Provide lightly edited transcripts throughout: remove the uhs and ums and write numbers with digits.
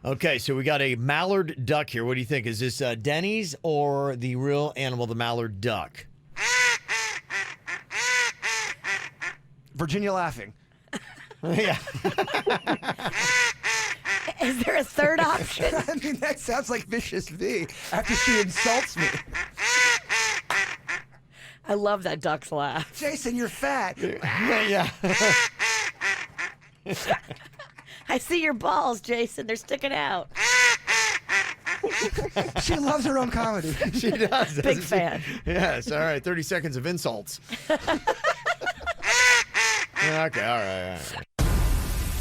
Okay, so we got a mallard duck here. What do you think? Is this Denny's or the real animal, the mallard duck? Virginia laughing. Yeah. Is there a third option? I mean, that sounds like Vicious V after she insults me. I love that duck's laugh. Jason, you're fat. Yeah. I see your balls, Jason. They're sticking out. She loves her own comedy. She does. Big fan. Yes, all right. 30 seconds of insults. Okay, all right.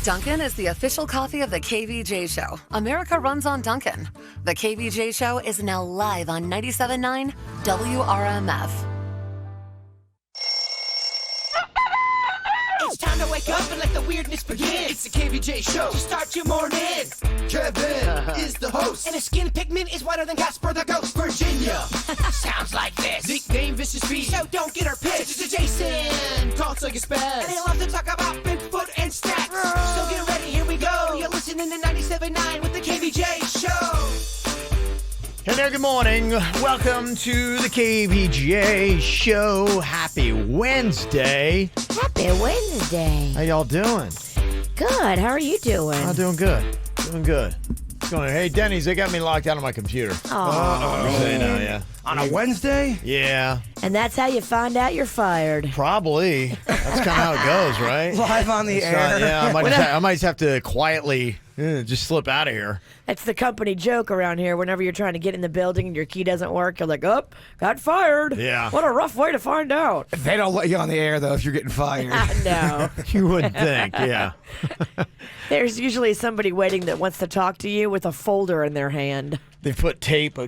Dunkin' is the official coffee of the KVJ Show. America runs on Dunkin'. The KVJ Show is now live on 97.9 WRMF. It's time to wake up and let the weirdness begin. It's the KVJ Show to start your morning. Kevin is the host, and his skin pigment is whiter than Casper the Ghost. Virginia sounds like this. Nickname Vicious V, so don't get her pissed. Jason talks like a spaz, and they love to talk about Bigfoot and stats. So get ready, here we go. You're listening to 97.9 with the KVJ Show. Hey there, good morning. Welcome to the KVJ Show. Happy Wednesday. Happy Wednesday. How y'all doing? Good. How are you doing? I'm doing good. Doing good. What's going on? Hey, Denny's, they got me locked out of my computer. Oh, So you know, yeah. On a Wednesday? Yeah, and that's how you find out you're fired. probably. That's kind of how it goes, right? Live on the air. Yeah, I might just have to quietly just slip out of here. That's the company joke around here. Whenever you're trying to get in the building and your key doesn't work, you're like, oh, got fired. Yeah. What a rough way to find out. They don't let you on the air, though, if you're getting fired. No. You would think, yeah. There's usually somebody waiting that wants to talk to you with a folder in their hand. They put tape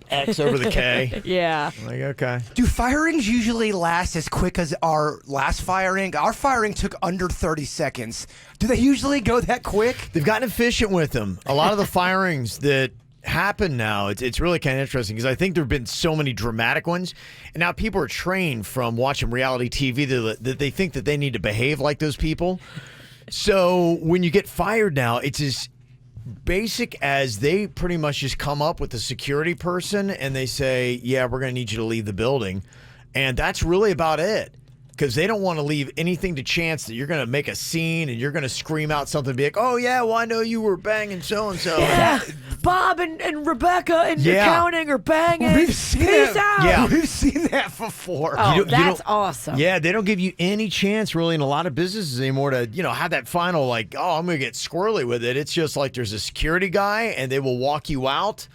X over the K. Yeah. Like, okay. Do firings usually last as quick as our last firing? Our firing took under 30 seconds. Do they usually go that quick? They've gotten efficient with them. A lot of the firings that happen now, it's really kind of interesting because I think there have been so many dramatic ones, and now people are trained from watching reality TV that they think that they need to behave like those people. So when you get fired now, it's as basic as they pretty much just come up with a security person and they say, yeah, we're going to need you to leave the building. And that's really about it. Because they don't want to leave anything to chance that you're going to make a scene and you're going to scream out something, be like, oh, yeah, well, I know you were banging so-and-so. Yeah. Bob and Rebecca and accounting are banging. We've seen Peace that. out. Yeah. We've seen that before. Oh, don't- that's awesome. Yeah, they don't give you any chance really in a lot of businesses anymore to, have that final like, oh, I'm going to get squirrely with it. It's just like there's a security guy and they will walk you out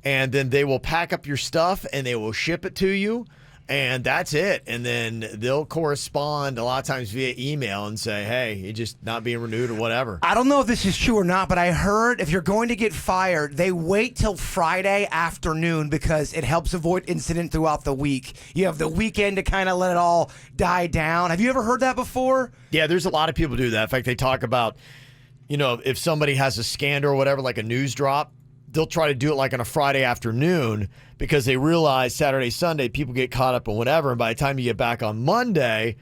and then they will pack up your stuff and they will ship it to you. And that's it. And then they'll correspond a lot of times via email and say, hey, you're just not being renewed or whatever. I don't know if this is true or not, but I heard if you're going to get fired, they wait till Friday afternoon because it helps avoid incident throughout the week. You have the weekend to kind of let it all die down. Have you ever heard that before? Yeah, there's a lot of people do that. In fact, they talk about, if somebody has a scandal or whatever, like a news drop, they'll try to do it like on a Friday afternoon because they realize Saturday, Sunday, people get caught up in whatever. And by the time you get back on Monday,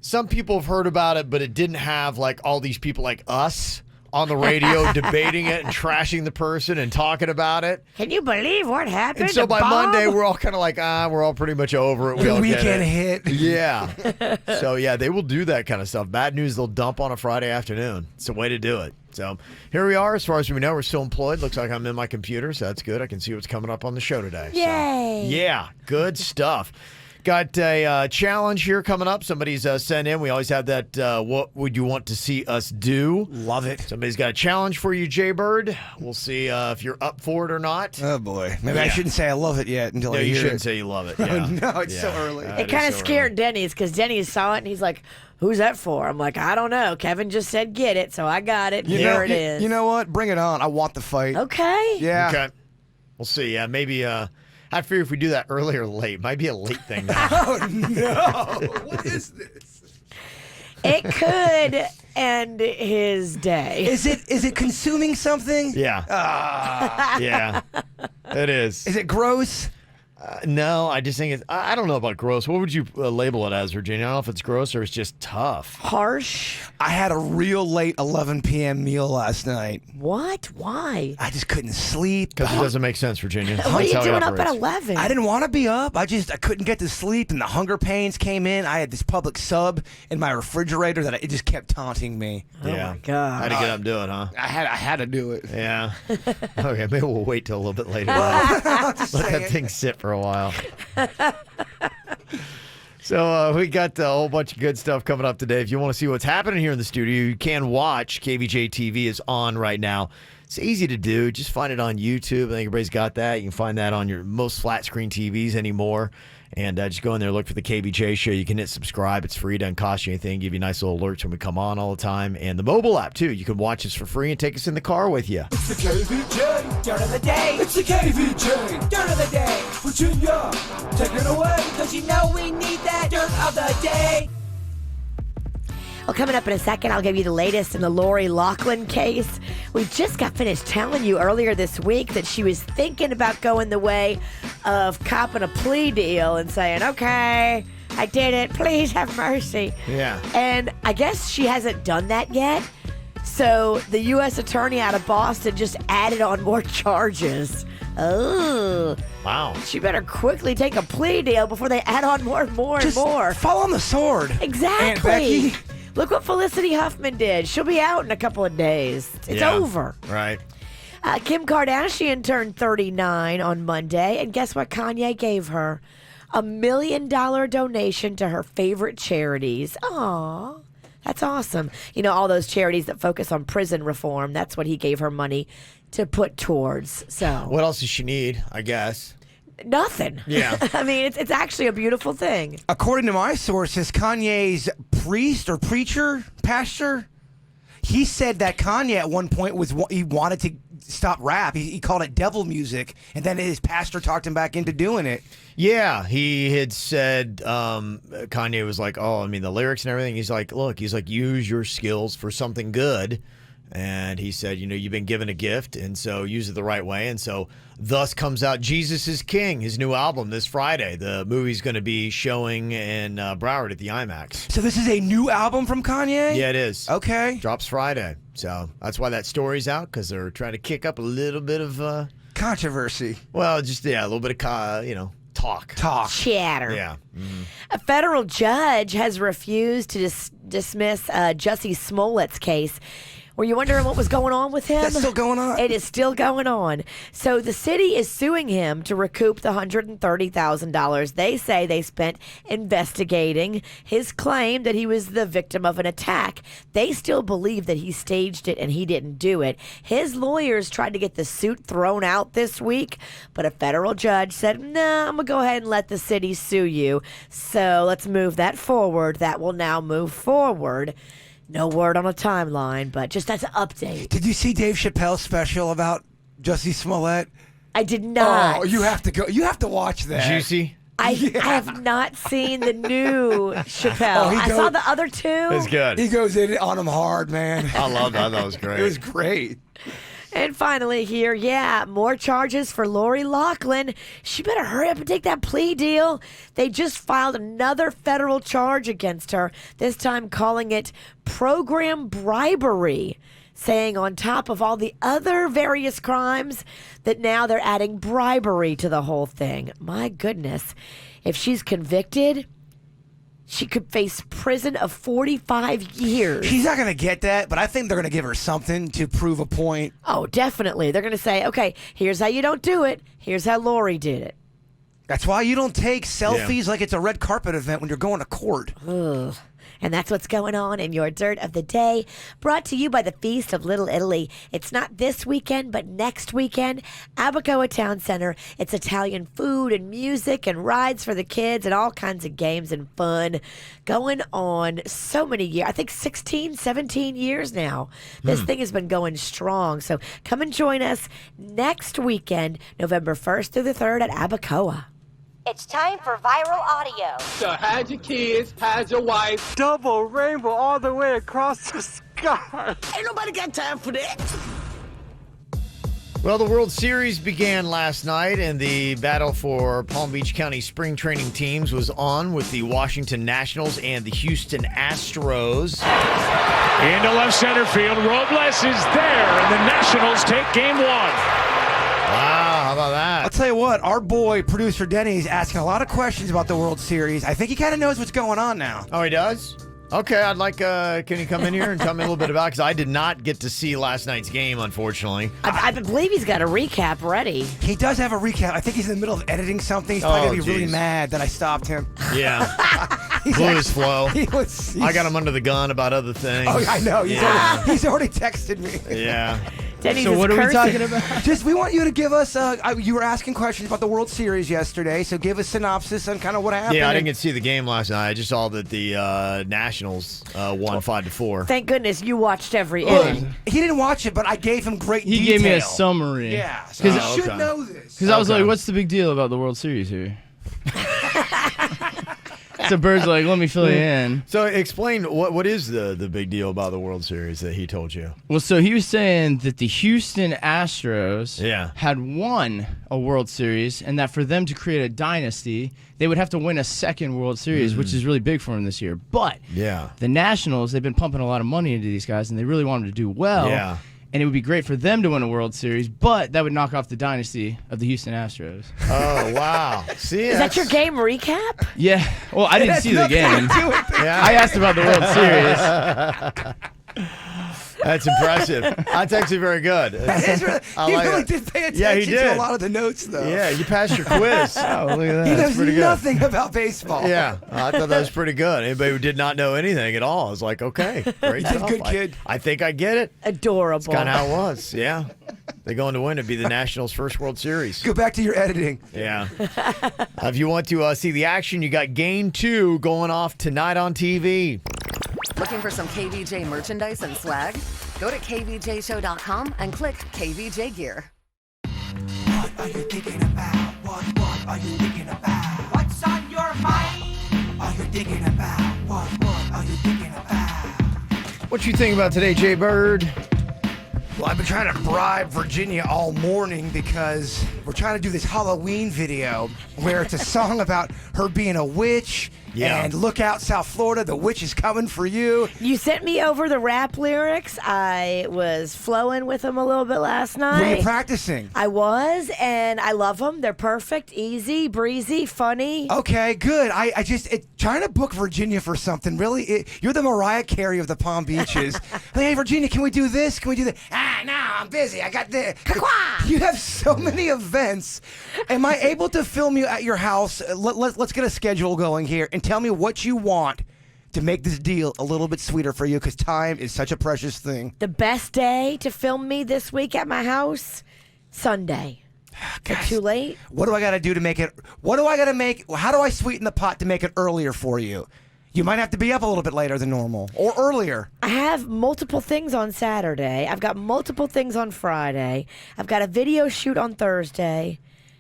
some people have heard about it, but it didn't have like all these people like us on the radio debating it and trashing the person and talking about it. Can you believe what happened And so to by Bob? Monday, we're all kind of like, we're all pretty much over it. We all The get weekend it. hit. Yeah. So, yeah, they will do that kind of stuff. Bad news, they'll dump on a Friday afternoon. It's a way to do it. So here we are. As far as we know, we're still employed. Looks like I'm in my computer, so that's good. I can see what's coming up on the show today. Yay. So, yeah, good stuff. Got a challenge here coming up. Somebody's sent in. We always have that, what would you want to see us do? Love it. Somebody's got a challenge for you, Jay-Bird. We'll see if you're up for it or not. Oh, boy. Maybe I shouldn't say I love it yet until No, I you hear shouldn't it. say you love it. Yeah. No, it's so early. That It is kind of so scared early. Denny's because Denny's saw it and he's like, who's that for? I'm like, I don't know. Kevin just said get it, so I got it. Here it is. You know what? Bring it on. I want the fight. Okay. Yeah. Okay. We'll see. Yeah, maybe. I figure if we do that early or late, might be a late thing now. Oh, no. What is this? It could end his day. Is it consuming something? Yeah. Yeah. It is. Is it gross? No, I just think it's. I don't know about gross. What would you label it as, Virginia? I don't know if it's gross or it's just tough. Harsh? I had a real late 11 p.m. meal last night. What? Why? I just couldn't sleep. Because it doesn't make sense, Virginia. What are That's you how he doing up at operates. 11? I didn't want to be up. I couldn't get to sleep, and the hunger pains came in. I had this public sub in my refrigerator that it just kept taunting me. Yeah. Oh, my God. I had to get up and do it, huh? I had to do it. Yeah. Okay, maybe we'll wait till a little bit later. Let that thing sit for a while. So we got a whole bunch of good stuff coming up today. If you want to see what's happening here in the studio, you can watch. KVJ TV is on right now. It's easy to do. Just find it on YouTube. I think everybody's got that. You can find that on your most flat screen TVs anymore. And just go in there, look for the KVJ show. You can hit subscribe. It's free. It doesn't cost you anything. Give you nice little alerts when we come on all the time. And the mobile app, too. You can watch us for free and take us in the car with you. It's the KVJ Dirt of the Day. It's the KVJ Dirt of the Day. Virginia, take it away. Cause you know we need that Dirt of the Day. Well, coming up in a second, I'll give you the latest in the Lori Loughlin case. We just got finished telling you earlier this week that she was thinking about going the way of copping a plea deal and saying, okay, I did it. Please have mercy. Yeah. And I guess she hasn't done that yet. So the U.S. attorney out of Boston just added on more charges. Oh. Wow. She better quickly take a plea deal before they add on more and more Just and more. fall on the sword. Exactly. Aunt Becky. Look what Felicity Huffman did. She'll be out in a couple of days. It's Yeah. over. Right. Kim Kardashian turned 39 on Monday, and guess what Kanye gave her? $1 million donation to her favorite charities. Aw, that's awesome. You know, all those charities that focus on prison reform, that's what he gave her money to put towards. So What else does she need, I guess? nothing. Yeah. I mean, it's actually a beautiful thing. According to my sources, Kanye's priest or preacher, pastor, he said that Kanye at one point he wanted to stop rap. He called it devil music, and then his pastor talked him back into doing it. Yeah, he had said, Kanye was like, oh, I mean, the lyrics and everything. He's like, look, use your skills for something good. And he said, you know, you've been given a gift, and so use it the right way. And so thus comes out Jesus is King, his new album this Friday. The movie's going to be showing in Broward at the IMAX. So this is a new album from Kanye? Yeah, it is. Okay. Drops Friday. So that's why that story's out, because they're trying to kick up a little bit of, Controversy. well, just, yeah, a little bit of, talk. Chatter. Yeah. Mm-hmm. A federal judge has refused to dismiss Jussie Smollett's case. Were you wondering what was going on with him? That's still going on? It is still going on. So the city is suing him to recoup the $130,000 they say they spent investigating his claim that he was the victim of an attack. They still believe that he staged it and he didn't do it. His lawyers tried to get the suit thrown out this week, but a federal judge said, no, I'm going to go ahead and let the city sue you. So let's move that forward. That will now move forward. No word on a timeline, but just as an update. Did you see Dave Chappelle's special about Jussie Smollett? I did not. Oh, you have to go. You have to watch that. Juicy. I have not seen the new Chappelle. Oh, I saw the other two. It's good. He goes in on him hard, man. I love that. That was great. It was great. And finally here, more charges for Lori Loughlin. She better hurry up and take that plea deal. They just filed another federal charge against her, this time calling it program bribery, saying on top of all the other various crimes that now they're adding bribery to the whole thing. My goodness. If she's convicted, she could face prison of 45 years. She's not going to get that, but I think they're going to give her something to prove a point. Oh, definitely. They're going to say, okay, here's how you don't do it. Here's how Lori did it. That's why you don't take selfies like it's a red carpet event when you're going to court. Ugh. And that's what's going on in your Dirt of the Day, brought to you by the Feast of Little Italy. It's not this weekend, but next weekend, Abacoa Town Center. It's Italian food and music and rides for the kids and all kinds of games and fun going on so many years. I think 16, 17 years now. This thing has been going strong. So come and join us next weekend, November 1st through the 3rd at Abacoa. It's time for viral audio. So hide your kids, hide your wife. Double rainbow all the way across the sky. Ain't nobody got time for that. Well, the World Series began last night, and the battle for Palm Beach County spring training teams was on with the Washington Nationals and the Houston Astros. Into left center field. Robles is there, and the Nationals take game 1. Wow, how about that? I'll tell you what, our boy, producer Denny, is asking a lot of questions about the World Series. I think he kind of knows what's going on now. Oh, he does? Okay, I'd like, can you come in here and tell me a little bit about it? Because I did not get to see last night's game, unfortunately. I believe he's got a recap ready. He does have a recap. I think he's in the middle of editing something. He's probably going to be really geez. mad that I stopped him. Yeah. Blew his flow. He's- I got him under the gun about other things. Oh, I know. Yeah. He's already texted me. Yeah. Denny's So is what are we cursing. talking about? Just, we want you to give us, you were asking questions about the World Series yesterday, so give a synopsis on kind of what happened. Yeah, I didn't get to see the game last night. I just saw that the Nationals won 5-4. Thank goodness you watched every inning. He didn't watch it, but I gave him great He detail. gave me a summary. Yeah, so 'Cause you Oh, should okay. know this. Because I was Okay. like, what's the big deal about the World Series here? So Bird's like, let me fill you in. So explain, what is the big deal about the World Series that he told you? Well, so he was saying that the Houston Astros Yeah. had won a World Series, and that for them to create a dynasty, they would have to win a second World Series, which is really big for them this year. But Yeah. the Nationals, they've been pumping a lot of money into these guys, and they really want them to do well. Yeah. And it would be great for them to win a World Series, but that would knock off the dynasty of the Houston Astros. Oh, wow. See, Is that your game recap? Yeah. Well, I didn't see the game. Yeah. I asked about the World Series. That's impressive. That's actually very good. He like really it. did pay Yeah, he attention to did. a lot of the notes, though. Yeah, you passed your quiz. Oh, look at He that. knows pretty good. nothing about baseball. Yeah, I thought that was pretty good. Anybody who did not know anything at all, I was like, okay, great stuff. Good kid. I think I get it. Adorable. Kind of how it was. Yeah, they're going to win. It'd be the Nationals' first World Series. Go back to your editing. Yeah. If you want to see the action, you got Game 2 going off tonight on TV. Looking for some KVJ merchandise and swag? Go to kvjshow.com and click KVJ Gear. What are you thinking about? What are you thinking about? What's on your mind? Are you thinking about? What are you thinking about? What you think about today, Jay Bird? Well, I've been trying to bribe Virginia all morning because we're trying to do this Halloween video where it's a song about her being a witch. Yeah. And look out, South Florida, the witch is coming for you. You sent me over the rap lyrics. I was flowing with them a little bit last Were you night. practicing? I was, and I love them. They're perfect, easy, breezy, funny. Okay, good. I just trying to book Virginia for something. Really, you're the Mariah Carey of the Palm Beaches. Like, hey, Virginia, can we do this? Can we do that? No, I'm busy. I got this. You have so many events. Am I able to film you at your house? Let's get a schedule going here and tell me what you want to make this deal a little bit sweeter for you, because time is such a precious thing. The best day to film me this week at my house, Sunday. Is it too late? What do I got to do to make it? What do I got to make? How do I sweeten the pot to make it earlier for you? You might have to be up a little bit later than normal or earlier. I have multiple things on Saturday. I've got multiple things on Friday. I've got a video shoot on Thursday.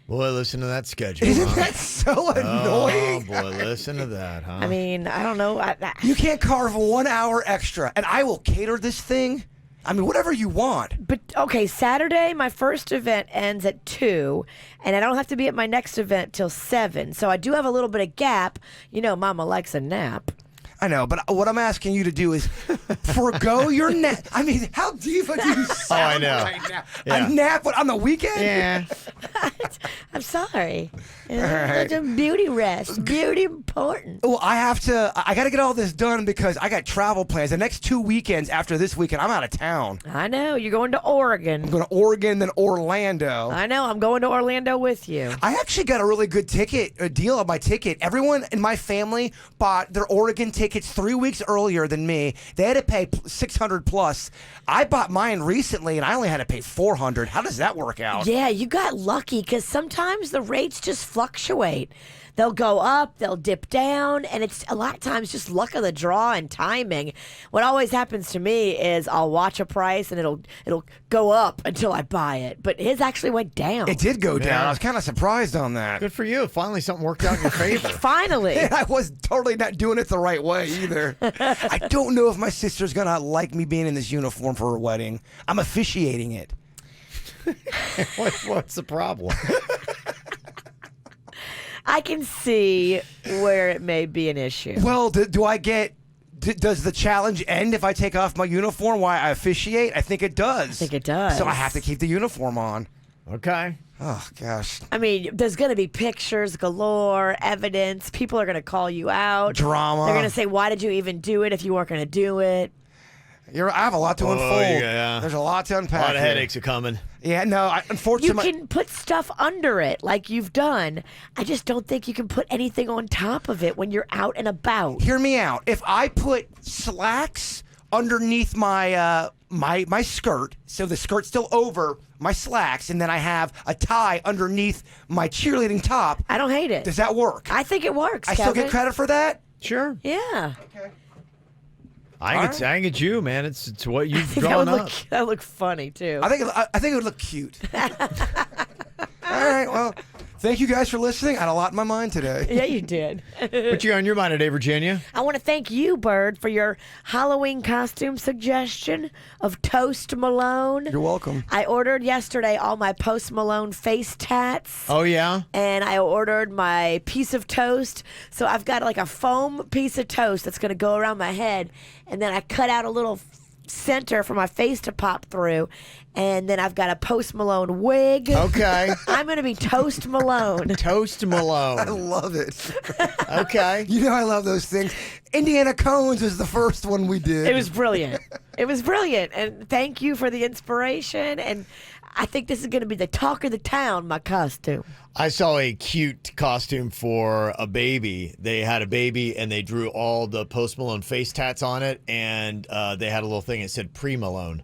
Boy, listen to that schedule. Isn't huh? that so Oh, annoying? boy, listen to that, huh? I mean, I don't know. You can't carve 1 hour extra, and I will cater this thing. I mean, whatever you want. But okay, Saturday, my first event ends at 2, and I don't have to be at my next event till 7. So I do have a little bit of gap. You know, Mama likes a nap. I know, but what I'm asking you to do is forego your nap. I mean, how diva do you sound know. right now? Yeah. A nap on the weekend? yeah. I'm sorry. You know, right. It's a beauty rest. Beauty important. Well, I got to get all this done because I got travel plans. The next 2 weekends after this weekend, I'm out of town. I know. You're going to Oregon. I'm going to Oregon, then Orlando. I know. I'm going to Orlando with you. I actually got a really good deal on my ticket. Everyone in my family bought their Oregon tickets 3 weeks earlier than me. They had to pay $600 plus. I bought mine recently, and I only had to pay $400. How does that work out? Yeah, you got lucky because sometimes the rates just fluctuate. They'll go up, they'll dip down, and it's a lot of times just luck of the draw and timing. What always happens to me is I'll watch a price and it'll go up until I buy it. But his actually went down. It did go down. Yeah. I was kind of surprised on that. Good for you. Finally, something worked out in your favor. Finally. And I was totally not doing it the right way either. I don't know if my sister's going to like me being in this uniform for her wedding. I'm officiating it. What's the problem? I can see where it may be an issue. Well, do I get? Does the challenge end if I take off my uniform while I officiate? I think it does. I think it does. So I have to keep the uniform on. Okay. Oh gosh. I mean, there's going to be pictures galore, evidence. People are going to call you out. Drama. They're going to say, "Why did you even do it if you weren't going to do it?" I have a lot to unfold. yeah. There's a lot to unpack. A lot of here. headaches are coming. Yeah, no. You Unfortunately, can put stuff under it like you've done. I just don't think you can put anything on top of it when you're out and about. hear me out. If I put slacks underneath my my skirt, so the skirt's still over my slacks, and then I have a tie underneath my cheerleading top, I don't hate it. does that work? I think it works. I still Kevin. get credit for that? Sure. Yeah. I think it's you, man. It's what you've I think drawn up. that would look funny too. I think it would look cute. All right, well, thank you guys for listening. I had a lot in my mind today. Yeah, you did. What you got on your mind today, Virginia? I want to thank you, Bird, for your Halloween costume suggestion of Toast Malone. You're welcome. I ordered yesterday all my Post Malone face tats. Oh, yeah? And I ordered my piece of toast. So I've got like a foam piece of toast that's going to go around my head. And then I cut out a little center for my face to pop through. And then I've got a Post Malone wig. Okay. I'm going to be Toast Malone. Toast Malone. I love it. Okay. You know I love those things. Indiana Cones was the first one we did. It was brilliant. It was brilliant. And thank you for the inspiration. And I think this is going to be the talk of the town, my costume. I saw a cute costume for a baby. They had a baby and they drew all the Post Malone face tats on it, and they had a little thing that said pre-Malone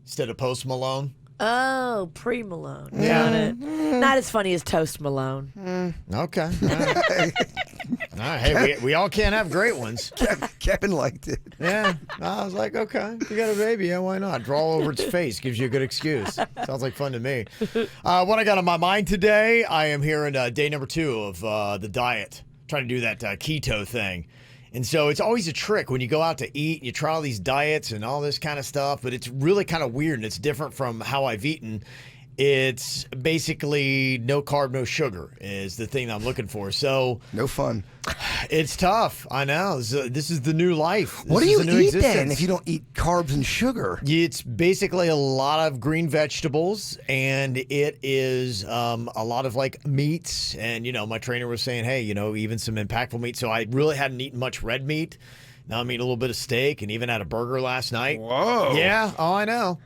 instead of Post Malone. Oh, pre-Malone. Yeah. Got it. Not as funny as Toast Malone. Okay. All right. All right. Hey, we all can't have great ones. Kevin liked it. Yeah. I was like, okay, you got a baby. Yeah, why not? Draw all over its face. Gives you a good excuse. Sounds like fun to me. What I got on my mind today, I am here in day number 2 of the diet, trying to do that keto thing. And so it's always a trick when you go out to eat and you try all these diets and all this kind of stuff, but it's really kind of weird and it's different from how I've eaten. It's basically no carb, no sugar is the thing that I'm looking for. So No fun. it's tough. I know. This is the new life. What do This you is the new eat then existence. if you don't eat carbs and sugar? It's basically a lot of green vegetables, and it is a lot of like meats. And, my trainer was saying, hey, even some impactful meat. So I really hadn't eaten much red meat. Now I'm eating a little bit of steak and even had a burger last night. Whoa. Yeah. Oh, I know.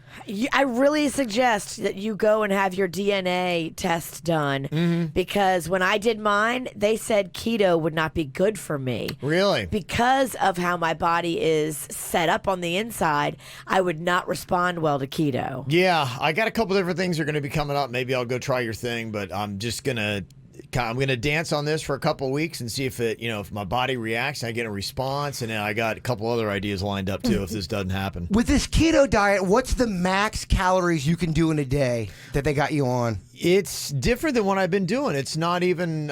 I really suggest that you go and have your DNA test done because when I did mine, they said keto would not be good for me. Really? Because of how my body is set up on the inside, I would not respond well to keto. Yeah. I got a couple different things that are going to be coming up. Maybe I'll go try your thing, but I'm going to dance on this for a couple of weeks and see if it, if my body reacts and I get a response. And then I got a couple other ideas lined up too if this doesn't happen. With this keto diet, what's the max calories you can do in a day that they got you on? It's different than what I've been doing. It's not even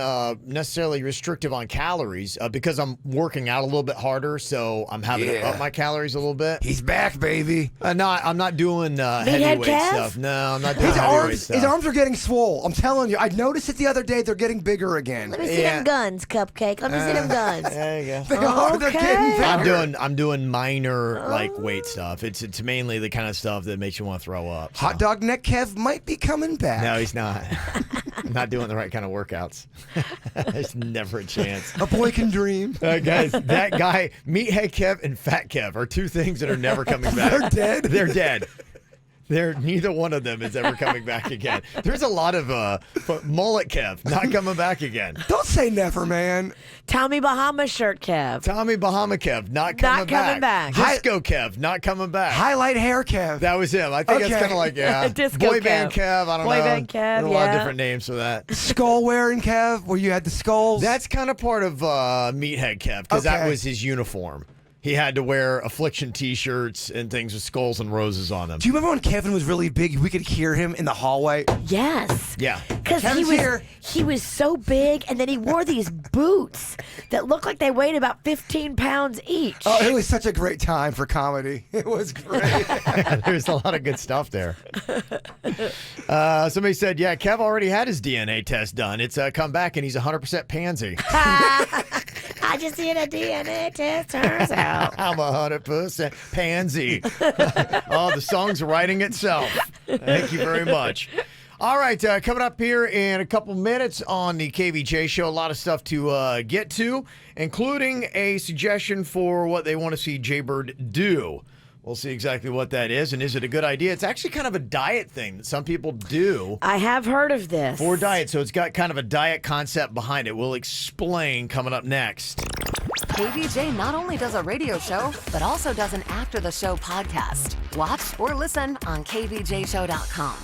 necessarily restrictive on calories because I'm working out a little bit harder, so I'm having to up my calories a little bit. He's back, baby. I'm not doing heavyweight Kev? stuff. No, I'm not doing His heavyweight arms, stuff. his arms are getting swole. I'm telling you. I noticed it the other day. They're getting bigger again. Let me see Yeah. them guns, Cupcake. Let me see them guns. There you go. They are. They're getting bigger. I'm doing minor like weight stuff. It's mainly the kind of stuff that makes you want to throw up. So. Hot dog neck Kev might be coming back. No, he's not. I'm not doing the right kind of workouts. There's never a chance. A boy can dream. Guys, that guy, Meathead Kev and Fat Kev are 2 things that are never coming back. They're dead? They're dead. Neither one of them is ever coming back again. There's a lot of mullet Kev not coming back again. Don't say never, man. Tommy Bahama shirt, Kev. Tommy Bahama Kev not coming back. Disco Kev not coming back. Highlight hair Kev. That was him. I think Okay. that's kind of like, Disco boy Kev. band Kev. I don't Boy know. band Kev, There's a lot of yeah. different names for that. Skull wearing Kev, where you had the skulls. That's kind of part of Meathead Kev because that Okay. was his uniform. he had to wear Affliction T-shirts and things with skulls and roses on them. Do you remember when Kevin was really big? We could hear him in the hallway. Yes. Yeah. Because Kevin's here. he was so big, and then he wore these boots that looked like they weighed about 15 pounds each. Oh, it was such a great time for comedy. It was great. There's a lot of good stuff there. Somebody said, yeah, Kev already had his DNA test done. It's come back, and he's 100% pansy. I just did a DNA test, turns out. I'm 100% pansy. Oh, the song's writing itself. Thank you very much. All right, coming up here in a couple minutes on the KVJ show, a lot of stuff to get to, including a suggestion for what they want to see Jaybird do. We'll see exactly what that is, and is it a good idea? It's actually kind of a diet thing that some people do. I have heard of this. For diet, so it's got kind of a diet concept behind it. We'll explain coming up next. KVJ not only does a radio show, but also does an after-the-show podcast. Watch or listen on kvjshow.com.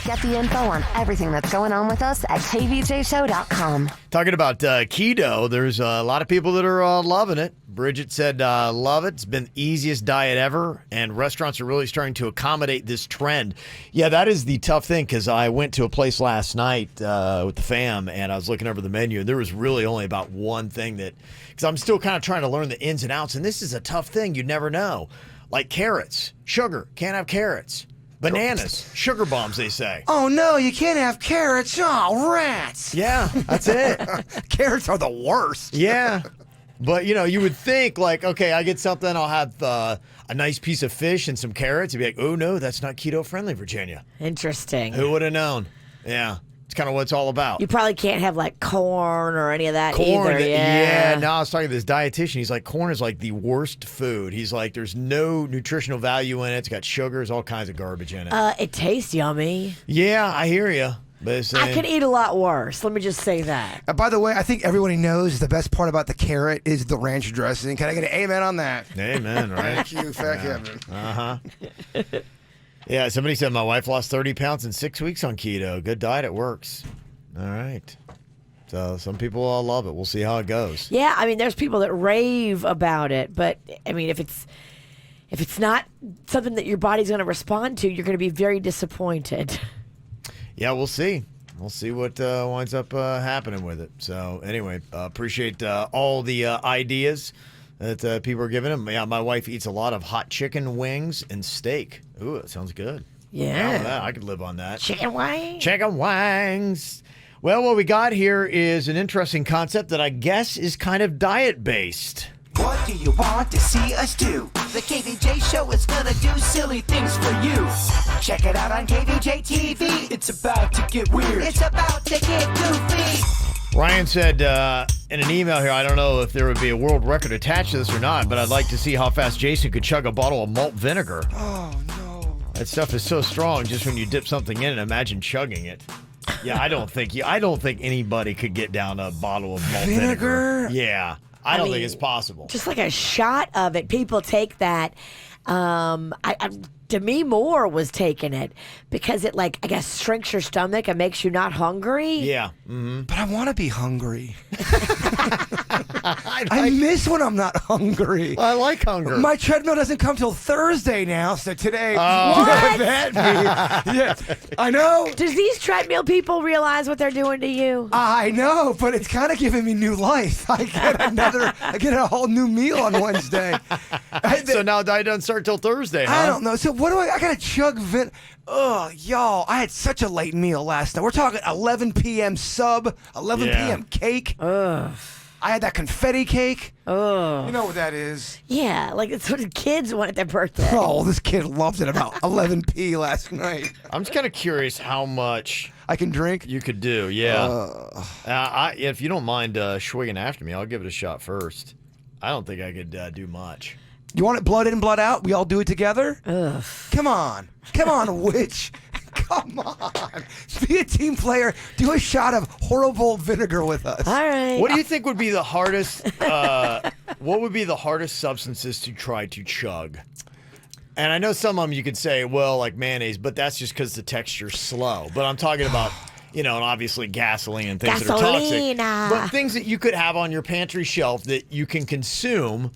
Get the info on everything that's going on with us at kvjshow.com. Talking about keto, there's a lot of people that are loving it. Bridget said, love it. It's been the easiest diet ever, and restaurants are really starting to accommodate this trend. Yeah, that is the tough thing, because I went to a place last night with the fam, and I was looking over the menu, and there was really only about one thing that, because I'm still kind of trying to learn the ins and outs, and this is a tough thing. You never know. Like carrots, sugar, can't have carrots. Bananas, sugar bombs, they say. Oh, no, you can't have carrots. Oh, rats. Yeah, that's it. Carrots are the worst. Yeah. But, you would think, like, okay, I get something, I'll have a nice piece of fish and some carrots. You'd be like, oh, no, that's not keto-friendly, Virginia. Interesting. Who would have known? Yeah. It's kind of what it's all about. You probably can't have like corn or any of that Corn, either. yeah. No, I was talking to this dietitian. He's like, corn is like the worst food. He's like, there's no nutritional value in it. It's got sugars, all kinds of garbage in it. It tastes yummy. Yeah, I hear you. But I could eat a lot worse. Let me just say that. By the way, I think everybody knows the best part about the carrot is the ranch dressing. Can I get an amen on that? Amen, right? Thank you, fat Kevin. Uh-huh. Yeah, somebody said my wife lost 30 pounds in 6 weeks on keto. Good diet, it works. All right. So some people all love it. We'll see how it goes. Yeah, I mean, there's people that rave about it, but I mean, if it's not something that your body's going to respond to, you're going to be very disappointed. Yeah, we'll see. We'll see what winds up happening with it. So anyway, appreciate all the ideas that people are giving him. Yeah, my wife eats a lot of hot chicken wings and steak. Ooh, that sounds good. Yeah. I could live on that. Chicken wings. Chicken wings. Well, what we got here is an interesting concept that I guess is kind of diet-based. What do you want to see us do? The KVJ show is gonna do silly things for you. Check it out on KVJ TV. It's about to get weird. It's about to get goofy. Ryan said in an email here, I don't know if there would be a world record attached to this or not, but I'd like to see how fast Jason could chug a bottle of malt vinegar. Oh, no. That stuff is so strong just when you dip something in it, imagine chugging it. Yeah, I don't think anybody could get down a bottle of malt vinegar. Yeah. I don't think it's possible. Just like a shot of it. People take that. Demi Moore was taking it because it, like, I guess, shrinks your stomach and makes you not hungry. Yeah. Mm-hmm. But I want to be hungry. I miss when I'm not hungry. I like hunger. My treadmill doesn't come till Thursday now, so today. What? Yeah, I know. Does these treadmill people realize what they're doing to you? I know, but it's kind of giving me new life. I get a whole new meal on Wednesday. So now diet doesn't start till Thursday, huh? I don't know. So what do I gotta chug Oh, y'all, I had such a late meal last night. We're talking 11 p.m. sub, 11 p.m. cake. Ugh. I had that confetti cake. Ugh. You know what that is? Yeah, like it's what the kids want at their birthday. Oh, this kid loved it about 11 p. last night. I'm just kind of curious how much I can drink. you could do. Yeah. If you don't mind swigging after me, I'll give it a shot first. I don't think I could do much. You want it blood in, blood out? We all do it together? Ugh. Come on, witch. Come on. Be a team player. Do a shot of horrible vinegar with us. All right. What do you think would be the hardest? What would be the hardest substances to try to chug? And I know some of them you could say, well, like mayonnaise, but that's just because the texture's slow. But I'm talking about, and obviously gasoline and things that are toxic. Gasolina. But things that you could have on your pantry shelf that you can consume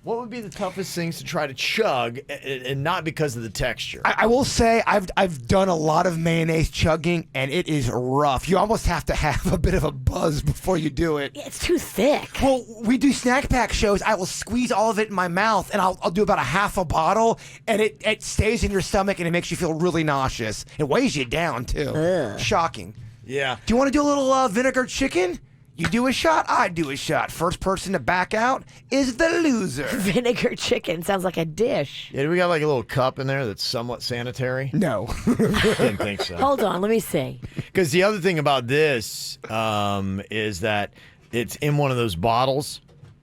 What would be the toughest things to try to chug, and not because of the texture? I will say I've done a lot of mayonnaise chugging, and it is rough. You almost have to have a bit of a buzz before you do it. Yeah, it's too thick. Well, we do snack pack shows. I will squeeze all of it in my mouth, and I'll do about a half a bottle, and it stays in your stomach, and it makes you feel really nauseous. It weighs you down, too. Ugh. Shocking. Yeah. Do you want to do a little vinegar chicken? You do a shot, I do a shot. First person to back out is the loser. Vinegar chicken sounds like a dish. Yeah, do we got like a little cup in there that's somewhat sanitary? No. Didn't think so. Hold on, let me see. Because the other thing about this is that it's in one of those bottles.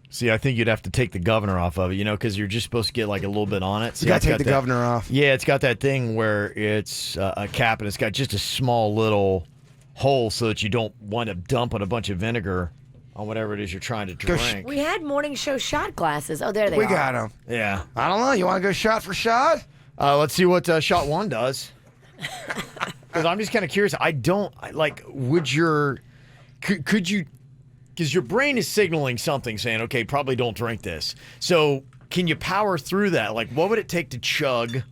See, I think you'd have to take the governor off of it, because you're just supposed to get like a little bit on it. See, You got to take the that governor off. Yeah, it's got that thing where it's a cap and it's got just a small little hole so that you don't wind up dumping a bunch of vinegar on whatever it is you're trying to drink. We had morning show shot glasses. Oh, there they are. We got them. Yeah. I don't know. You want to go shot for shot? Let's see what shot one does. Because I'm just kind of curious. Could you, because your brain is signaling something saying, okay, probably don't drink this. So can you power through that? Like, what would it take to chug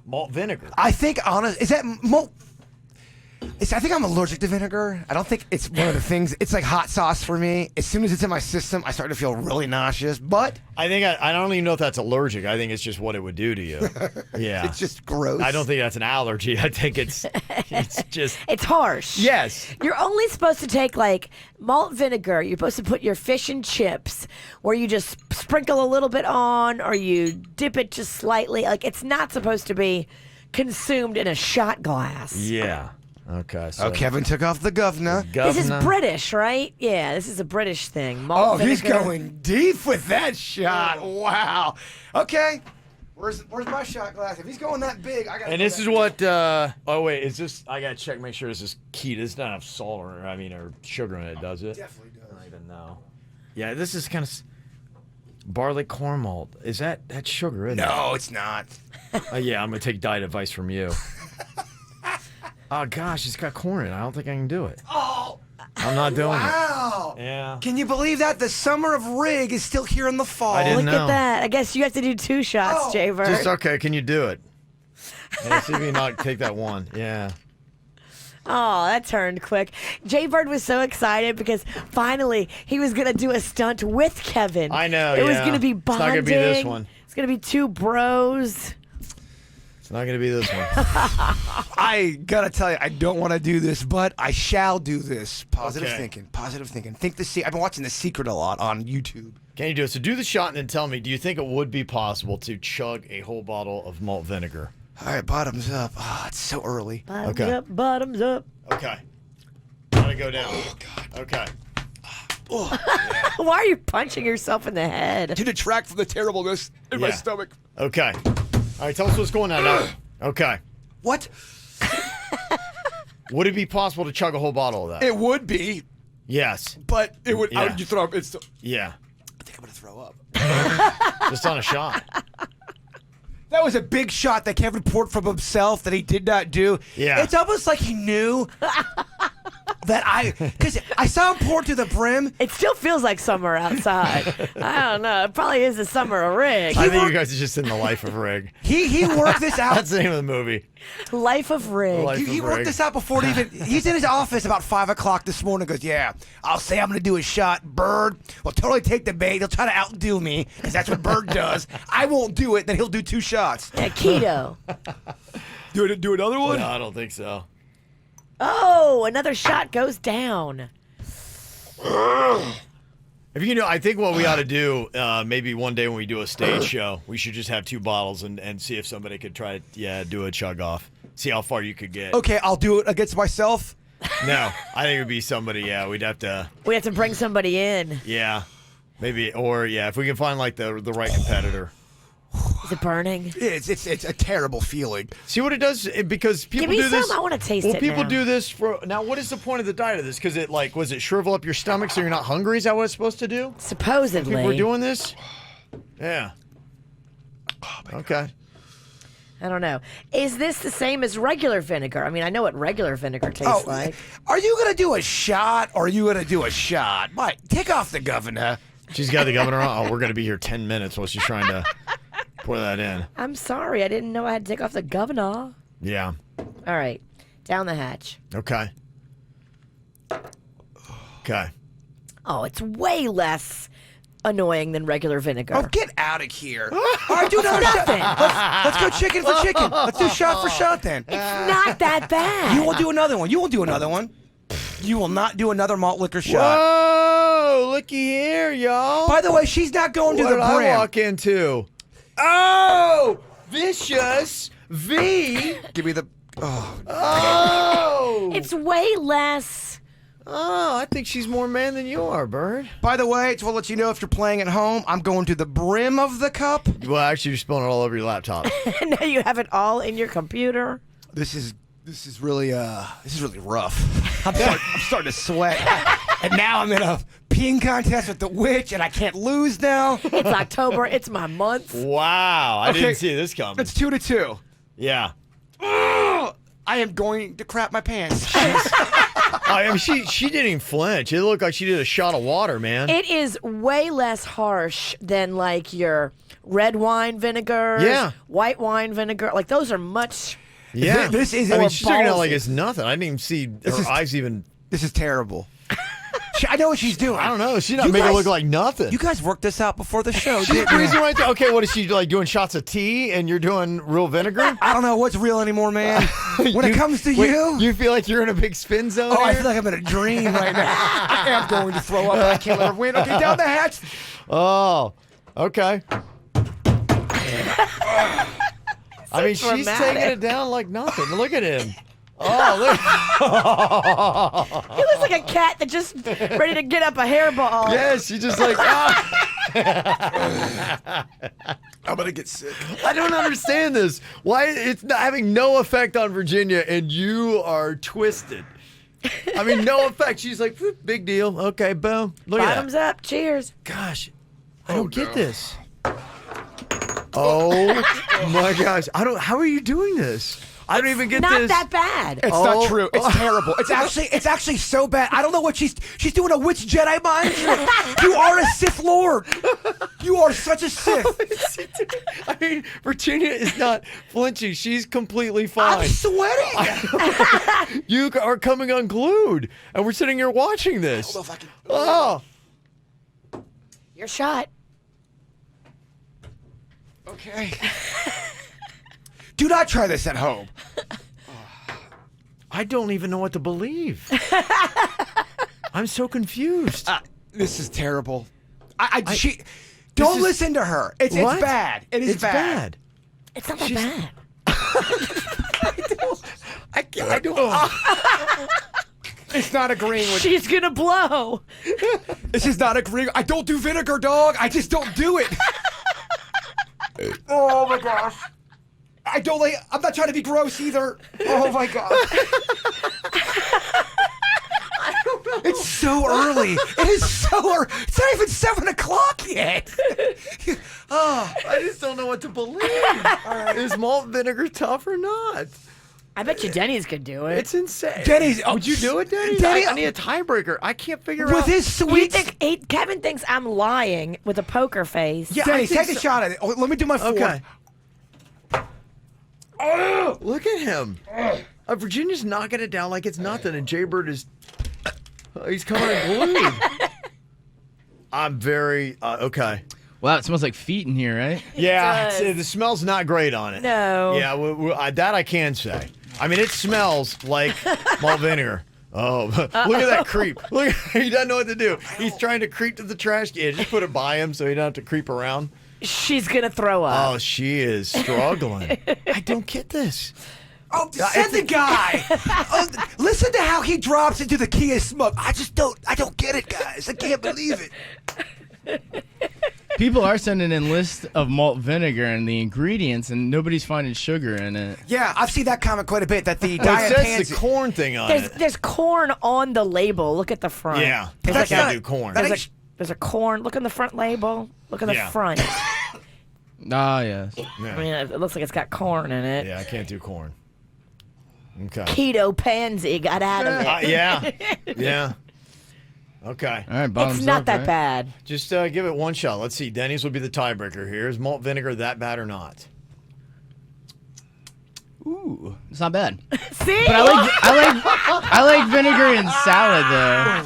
malt vinegar? I think, is that malt? I think I'm allergic to vinegar. I don't think it's one of the things. It's like hot sauce for me. As soon as it's in my system, I start to feel really nauseous. But I think I don't even know if that's allergic. I think it's just what it would do to you. Yeah. it's just gross. I don't think that's an allergy. I think it's just. It's harsh. Yes. You're only supposed to take like malt vinegar. You're supposed to put your fish and chips where you just sprinkle a little bit on or you dip it just slightly. Like it's not supposed to be consumed in a shot glass. Yeah. Okay. So Kevin took off the governor. This is British, right? Yeah, this is a British thing. Malt vinegar. He's going deep with that shot. Wow. Okay. Where's my shot glass? If he's going that big, I got. And this is what. Oh wait, is this? I gotta check, make sure this is key. This doesn't have salt or sugar in it, does it? Definitely does. I don't even know. Yeah, this is kind of barley corn malt. Is that sugar? Isn't No, it's not. Yeah, I'm gonna take diet advice from you. Oh gosh, it's got corn in it. I don't think I can do it. Oh. I'm not doing Wow. it. Yeah. Can you believe that? The summer of Rig is still here in the fall. I didn't Look know. at that. I guess you have to do 2 shots, Javer. Just okay. Can you do it? Yeah, see if you can not take that one. Yeah. Oh, that turned quick. Jay Bird was so excited because finally he was going to do a stunt with Kevin. I know, It was yeah. going to be It's not bonding. gonna be this one. It's going to be 2 bros. It's not gonna be this one. I gotta tell you, I don't want to do this, but I shall do this. Positive Okay. thinking. Positive thinking. I've been watching The Secret a lot on YouTube. Can you do it? So do the shot and then tell me, do you think it would be possible to chug a whole bottle of malt vinegar? All right, bottoms up. Oh, it's so early. Bottoms Okay. up, bottoms up. Okay. Gotta go down. Oh, God. Okay. Why are you punching yourself in the head? To detract from the terribleness in my Yeah. stomach. Okay. All right, tell us what's going on now. Okay. What? Would it be possible to chug a whole bottle of that? It would be, Yes. but it would. Yeah. You throw up. It's. Yeah. I think I'm gonna throw up. Just on a shot. That was a big shot that Kevin poured from himself that he did not do. Yeah. It's almost like he knew that because I saw him pour to the brim. It still feels like summer outside. I don't know. It probably is the summer of Rig. I think you guys are just in the life of Rig. He worked this out. That's the name of the movie. Life of Rig. Life He of worked Rig. this out before he even. He's in his office about 5 o'clock this morning. Goes, yeah, I'll say I'm gonna do a shot. Bird will totally take the bait. He'll try to outdo me because that's what Bird does. I won't do it. Then he'll do 2 shots. Yeah, keto. Do another one. No, I don't think so. Oh, another shot goes down. If you know, I think what we ought to do, maybe one day when we do a stage show, we should just have 2 bottles and see if somebody could try, do a chug off. See how far you could get. Okay, I'll do it against myself. No, I think it would be somebody, we'd have to, We have to bring somebody in. maybe, or, if we can find, like, the right competitor. Is it burning? It's a terrible feeling. See what it does? Because people Give me do some. this. I want to taste Well, it people now. do this for, now what is the point of the diet of this? Because it, was it shrivel up your stomach so you're not hungry? Is that what it's supposed to do? Supposedly. People are doing this? Yeah. Okay. I don't know. Is this the same as regular vinegar? I mean, I know what regular vinegar tastes like. Are you gonna do a shot or are you gonna do a shot? Mike, take off the governor. She's got the governor on. Oh, we're going to be here 10 minutes while she's trying to pour that in. I'm sorry. I didn't know I had to take off the governor. Yeah. All right. Down the hatch. Okay. Okay. Oh, it's way less annoying than regular vinegar. Oh, get out of here. All right, do another shot. Let's go chicken for chicken. Let's do shot for shot then. It's not that bad. You will do another one. You will do another one. You will not do another malt liquor shot. Whoa, looky here, y'all. By the way, she's not going to What the did I brim. walk into? Oh, vicious V. Give me the... Oh. Oh. It's way less. Oh, I think she's more man than you are, Bird. By the way, to let you know, if you're playing at home, I'm going to the brim of the cup. Well, actually, you're spilling it all over your laptop. Now you have it all in your computer. This is really rough. I'm starting to sweat. And now I'm in a peeing contest with the witch, and I can't lose now. It's October. It's my month. Wow, I Okay. didn't see this coming. It's 2-2. Yeah. Ugh, I am going to crap my pants. I mean, she didn't even flinch. It looked like she did a shot of water, man. It is way less harsh than like your red wine vinegar, Yeah. white wine vinegar. Like those are much. Yeah. This is I mean, more she's drinking it ballsy. like it's nothing. I didn't even see her eyes even. This is terrible. I know what she's doing. I don't know. She's not You making it guys- look like nothing. You guys worked this out before the show, She's didn't you? breezing right there. Okay, what is she like doing shots of tea and you're doing real vinegar? I don't know what's real anymore, man. When it comes to Wait, you... you feel like you're in a big spin zone? Oh, I here? feel like I'm in a dream right now. I am going to throw up. I can't let her win. Okay, down the hatch. Oh, okay. I mean, she's dramatic. taking it down like nothing. Look at him. Oh, look. He looks like a cat that just ready to get up a hairball. Yeah, she just like. Ah. I'm going to get sick. I don't understand this. Why it's not having no effect on Virginia, and you are twisted. I mean, no effect. She's like, "Whoop, big deal. Okay, boom. Look Bottoms at that. up. Cheers. Gosh, I don't get this. Oh my gosh, I don't. How are you doing this? I don't even get Not this. that bad. It's not true. It's terrible. It's actually so bad. I don't know what she's doing a witch Jedi mind trick. You are a Sith Lord. You are such a Sith. I mean, Virginia is not flinching. She's completely fine. I'm sweating. You are coming unglued, and we're sitting here watching this. Hold on if I can- Oh, Your shot. Okay. Do not try this at home. I don't even know what to believe. I'm so confused. This is terrible. Don't listen to her. It's What? bad. It is It's bad. It's not that bad. I don't. It's not agreeing with. She's gonna blow. This is not agreeing. I don't do vinegar, dog. I just don't do it. Oh my gosh. I'm not trying to be gross either. Oh my god. It's so early. It is so early. It's not even 7 o'clock yet. I just don't know what to believe. Is malt vinegar tough or not? I bet you Denny's could do it. It's insane. Denny's. Would you do it, Denny? Denny- I need a tiebreaker. I can't figure With out. his sweet. Kevin thinks I'm lying with a poker face. Yeah, Denny, I think take a so. shot at it. Oh, let me do my fourth. Okay. Look at him. Virginia's knocking it down like it's nothing, and Jaybird is. He's coming unglued. I'm very okay. Wow, it smells like feet in here, right? Yeah, does. the smell's not great on it. No. Yeah, that I can say. I mean, it smells like malt vinegar. Oh, look at that creep. Look, he doesn't know what to do. He's trying to creep to the trash can. Just put it by him so he don't have to creep around. She's gonna throw up. Oh, she is struggling. I don't get this. Oh, send the guy. Listen to how he drops into the key of smoke. I don't get it, guys. I can't believe it. People are sending in lists of malt vinegar and the ingredients, and nobody's finding sugar in it. Yeah, I've seen that comment quite a bit. That the Well, it diet says pansy. the corn thing on it. There's corn on the label. Look at the front. Yeah, There's I like can't not- do corn. that There's a corn. Look on the front label. Look at the Yeah. front. Ah, yes. I mean, it looks like it's got corn in it. Yeah, I can't do corn. Okay. Keto pansy got out of it. Yeah. Yeah. Okay. All right, bottoms It's not up, that right? bad. Just give it one shot. Let's see. Denny's will be the tiebreaker here. Is malt vinegar that bad or not? Ooh, it's not bad. See? But I like vinegar in salad though.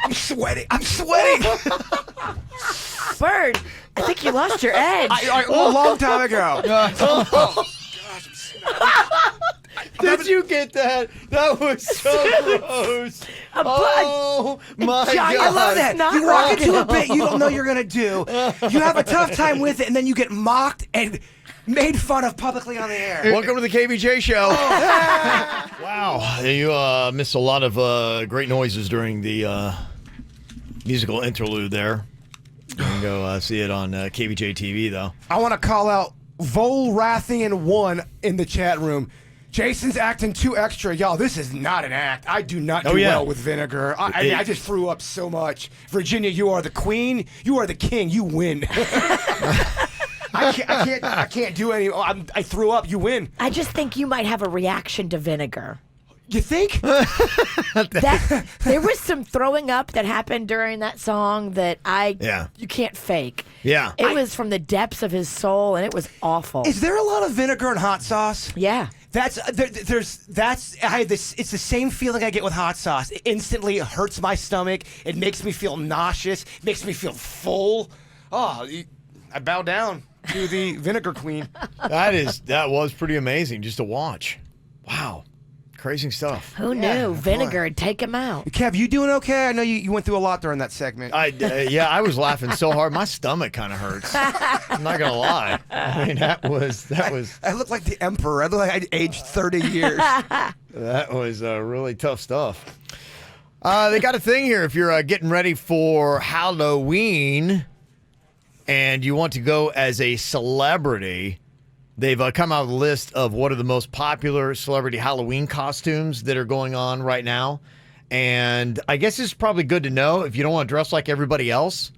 I'm sweating. I'm sweating. Bird, I think you lost your edge. A long time ago. Did you get that? That was so gross. Oh my God! I love that. Not You walk right. into a bit you don't know you're gonna do. You have a tough time with it, and then you get mocked and made fun of publicly on the air. Welcome to the KVJ show. Wow, you missed a lot of great noises during the musical interlude there. You can go see it on KVJ TV though. I want to call out Volrathian1 in the chat room. Jason's acting too extra. Y'all, this is not an act. I do not do well with vinegar. I just threw up so much. Virginia, you are the queen. You are the king. You win. I can't do any. I threw up. You win. I just think you might have a reaction to vinegar. You think? There was some throwing up that happened during that song that you can't fake. Yeah. It was from the depths of his soul, and it was awful. Is there a lot of vinegar in hot sauce? Yeah. I have this. It's the same feeling I get with hot sauce. It instantly hurts my stomach. It makes me feel nauseous. It makes me feel full. Oh, I bow down to the vinegar queen. That was pretty amazing just to watch. Wow. Crazy stuff. Who knew vinegar would take him out? Kev, you doing okay? I know you went through a lot during that segment. I was laughing so hard my stomach kind of hurts. I'm not gonna lie. I mean that was. I look like the emperor. I look like I'd aged 30 years. That was really tough stuff. They got a thing here if you're getting ready for Halloween and you want to go as a celebrity. They've come out with a list of what are the most popular celebrity Halloween costumes that are going on right now. And I guess it's probably good to know if you don't want to dress like everybody else.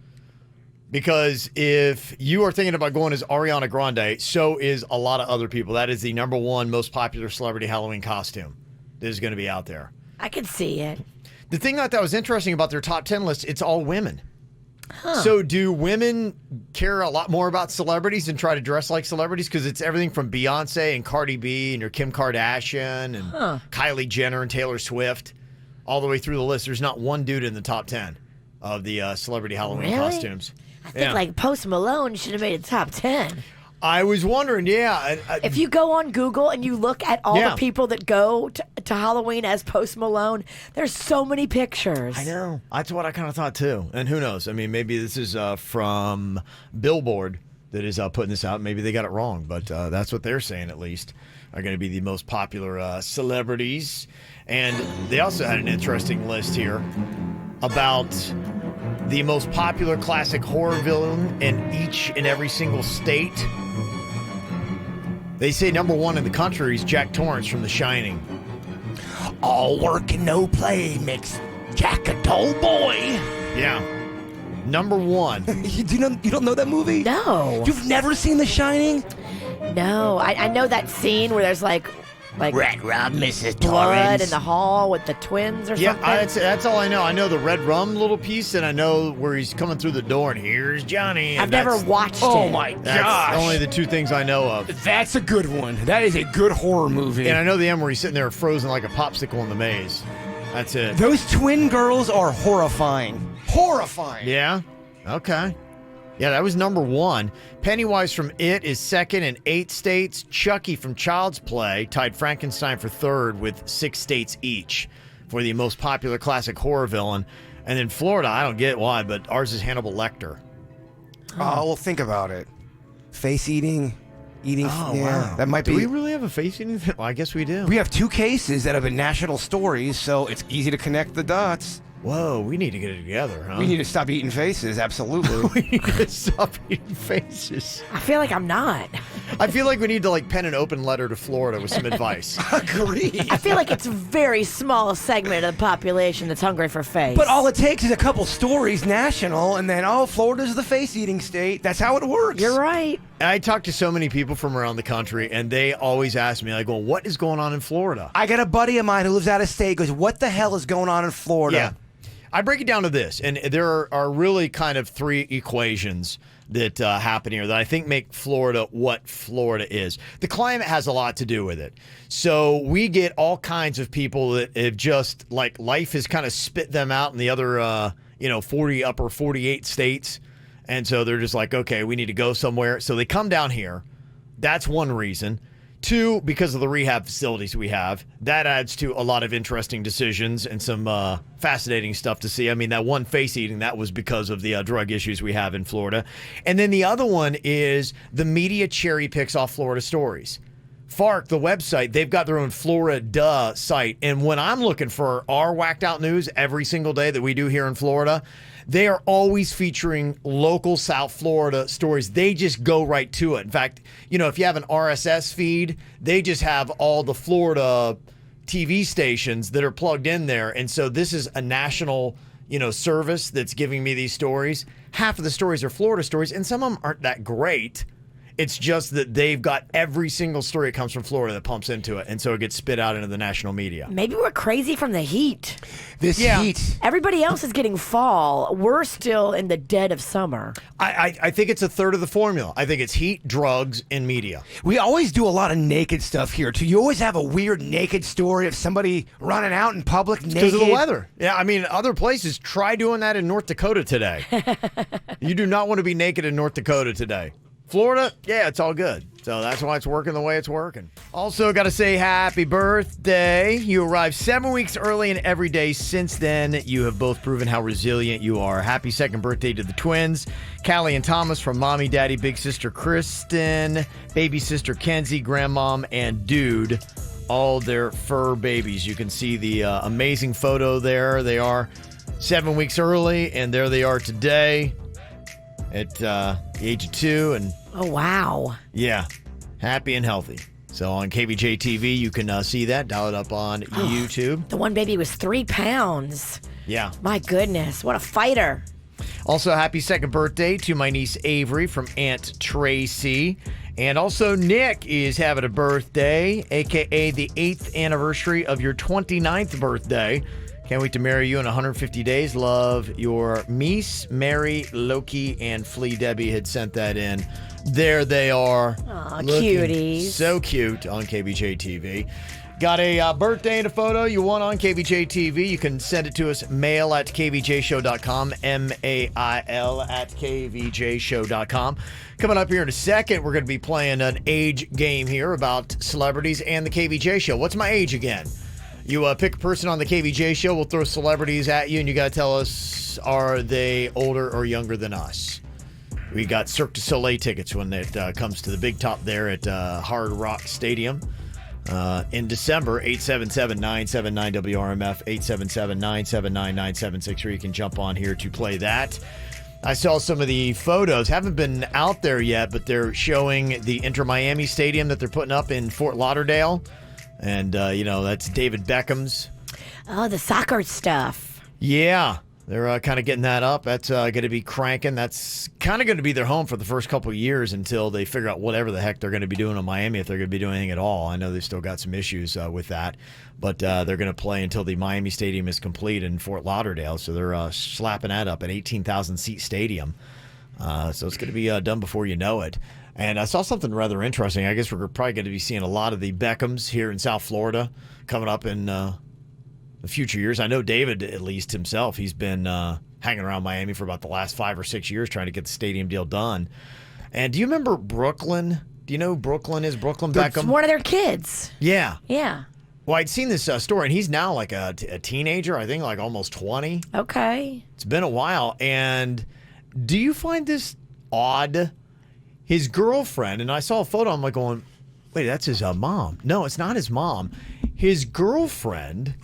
Because if you are thinking about going as Ariana Grande, so is a lot of other people. That is the #1 most popular celebrity Halloween costume that is going to be out there. I could see it. The thing I thought was interesting about their top 10 list, it's all women. So do women care a lot more about celebrities and try to dress like celebrities? Because it's everything from Beyonce and Cardi B and your Kim Kardashian and Kylie Jenner and Taylor Swift all the way through the list. There's not one dude in the top 10 of the celebrity Halloween costumes. I think like Post Malone should have made a top 10. I was wondering, if you go on Google and you look at all the people that go to Halloween as Post Malone, there's so many pictures. I know. That's what I kind of thought too. And who knows? I mean, maybe this is from Billboard that is putting this out. Maybe they got it wrong, but that's what they're saying at least are going to be the most popular celebrities. And they also had an interesting list here about the most popular classic horror villain in each and every single state. They say #1 in the country is Jack Torrance from The Shining. All work and no play makes Jack a dull boy. Yeah. #1. You don't know that movie? No. You've never seen The Shining? No. I know that scene where there's like Red Rum, Mrs. blood Torrance. in the hall with the twins or something. That's all I know. I know the Red Rum little piece, and I know where he's coming through the door, and here's Johnny. And I've never watched it. Oh my That's gosh. only the two things I know of. That's a good one. That is a good horror movie. And I know the end where he's sitting there frozen like a popsicle in the maze. That's it. Those twin girls are horrifying. Horrifying. Yeah? Okay. Yeah, that was #1. Pennywise from It is second in 8 states. Chucky from Child's Play tied Frankenstein for third with 6 states each for the most popular classic horror villain. And then Florida, I don't get why, but ours is Hannibal Lecter. Oh, well, think about it. Face eating. Oh, wow. That might do be. we really have a face eating thing? Well, I guess we do. We have 2 cases that have been national stories, so it's easy to connect the dots. Whoa, we need to get it together, huh? We need to stop eating faces, absolutely. We need to stop eating faces. I feel like I'm not. I feel like we need to pen an open letter to Florida with some advice. Agree. I feel like it's a very small segment of the population that's hungry for face. But all it takes is a couple stories national, and then, Florida's the face-eating state. That's how it works. You're right. I talk to so many people from around the country, and they always ask me, like, well, what is going on in Florida? I got a buddy of mine who lives out of state, goes, what the hell is going on in Florida? Yeah. I break it down to this, and there are really kind of three equations that happen here that I think make Florida what Florida is. The climate has a lot to do with it. So we get all kinds of people that have just, like, life has kind of spit them out in the other, upper 48 states. And so they're just like, okay, we need to go somewhere. So they come down here. That's one reason. Two, because of the rehab facilities we have. That adds to a lot of interesting decisions and some fascinating stuff to see. I mean, that one face eating, that was because of the drug issues we have in Florida. And then the other one is the media cherry picks off Florida stories. FARC, the website, they've got their own Florida site. And when I'm looking for our whacked out news every single day that we do here in Florida, they are always featuring local South Florida stories. They just go right to it. In fact, if you have an RSS feed, they just have all the Florida TV stations that are plugged in there. And so this is a national, service that's giving me these stories. Half of the stories are Florida stories, and some of them aren't that great. It's just that they've got every single story that comes from Florida that pumps into it, and so it gets spit out into the national media. Maybe we're crazy from the heat. This heat. Everybody else is getting fall. We're still in the dead of summer. I think it's a third of the formula. I think it's heat, drugs, and media. We always do a lot of naked stuff here, too. You always have a weird naked story of somebody running out in public naked. Because of the weather. Yeah, I mean, other places, try doing that in North Dakota today. You do not want to be naked in North Dakota today. Florida, yeah, it's all good. So that's why it's working the way it's working. Also, got to say happy birthday. You arrived 7 weeks early, and every day since then, you have both proven how resilient you are. Happy second birthday to the twins, Callie and Thomas, from Mommy, Daddy, Big Sister Kristen, Baby Sister Kenzie, Grandmom, and Dude, all their fur babies. You can see the amazing photo there. They are 7 weeks early, and there they are today at the age of 2. And oh, wow. Yeah, happy and healthy. So on KVJ TV, you can see that. Dial it up on YouTube. The one baby was 3 pounds. Yeah. My goodness, what a fighter. Also, happy second birthday to my niece Avery from Aunt Tracy. And also, Nick is having a birthday, a.k.a. the 8th anniversary of your 29th birthday. Can't wait to marry you in 150 days. Love, your Mies, Mary, Loki, and Flea Debbie had sent that in. There they are. Aw, cuties. So cute on KVJ TV. Got a birthday and a photo you want on KVJ TV? You can send it to us, mail@kvjshow.com, mail@kvjshow.com. Coming up here in a second, we're going to be playing an age game here about celebrities and the KVJ show. What's my age again? You pick a person on the KVJ show, we'll throw celebrities at you, and you got to tell us, are they older or younger than us? We got Cirque du Soleil tickets when it comes to the big top there at Hard Rock Stadium in December. 877-979-WRMF, 877-979-9763. You can jump on here to play that. I saw some of the photos. Haven't been out there yet, but they're showing the Inter Miami Stadium that they're putting up in Fort Lauderdale. And, that's David Beckham's. Oh, the soccer stuff. Yeah, they're kind of getting that up. That's going to be cranking. That's kind of going to be their home for the first couple of years until they figure out whatever the heck they're going to be doing in Miami, if they're going to be doing anything at all. I know they've still got some issues with that. But they're going to play until the Miami Stadium is complete in Fort Lauderdale. So they're slapping that up, an 18,000-seat stadium. So it's going to be done before you know it. And I saw something rather interesting. I guess we're probably going to be seeing a lot of the Beckhams here in South Florida coming up in the future years. I know David, at least himself, he's been hanging around Miami for about the last 5 or 6 years trying to get the stadium deal done. And do you remember Brooklyn? Do you know who Brooklyn is? Brooklyn Beckham? It's one of their kids. Yeah. Yeah. Well, I'd seen this story, and he's now like a teenager, I think like almost 20. Okay. It's been a while. And do you find this odd? His girlfriend, and I saw a photo, I'm like going, wait, that's his mom. No, it's not his mom. His girlfriend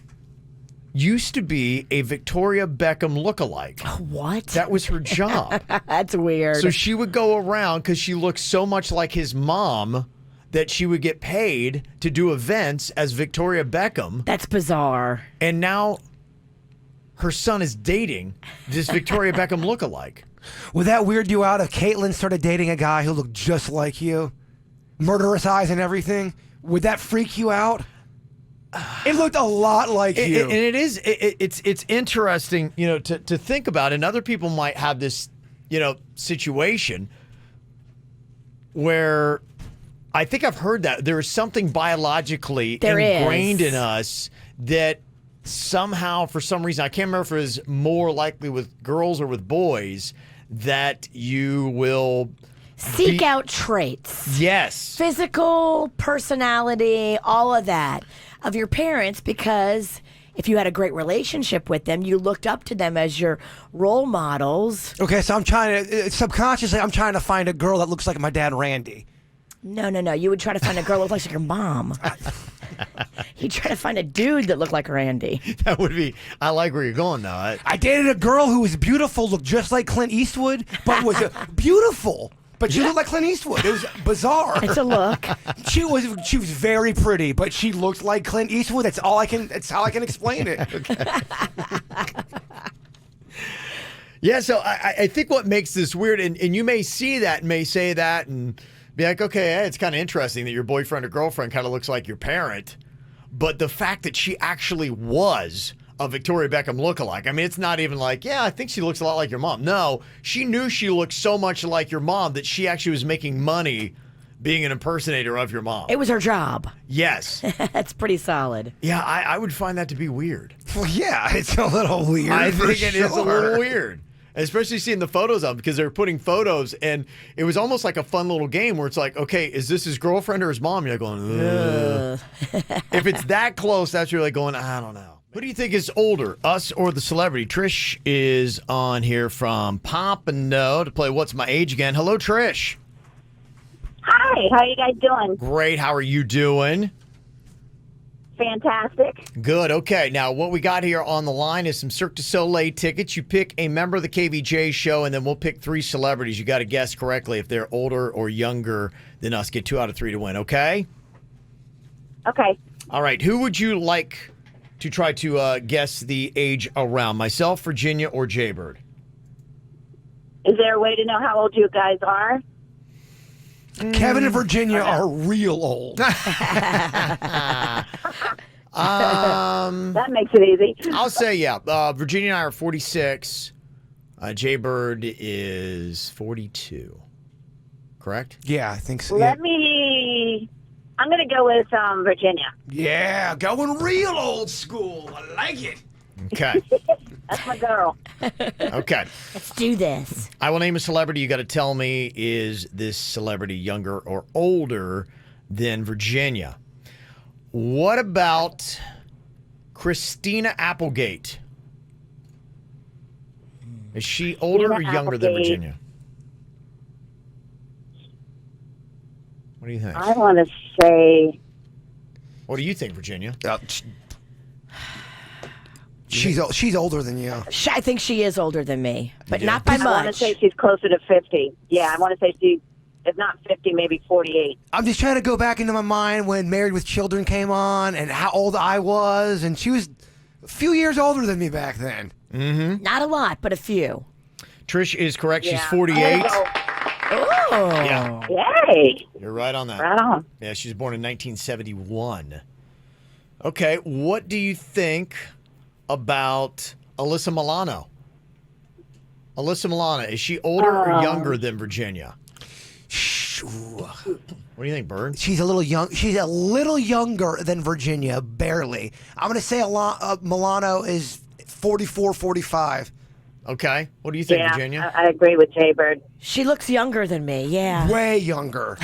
used to be a Victoria Beckham lookalike. What? That was her job. That's weird. So she would go around because she looked so much like his mom that she would get paid to do events as Victoria Beckham. That's bizarre. And now her son is dating this Victoria Beckham lookalike. Would that weird you out if Caitlyn started dating a guy who looked just like you? Murderous eyes and everything? Would that freak you out? It looked a lot like you. And it is. It's interesting, to think about. And other people might have this, situation where I think I've heard that there is something biologically ingrained in us that somehow, for some reason, I can't remember if it was more likely with girls or with boys, that you will seek out traits. Yes. Physical, personality, all of that of your parents, because if you had a great relationship with them, you looked up to them as your role models. Okay, so I'm trying to, subconsciously, I'm trying to find a girl that looks like my dad, Randy. No. You would try to find a girl that looks like your mom. You'd try to find a dude that looked like Randy. That would be, I like where you're going now. I dated a girl who was beautiful, looked just like Clint Eastwood, but was beautiful. But she looked like Clint Eastwood. It was bizarre. It's a look. She was very pretty, but she looked like Clint Eastwood. That's how I can explain it. Yeah, so I think what makes this weird, and you may see that and may say that and be like, okay, it's kind of interesting that your boyfriend or girlfriend kind of looks like your parent, but the fact that she actually was a Victoria Beckham lookalike. I mean, it's not even like, yeah, I think she looks a lot like your mom. No, she knew she looked so much like your mom that she actually was making money being an impersonator of your mom. It was her job. Yes. That's pretty solid. Yeah, I would find that to be weird. Well, yeah, it's a little weird. I think it is a little weird. Especially seeing the photos of them, because they're putting photos, and it was almost like a fun little game where it's like, okay, is this his girlfriend or his mom? You're going, ugh. If it's that close, that's really going, I don't know. Who do you think is older, us or the celebrity? Trish is on here from Pompano to play What's My Age again. Hello, Trish. Hi, how you guys doing? Great. How are you doing? Fantastic. Good. Okay. Now, what we got here on the line is some Cirque du Soleil tickets. You pick a member of the KVJ show, and then we'll pick 3 celebrities. You got to guess correctly if they're older or younger than us. Get 2 out of 3 to win, okay? Okay. All right. Who would you like to try to guess the age around? Myself, Virginia, or Jaybird? Is there a way to know how old you guys are? Kevin and Virginia are real old. That makes it easy. I'll say, yeah. Virginia and I are 46. Jaybird is 42. Correct? Yeah, I think so. I'm going to go with Virginia. Yeah, going real old school. I like it. Okay. That's my girl. Okay. Let's do this. I will name a celebrity. You got to tell me, is this celebrity younger or older than Virginia? What about Christina Applegate? Is she older or younger than Virginia? What do you think? I want to say... What do you think, Virginia? She's older than you. I think she is older than me, but Yeah. not by much. I want to say she's closer to 50. Yeah, I want to say she, if not 50, maybe 48. I'm just trying to go back into my mind when Married with Children came on and how old I was, and she was a few years older than me back then. Mm-hmm. Not a lot, but a few. Trish is correct. Yeah. She's 48. Oh. Yeah. Yay. You're right on that. Right on. Yeah, she was born in 1971. Okay, what do you think about Alyssa Milano? Alyssa Milano, is she older or younger than Virginia? What do you think, Bird? She's a little young. She's a little younger than Virginia, barely. I'm going to say Milano is 44, 45. Okay. What do you think, Yeah, Virginia? I agree with Jaybird. She looks younger than me, yeah. Way younger.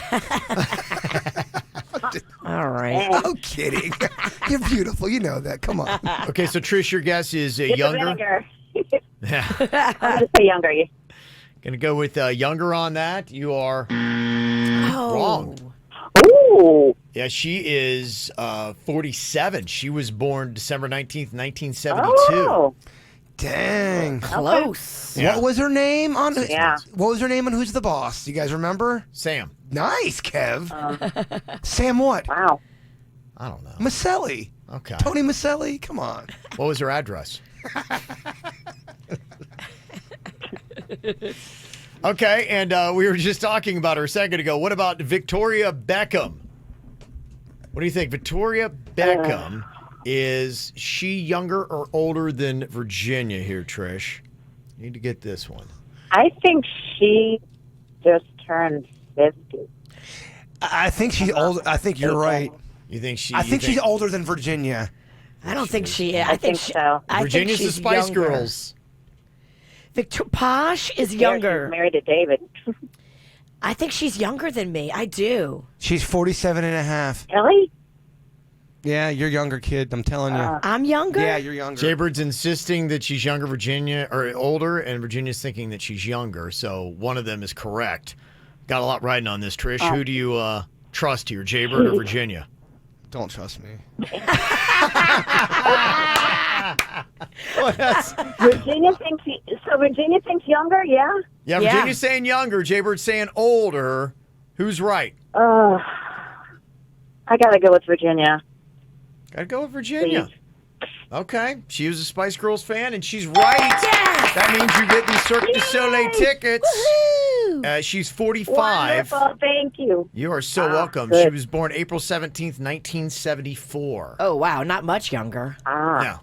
All right. I'm kidding. You're beautiful. You know that. Come on. Okay, so Trish, your guess is Get the younger? vinegar. Yeah. I'm going to say younger. Going to go with younger on that. You are Oh. wrong. Ooh. Yeah, she is 47. She was born December 19th, 1972. Oh. Dang. Close. Yeah. What was her name on? Yeah. What was her name on Who's the Boss? You guys remember? Sam. Nice, Kev. Sam what? Wow. I don't know. Maselli. Okay. Tony Maselli. Come on. What was her address? Okay, and we were just talking about her a second ago. What about Victoria Beckham? What do you think? Victoria Beckham, is she younger or older than Virginia here, Trish? You need to get this one. I think she just turned 50. I think she's old. I think you're right. You think she? I think she's older than Virginia. I don't think she is. I think so. Virginia's the she's Spice younger. Girls. Posh is Yeah, younger. she's married to David. I think she's younger than me. I do. She's 47 and a half. Really? Yeah, you're younger, kid. I'm telling you. I'm younger? Yeah, you're younger. Jaybird's insisting that she's younger, Virginia, or older, and Virginia's thinking that she's younger. So one of them is correct. Got a lot riding on this, Trish. Who do you trust here, Jaybird or Virginia? Don't trust me. Virginia thinks Virginia thinks younger, yeah? Yeah, Yeah. Virginia's saying younger. Jaybird's saying older. Who's right? I gotta go with Virginia. Gotta go with Virginia. Please. Okay. She was a Spice Girls fan, and she's right. Yes! That means you get these Cirque du Soleil tickets. Woohoo! She's 45. Wonderful, thank you. You are so welcome. good. She was born April 17th, 1974. Oh, wow. Not much younger. Yeah,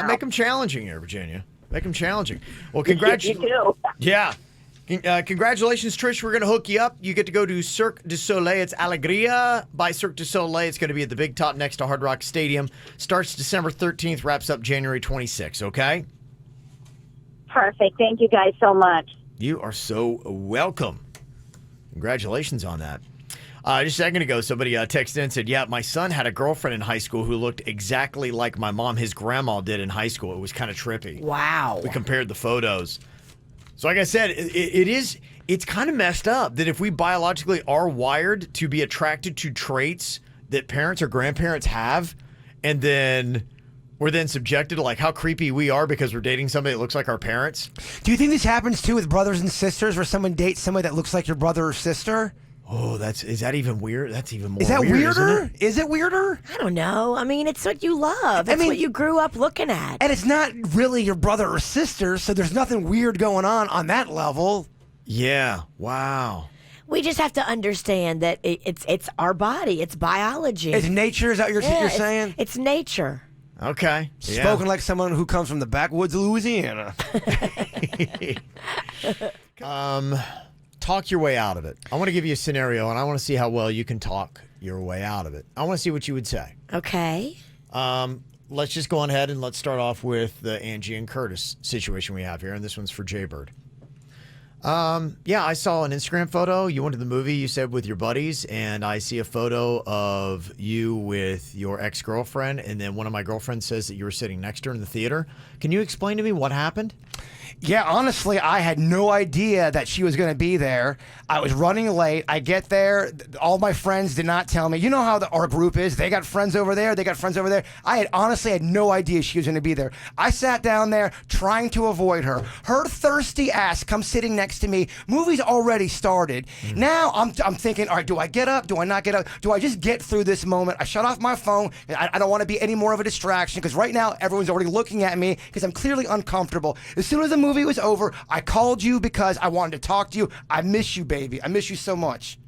make them challenging here, Virginia. Make them challenging. Well, You congratulations. do. Yeah. Congratulations, Trish. We're going to hook you up. You get to go to Cirque du Soleil. It's Alegria by Cirque du Soleil. It's going to be at the Big Top next to Hard Rock Stadium. Starts December 13th, wraps up January 26th, okay? Perfect. Thank you guys so much. You are so welcome. Congratulations on that. Just a second ago, somebody texted in and said, yeah, my son had a girlfriend in high school who looked exactly like my mom, his grandma, did in high school. It was kind of trippy. Wow. We compared the photos. So like I said, it's kind of messed up that if we biologically are wired to be attracted to traits that parents or grandparents have, and then we're then subjected to like how creepy we are because we're dating somebody that looks like our parents. Do you think this happens too with brothers and sisters, where someone dates somebody that looks like your brother or sister? Oh, is that even weird? That's even more Is that weird, weirder? isn't it? Is it weirder? I don't know. I mean, it's what you love. That's what you grew up looking at. And it's not really your brother or sister, so there's nothing weird going on that level. Yeah. Wow. We just have to understand that it's our body. It's biology. It's nature, is that what you're it's saying? It's nature. Okay. Yeah. Spoken like someone who comes from the backwoods of Louisiana. Talk your way out of it. I want to give you a scenario, and I want to see how well you can talk your way out of it. I want to see what you would say. Okay. Let's just go on ahead and let's start off with the Angie and Curtis situation we have here, and this one's for Jaybird. Yeah, I saw an Instagram photo. You went to the movie, you said, with your buddies, and I see a photo of you with your ex-girlfriend, and then one of my girlfriends says that you were sitting next to her in the theater. Can you explain to me what happened? Yeah, honestly, I had no idea that she was going to be there. I was running late. I get there. All my friends did not tell me. You know how our group is. They got friends over there. They got friends over there. I honestly had no idea she was going to be there. I sat down there trying to avoid her. Her thirsty ass comes sitting next to me. Movie's already started. Now I'm thinking, all right, do I get up? Do I not get up? Do I just get through this moment? I shut off my phone. I don't want to be any more of a distraction because right now everyone's already looking at me because I'm clearly uncomfortable. As soon as the movie was over, I called you because I wanted to talk to you. I miss you, baby. I miss you so much.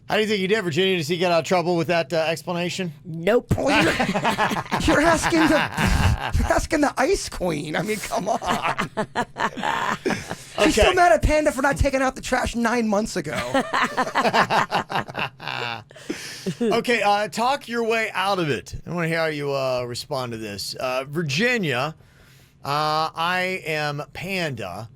How do you think you did, Virginia? Does he get out of trouble with that explanation? Nope. You're asking the ice queen. I mean, come on. She's still mad at Panda for not taking out the trash 9 months ago. Okay, talk your way out of it. I want to hear how you respond to this. Virginia, I am Panda,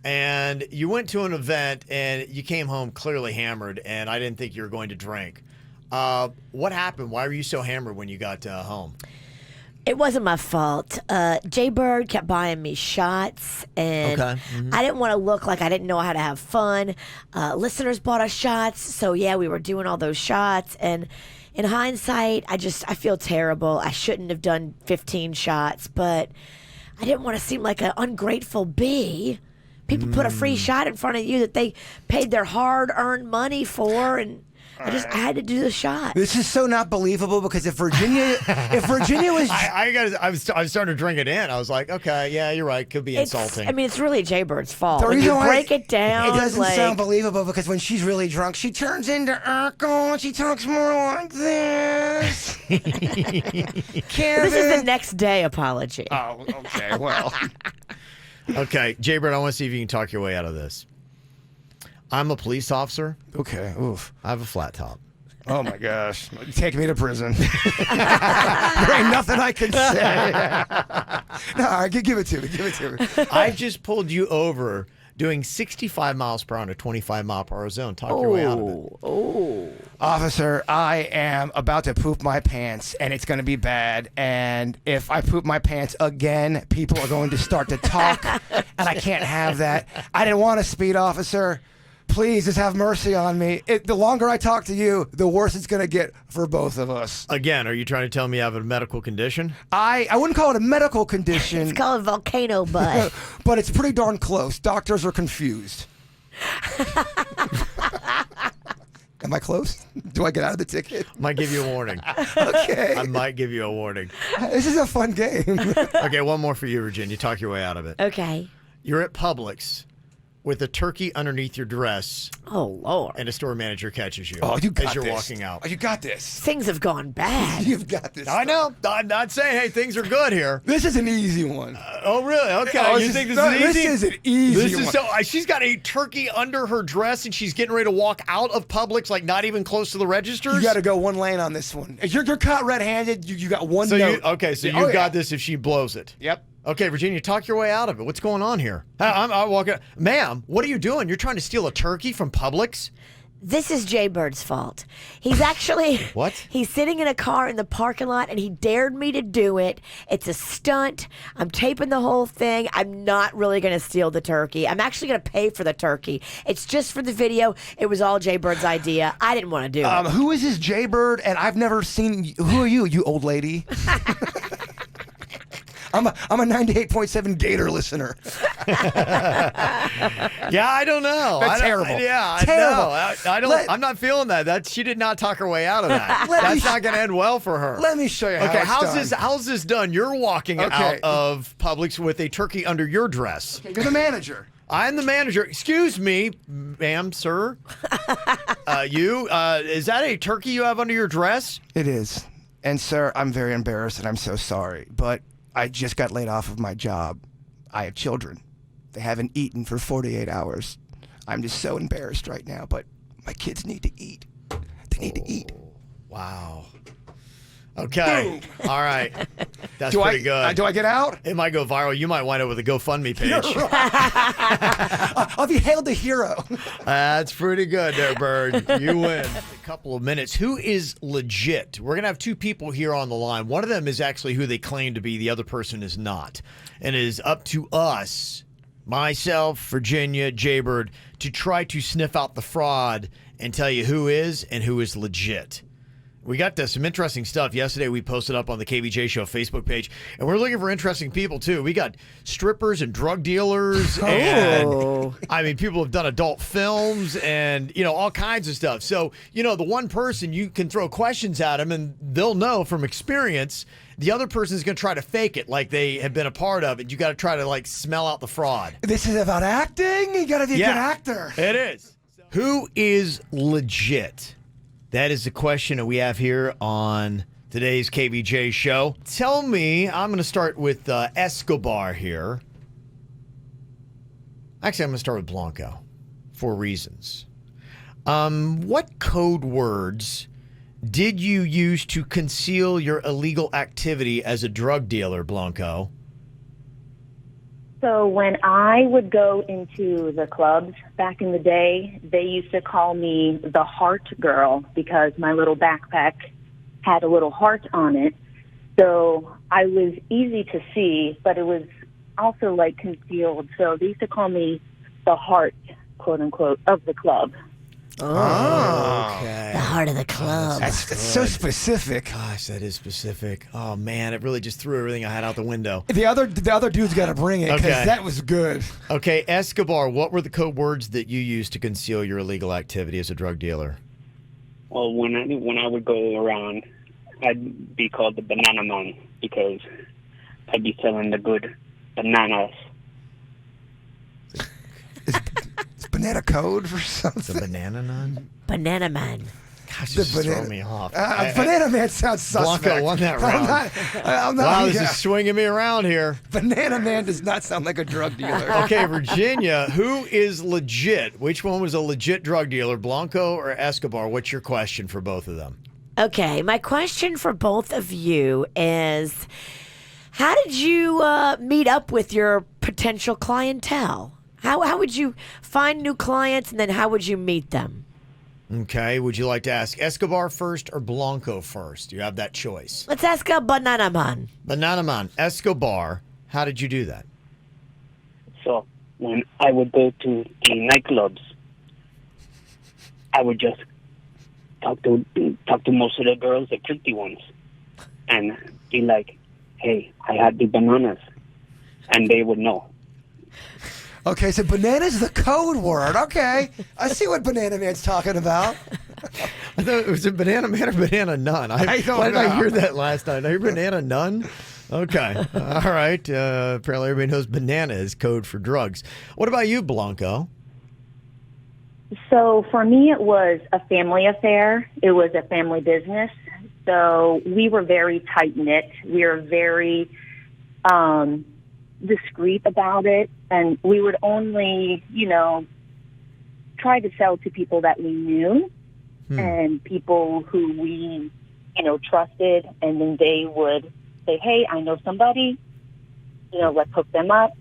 and you went to an event and you came home clearly hammered, and I didn't think you were going to drink. What happened? Why were you so hammered when you got home? It wasn't my fault. Jaybird kept buying me shots, and Okay. Mm-hmm. I didn't want to look like I didn't know how to have fun. Listeners bought us shots, so yeah, we were doing all those shots. And in hindsight, I feel terrible. I shouldn't have done 15 shots, but I didn't want to seem like an ungrateful bee. People put a free shot in front of you that they paid their hard-earned money for, and I had to do the shot. This is so not believable because if Virginia was, I was starting to drink it in. I was like, okay, yeah, you're right. Could be insulting. I mean, it's really Jay Bird's fault. The When reason you why break it down, it doesn't like, sound believable because when she's really drunk, she turns into Urkel and she talks more like this. this is the next day apology. Oh, okay, well. Okay, Jay Bird, I want to see if you can talk your way out of this. I'm a police officer. Okay, oof. I have a flat top. Oh my gosh. Take me to prison. There ain't nothing I can say. No, all right, give it to me. Give it to me. I just pulled you over doing 65 miles per hour in a 25 mile per hour zone. Talk your way out of it. Oh. Officer, I am about to poop my pants, and it's going to be bad. And if I poop my pants again, people are going to start to talk, and I can't have that. I didn't want to speed, officer. Please just have mercy on me. The longer I talk to you, the worse it's going to get for both of us. Again, are you trying to tell me I have a medical condition? I wouldn't call it a medical condition. It's called volcano butt. But it's pretty darn close. Doctors are confused. Am I close? Do I get out of the ticket? Might give you a warning. Okay. I might give you a warning. This is a fun game. Okay, one more for you, Virginia. Talk your way out of it. Okay. You're at Publix with a turkey underneath your dress. Oh, Lord. And a store manager catches you. Oh, you got as you're this. walking out. Oh, you got this. Things have gone bad. You've got this. I know. I'm not saying, hey, things are good here. This is an easy one. Oh, really? Okay. Oh, You think this is easy? This is an easy one. She's got a turkey under her dress and she's getting ready to walk out of Publix, like not even close to the registers? You got to go one lane on this one. If you're caught red-handed, you got one note. You've got this if she blows it. Yep. Okay, Virginia, talk your way out of it. What's going on here? I walk out. Ma'am, what are you doing? You're trying to steal a turkey from Publix? This is Jay Bird's fault. He's actually What? He's sitting in a car in the parking lot and he dared me to do it. It's a stunt. I'm taping the whole thing. I'm not really going to steal the turkey. I'm actually going to pay for the turkey. It's just for the video. It was all Jay Bird's idea. I didn't want to do it. Who is this Jay Bird? And I've never seen. Who are you, you old lady? I'm a 98.7 Gator listener. Yeah, I don't know. That's terrible. Terrible. I'm not feeling that. She did not talk her way out of that. That's not going to end well for her. Let me show you how it's done. How's this done? You're walking out of Publix with a turkey under your dress. Okay, you're the manager. I'm the manager. Excuse me, ma'am, sir. Is that a turkey you have under your dress? It is. And, sir, I'm very embarrassed and I'm so sorry. But I just got laid off of my job. I have children. They haven't eaten for 48 hours. I'm just so embarrassed right now, but my kids need to eat. They need to eat. Wow. Okay. All right. That's pretty good. Do I get out? It might go viral. You might wind up with a GoFundMe page. I'll be hailed a hero. That's pretty good there, Bird. You win. A couple of minutes. Who is legit? We're going to have two people here on the line. One of them is actually who they claim to be. The other person is not. And it is up to us, myself, Virginia, Jaybird, to try to sniff out the fraud and tell you who is and who is legit. We got some interesting stuff. Yesterday, we posted up on the KVJ Show Facebook page, and we're looking for interesting people, too. We got strippers and drug dealers, and, I mean, people have done adult films and, all kinds of stuff. So, the one person, you can throw questions at them, and they'll know from experience. The other person is going to try to fake it like they have been a part of it. You got to try to, smell out the fraud. This is about acting? You got to be a good actor. It is. Who is legit? That is the question that we have here on today's KVJ show. Tell me, I'm going to start with Escobar here. Actually, I'm going to start with Blanco for reasons. What code words did you use to conceal your illegal activity as a drug dealer, Blanco? So when I would go into the clubs back in the day, they used to call me the heart girl because my little backpack had a little heart on it. So I was easy to see, but it was also concealed. So they used to call me the heart, quote unquote, of the club. Oh, okay. The heart of the club. That's so specific. Gosh, that is specific. Oh man, it really just threw everything I had out the window. The other dude's got to bring it because that was good. Okay, Escobar, what were the code words that you used to conceal your illegal activity as a drug dealer? Well, when I would go around, I'd be called the Banana Man because I'd be selling the good bananas. Is banana code for something? The banana nun? Banana Man. Gosh, this is throwing me off. Banana Man sounds suspect. Blanco won that round. I'm not, wow, this is swinging me around here. Banana Man does not sound like a drug dealer. Okay, Virginia, who is legit? Which one was a legit drug dealer, Blanco or Escobar? What's your question for both of them? Okay, my question for both of you is, how did you meet up with your potential clientele? How would you find new clients, and then how would you meet them? Okay, would you like to ask Escobar first or Blanco first? You have that choice. Let's ask a Banana Man. Banana Man, Escobar, how did you do that? So when I would go to the nightclubs, I would just talk to most of the girls, the pretty ones, and be like, "Hey, I had the bananas," and they would know. Okay, so banana's the code word. Okay, I see what Banana Man's talking about. I thought it was a Banana Man or Banana Nun. I don't Why did I know. hear that last night? I hear Banana Nun? Okay. All right. Apparently everybody knows banana is code for drugs. What about you, Blanco? So for me, it was a family affair. It was a family business. So we were very tight-knit. We were very discreet about it. And we would only, try to sell to people that we knew and people who we, trusted. And then they would say, hey, I know somebody, let's hook them up.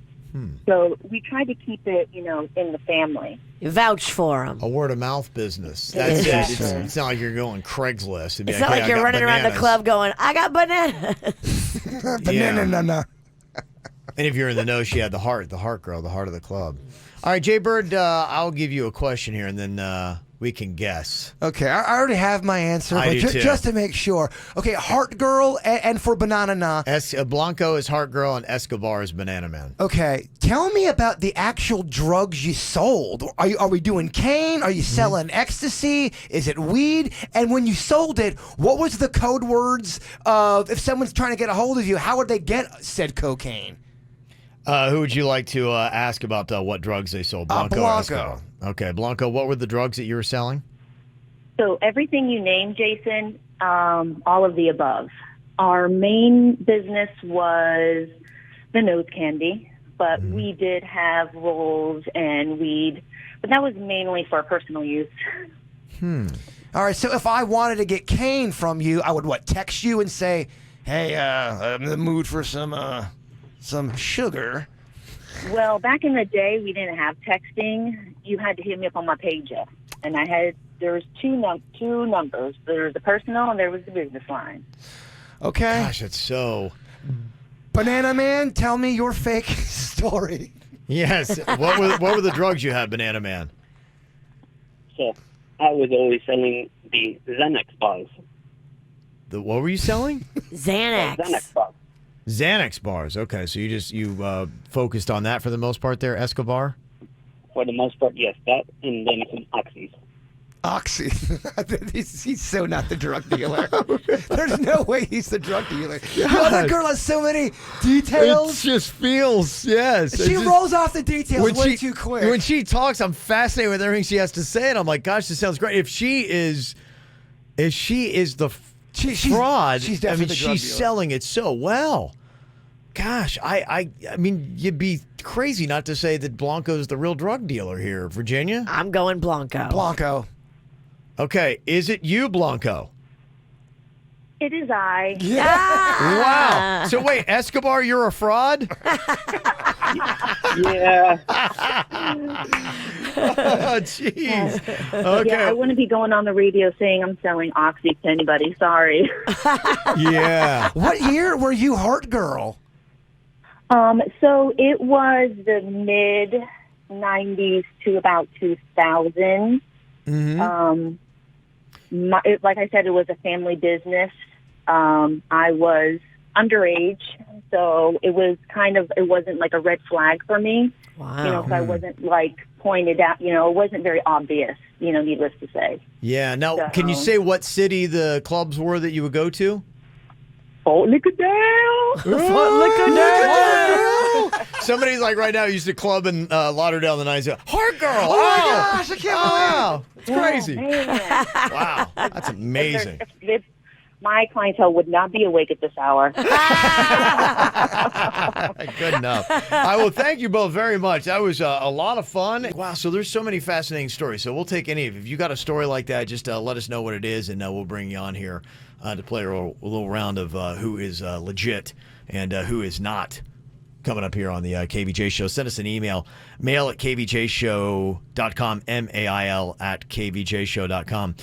So we tried to keep it, in the family. You vouch for them. A word of mouth business. That's it. It's not like you're going Craigslist. It's not like you're running around the club going, I got bananas. Banana. And if you're in the know, she had the heart girl, the heart of the club. All right, Jay Bird, I'll give you a question here, and then we can guess. Okay, I already have my answer, I but do too. just to make sure. Okay, Heart Girl and for Banana Na. Blanco is Heart Girl, and Escobar is Banana Man. Okay, tell me about the actual drugs you sold. Are we doing cane? Are you selling ecstasy? Is it weed? And when you sold it, what was the code words of if someone's trying to get a hold of you, how would they get said cocaine? Who would you like to ask about what drugs they sold? Blanco. Or Escobar? Okay, Blanco, what were the drugs that you were selling? So everything you named, Jason, all of the above. Our main business was the nose candy, but we did have rolls and weed, but that was mainly for personal use. All right, so if I wanted to get cane from you, I would text you and say, hey, I'm in the mood for some sugar. Well, back in the day, we didn't have texting. You had to hit me up on my pager, and there was two numbers. There was the personal, and there was the business line. Okay. Gosh, it's so... Banana Man, tell me your fake story. Yes. What were the drugs you had, Banana Man? So I was always selling the Xanax bars. What were you selling? Xanax. Xanax bars. Xanax bars. Okay, so you focused on that for the most part there, Escobar? For the most part, yes. That and then some oxys. Oxy. He's so not the drug dealer. There's no way he's the drug dealer. You know, that girl has so many details. It just feels, yes. She rolls off the details way too quick. When she talks, I'm fascinated with everything she has to say, and I'm like, gosh, this sounds great. If she is the fraud, she's definitely the drug she's dealer. selling it so well. Gosh, I mean, you'd be crazy not to say that Blanco's the real drug dealer here, Virginia. I'm going Blanco. Blanco. Okay, is it you, Blanco? It is I. Wow. So wait, Escobar, you're a fraud? Yeah. Oh, jeez. Okay. Yeah, I wouldn't be going on the radio saying I'm selling oxy to anybody. Sorry. Yeah. What year were you Heart Girl? So it was the mid 90s to about 2000. Like I said, it was a family business. I was underage, so it wasn't like a red flag for me. Wow. So I wasn't like pointed out, it wasn't very obvious, needless to say. Yeah. Now, So- can you say what city the clubs were that you would go to? Fort Lauderdale. Somebody's like right now used to club in Lauderdale the night. Hard girl. Oh my gosh, I can't believe It's crazy. Man. Wow. That's amazing. My clientele would not be awake at this hour. Good enough. I will thank you both very much. That was a lot of fun. Wow, so there's so many fascinating stories. So we'll take any of you. If you got a story like that, just let us know what it is, and we'll bring you on here to play a little round of who is legit and who is not. Coming up here on the KVJ Show. Send us an email, mail at kvjshow.com, mail at kvjshow.com.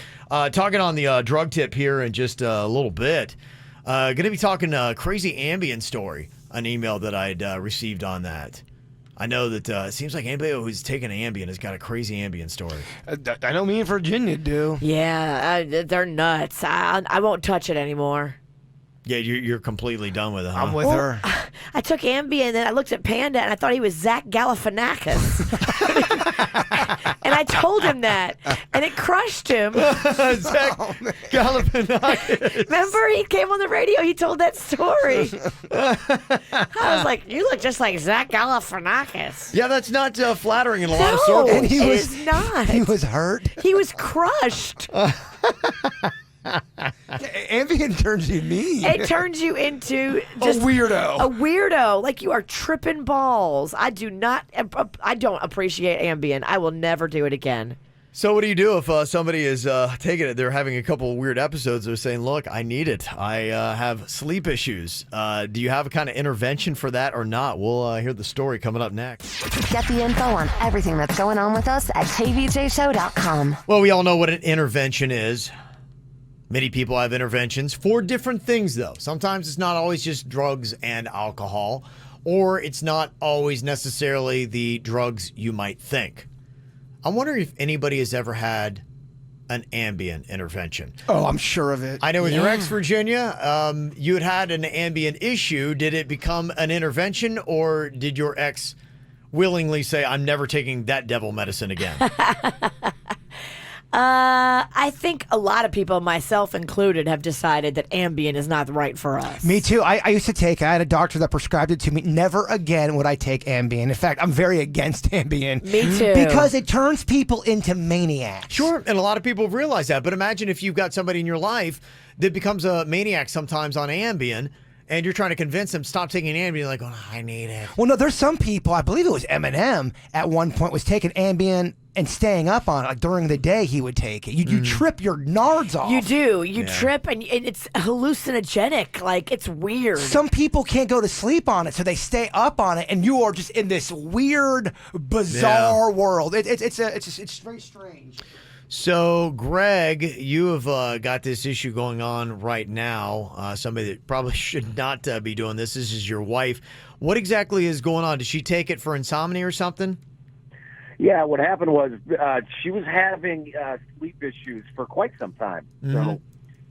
Talking on the drug tip here in just a little bit. Going to be talking crazy Ambien story, an email that I'd received on that. I know that it seems like anybody who's taken Ambien has got a crazy Ambien story. I know me and Virginia do. Yeah, they're nuts. I won't touch it anymore. Yeah, you're completely done with it, huh? I'm with her. I took Ambien, and then I looked at Panda, and I thought he was Zach Galifianakis. And I told him that, and it crushed him. Zach Galifianakis. Remember, he came on the radio. He told that story. I was like, "You look just like Zach Galifianakis." Yeah, that's not flattering in a lot of No, circles. it is not. He was hurt. He was crushed. Ambien turns you mean. It turns you into just a weirdo. A weirdo, like you are tripping balls. I don't appreciate Ambien. I will never do it again. So what do you do if somebody is taking it? They're having a couple of weird episodes. They're saying, look, I need it. I have sleep issues. Do you have a kind of intervention for that or not? We'll hear the story coming up next. Get the info on everything that's going on with us at kvjshow.com. Well, we all know what an intervention is. Many people have interventions for different things, though. Sometimes it's not always just drugs and alcohol, or it's not always necessarily the drugs you might think. I'm wondering if anybody has ever had an Ambien intervention. Oh, I'm sure of it. I know with your ex, Virginia, you had an Ambien issue. Did it become an intervention, or did your ex willingly say, I'm never taking that devil medicine again? I think a lot of people, myself included, have decided that Ambien is not right for us. Me too. I used to take, I had a doctor that prescribed it to me. Never again would I take Ambien. In fact, I'm very against Ambien. Me too. Because it turns people into maniacs. Sure, and a lot of people realize that. But imagine if you've got somebody in your life that becomes a maniac sometimes on Ambien, and you're trying to convince them, stop taking Ambien. Like, oh, I need it. Well, no, there's some people, I believe it was Eminem, at one point was taking Ambien and staying up on it. Like during the day, he would take it. You trip your nards off. You do. You trip, and it's hallucinogenic. Like, it's weird. Some people can't go to sleep on it, so they stay up on it, and you are just in this weird, bizarre world. It's very strange. So, Greg, you have got this issue going on right now. Somebody that probably should not be doing this. This is your wife. What exactly is going on? Did she take it for insomnia or something? Yeah, what happened was she was having sleep issues for quite some time. So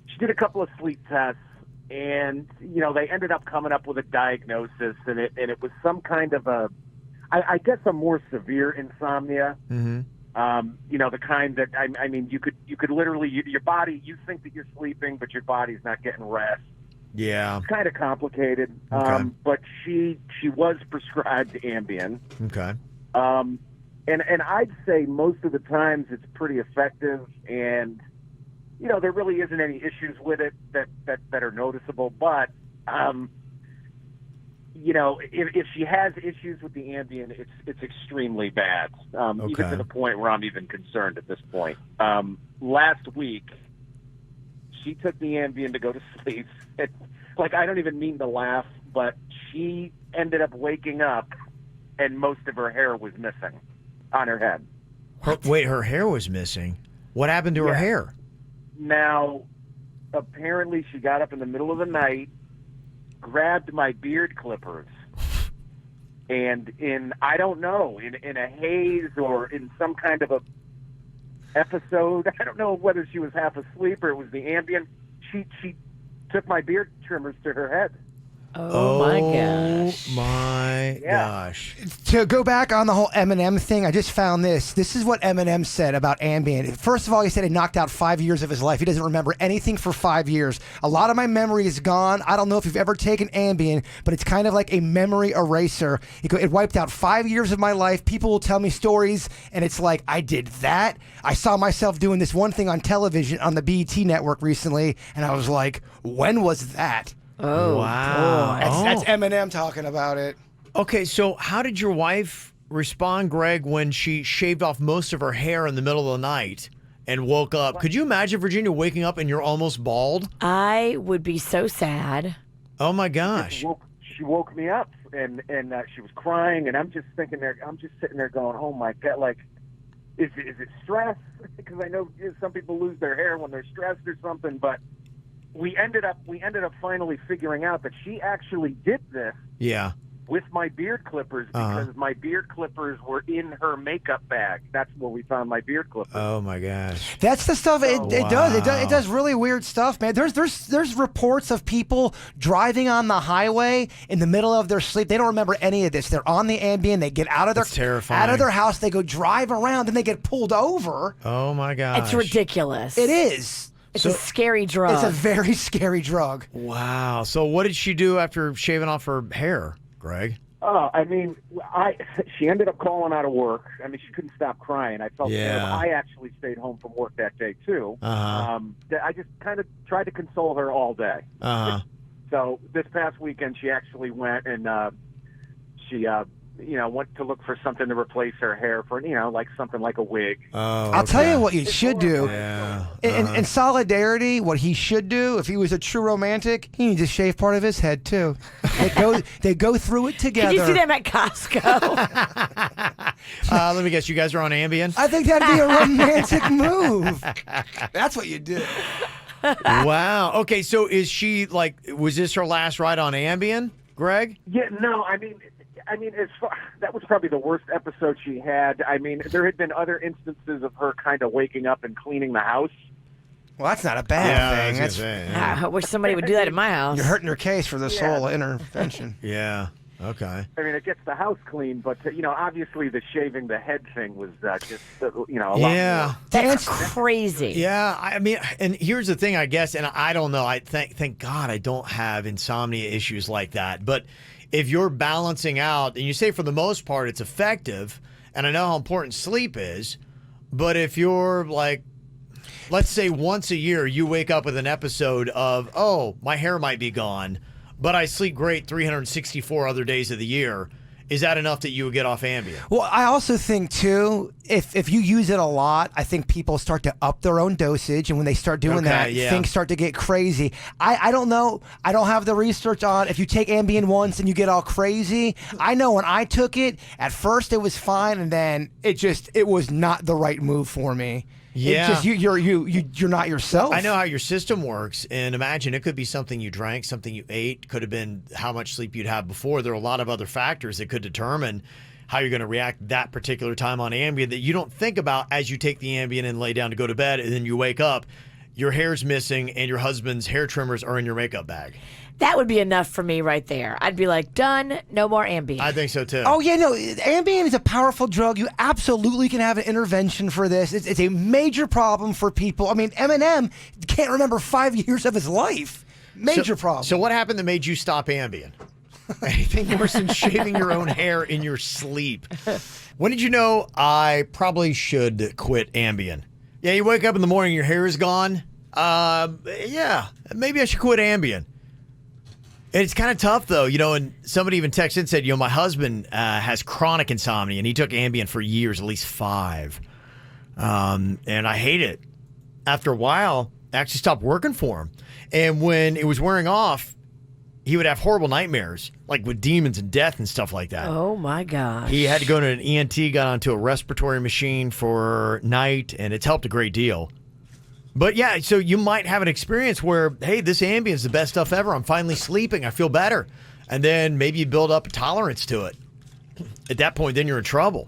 she did a couple of sleep tests, and they ended up coming up with a diagnosis, and it was some kind of I guess a more severe insomnia. The kind that I mean, you could literally your body, you think that you're sleeping, but your body's not getting rest. Yeah, it's kind of complicated. Okay. But she was prescribed Ambien. Okay. And I'd say most of the times it's pretty effective, and there really isn't any issues with it that are noticeable. But if she has issues with the Ambien, it's extremely bad, even to the point where I'm even concerned at this point. Last week, she took the Ambien to go to sleep. Like, I don't even mean to laugh, but she ended up waking up, and most of her hair was missing on her head. Her hair was missing? What happened to her hair? Now, apparently she got up in the middle of the night, grabbed my beard clippers, and in a haze or in some kind of a episode, I don't know whether she was half asleep or it was the Ambien, she took my beard trimmers to her head. Oh my gosh. Oh my gosh. To go back on the whole Eminem thing, I just found this. This is what Eminem said about Ambien. First of all, he said it knocked out 5 years of his life. He doesn't remember anything for 5 years. A lot of my memory is gone. I don't know if you've ever taken Ambien, but it's kind of like a memory eraser. It wiped out 5 years of my life. People will tell me stories, and it's like, I did that. I saw myself doing this one thing on television on the BET network recently, and I was like, when was that? Oh, wow. That's Eminem talking about it. Okay, so how did your wife respond, Greg, when she shaved off most of her hair in the middle of the night and woke up? Could you imagine, Virginia, waking up and you're almost bald? I would be so sad. Oh, my gosh. She woke me up, and she was crying, and I'm just sitting there going, oh, my God, like, is it stress? Because I know some people lose their hair when they're stressed or something, but we ended up finally figuring out that she actually did this with my beard clippers because my beard clippers were in her makeup bag. That's where we found my beard clippers. Oh my gosh. That's the stuff it does really weird stuff, man. There's reports of people driving on the highway in the middle of their sleep. They don't remember any of this. They're on the Ambien, they get out of their house, they go drive around, and they get pulled over. Oh my gosh. It's ridiculous. It is. It's a scary drug. It's a very scary drug. Wow. So what did she do after shaving off her hair, Greg? Oh, I mean, she ended up calling out of work. I mean, she couldn't stop crying. I felt terrible. I actually stayed home from work that day, too. I just kind of tried to console her all day. So this past weekend, she actually went and she went to look for something to replace her hair for, like something like a wig. I'll tell you what you should do. In solidarity, what he should do, if he was a true romantic, he needs to shave part of his head, too. They go through it together. Can you see them at Costco? Let me guess, you guys are on Ambien? I think that'd be a romantic move. That's what you do. Wow. Okay, so is she, was this her last ride on Ambien, Greg? Yeah, no, I mean, that was probably the worst episode she had. I mean, there had been other instances of her kind of waking up and cleaning the house. Well, that's not a bad thing. I wish somebody would do that in my house. You're hurting her case for this whole intervention. Yeah. Okay. I mean, it gets the house clean, but obviously the shaving the head thing was just a lot more. That's crazy. Yeah, I mean, and here's the thing, I guess, and I don't know. I thank God I don't have insomnia issues like that, but if you're balancing out, and you say for the most part it's effective, and I know how important sleep is, but if you're let's say once a year you wake up with an episode of, oh, my hair might be gone, but I sleep great 364 other days of the year, is that enough that you would get off Ambien? Well, I also think, too, if you use it a lot, I think people start to up their own dosage. And when they start doing things start to get crazy. I don't know. I don't have the research on if you take Ambien once and you get all crazy. I know when I took it, at first it was fine. And then it was not the right move for me. Yeah. It's just you're not yourself. I know how your system works, and imagine it could be something you drank, something you ate, could have been how much sleep you'd have before. There are a lot of other factors that could determine how you're going to react that particular time on Ambien that you don't think about as you take the Ambien and lay down to go to bed, and then you wake up, your hair's missing, and your husband's hair trimmers are in your makeup bag. That would be enough for me right there. I'd be like, done, no more Ambien. I think so, too. Oh, yeah, no, Ambien is a powerful drug. You absolutely can have an intervention for this. It's a major problem for people. I mean, Eminem can't remember 5 years of his life. Major problem. So what happened that made you stop Ambien? Anything worse than shaving your own hair in your sleep? When did you know I probably should quit Ambien? Yeah, you wake up in the morning, your hair is gone. Yeah, maybe I should quit Ambien. It's kind of tough, though, and somebody even texted and said, my husband has chronic insomnia, and he took Ambien for years, at least 5. And I hate it. After a while, it actually stopped working for him. And when it was wearing off, he would have horrible nightmares, like with demons and death and stuff like that. Oh, my gosh. He had to go to an ENT, got onto a respiratory machine for night, and it's helped a great deal. But yeah, so you might have an experience where, hey, this Ambien is the best stuff ever. I'm finally sleeping. I feel better. And then maybe you build up a tolerance to it. At that point, then you're in trouble.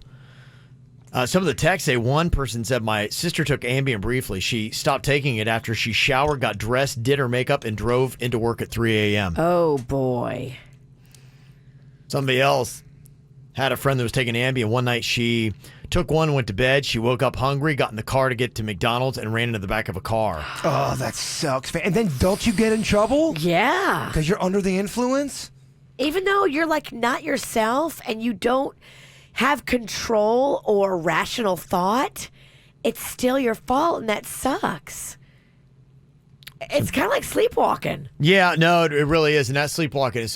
Some of the texts say one person said, my sister took Ambien briefly. She stopped taking it after she showered, got dressed, did her makeup, and drove into work at 3 a.m. Oh, boy. Somebody else had a friend that was taking Ambien. One night she took one, went to bed. She woke up hungry, got in the car to get to McDonald's, and ran into the back of a car. Oh, that sucks. And then don't you get in trouble? Yeah. Because you're under the influence? Even though you're like not yourself and you don't have control or rational thought, it's still your fault, and that sucks. It's kind of like sleepwalking. Yeah, no, it really is. And that sleepwalking is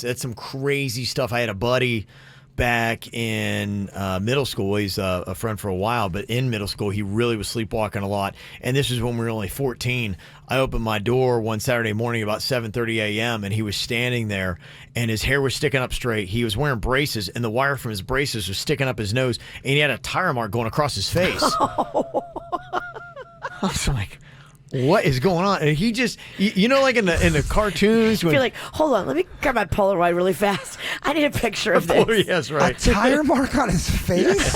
that's some crazy stuff. I had a buddy back in middle school. He's a friend for a while, but in middle school, he really was sleepwalking a lot. And this was when we were only 14. I opened my door one Saturday morning about 7:30 a.m., and he was standing there, and his hair was sticking up straight. He was wearing braces, and the wire from his braces was sticking up his nose, and he had a tire mark going across his face. I was like, what is going on? And he just, you know, like in the cartoons. You're like, hold on, let me grab my Polaroid really fast. I need a picture of this. Oh, yes, right. A tire mark on his face?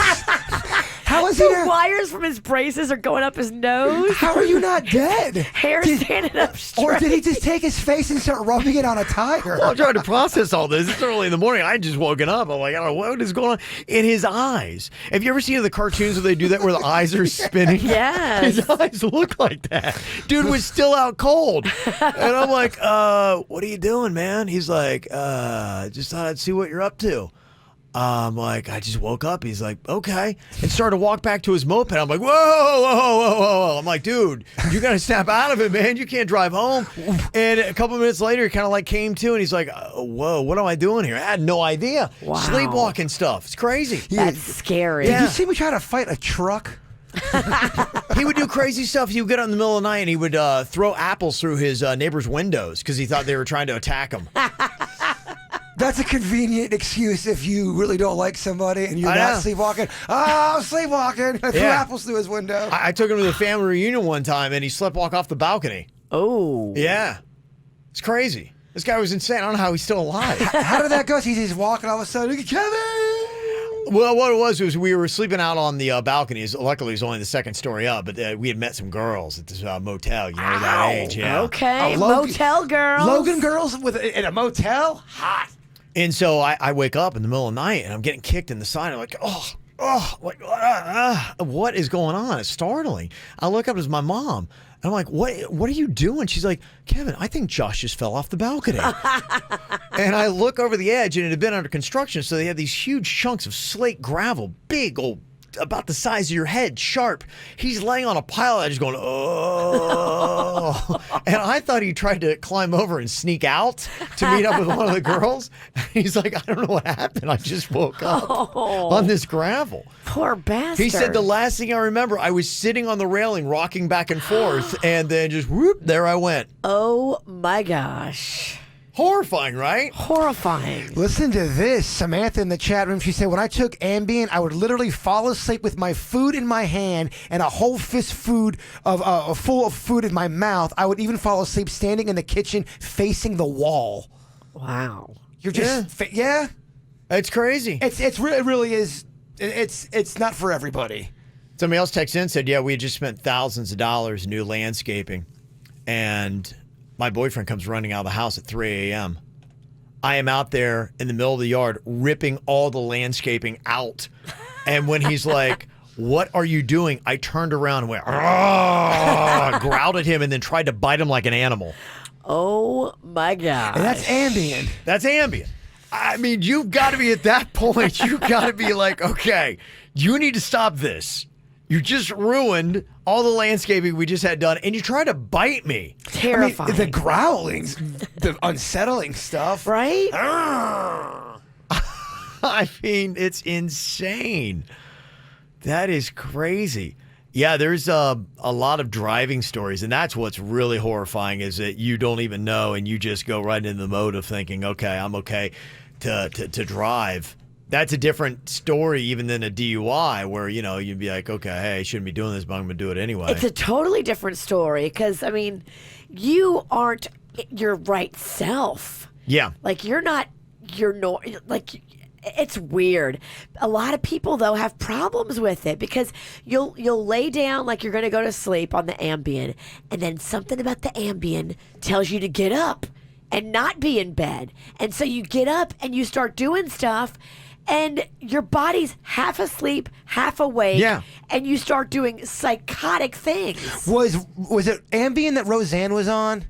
How is he The not? wires from his braces are going up his nose. How are you not dead? Hair standing up straight. Or did he just take his face and start rubbing it on a tire? Well, I'm trying to process all this. It's early in the morning. I just woken up. I'm like, I don't know what is going on in his eyes. Have you ever seen the cartoons where they do that, where the eyes are spinning? Yes. His eyes look like that. Dude was still out cold. And I'm like, what are you doing, man? He's like, just thought I'd see what you're up to. I'm like, I just woke up. He's like, okay. And started to walk back to his moped. I'm like, whoa, whoa, whoa, whoa. I'm like, dude, you got to snap out of it, man. You can't drive home. And a couple minutes later, he kind of like came to, and he's like, whoa, what am I doing here? I had no idea. Wow. Sleepwalking stuff. It's crazy. That's scary. Did you see me try to fight a truck? He would do crazy stuff. He would get out in the middle of the night, and he would throw apples through his neighbor's windows because he thought they were trying to attack him. That's a convenient excuse if you really don't like somebody and you're not sleepwalking. Oh, I'm sleepwalking. I threw apples through his window. I took him to the family reunion one time, and he sleepwalked off the balcony. Oh. Yeah. It's crazy. This guy was insane. I don't know how he's still alive. How did that go? He's just walking all of a sudden. Kevin! Well, what it was we were sleeping out on the balconies. Luckily, it was only the second story up, but we had met some girls at this motel. You know, that age. Yeah. Okay, motel girls. Logan girls in a motel? Hot. And so I wake up in the middle of the night, and I'm getting kicked in the side. I'm like, what is going on? It's startling. I look up, it's my mom. And I'm like, what are you doing? She's like, Kevin, I think Josh just fell off the balcony. And I look over the edge, and it had been under construction, so they had these huge chunks of slate gravel, big old, about the size of your head, sharp. He's laying on a pile of that, just going, oh. And I thought he tried to climb over and sneak out to meet up with one of the girls. He's like, I don't know what happened. I just woke up on this gravel. Poor bastard. He said the last thing I remember, I was sitting on the railing, rocking back and forth, and then just whoop, there I went. Oh my gosh. Horrifying, right? Horrifying. Listen to this. Samantha in the chat room, she said, when I took Ambien, I would literally fall asleep with my food in my hand and a whole fist full of food in my mouth. I would even fall asleep standing in the kitchen facing the wall. Wow. You're just, It's crazy. It really is. It's not for everybody. Somebody else texted in and said, yeah, we had just spent thousands of dollars new landscaping, and my boyfriend comes running out of the house at 3 a.m. I am out there in the middle of the yard ripping all the landscaping out. And when he's like, what are you doing? I turned around and went, growled at him, and then tried to bite him like an animal. Oh, my God. And that's Ambien. That's Ambien. I mean, you've got to be at that point. You've got to be like, okay, you need to stop this. You just ruined all the landscaping we just had done, and you tried to bite me. Terrifying. I mean, the growlings, the unsettling stuff. Right? I mean, it's insane. That is crazy. Yeah, there's a lot of driving stories, and that's what's really horrifying is that you don't even know, and you just go right into the mode of thinking, okay, I'm okay to drive. That's a different story even than a DUI where, you know, you'd be like, okay, hey, I shouldn't be doing this, but I'm going to do it anyway. It's a totally different story because, I mean, you aren't your right self. Yeah. Like, you're not, like, It's weird. A lot of people though have problems with it because you'll lay down like you're going to go to sleep on the Ambien, and then something about the Ambien tells you to get up and not be in bed. And so you get up and you start doing stuff, and your body's half asleep, half awake. Yeah. And you start doing psychotic things. Was it Ambien that Roseanne was on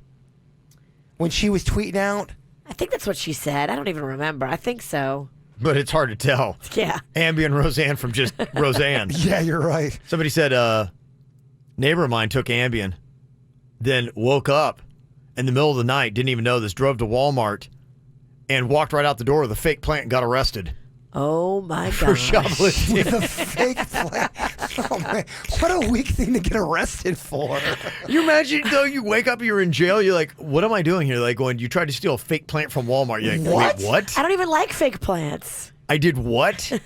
when she was tweeting out? I think that's what she said. I don't even remember. I think so. But it's hard to tell. Yeah. Ambien Roseanne from just Roseanne. Yeah, you're right. Somebody said, neighbor of mine took Ambien, then woke up in the middle of the night, didn't even know this, drove to Walmart, and walked right out the door with a fake plant and got arrested. Oh, my For God. shoplifting. With a fake plant. Oh, man. What a weak thing to get arrested for. You imagine, though, you wake up, you're in jail, you're like, what am I doing here? Like, when you tried to steal a fake plant from Walmart, you're like, wait, what? I don't even like fake plants. I did what?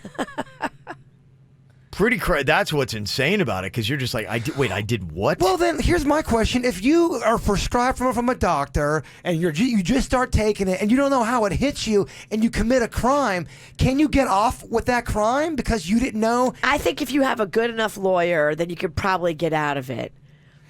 Pretty crazy. That's what's insane about it, because you're just like, I did what? Well, then, here's my question. If you are prescribed from a doctor and you just start taking it and you don't know how it hits you and you commit a crime, can you get off with that crime because you didn't know? I think if you have a good enough lawyer, then you could probably get out of it.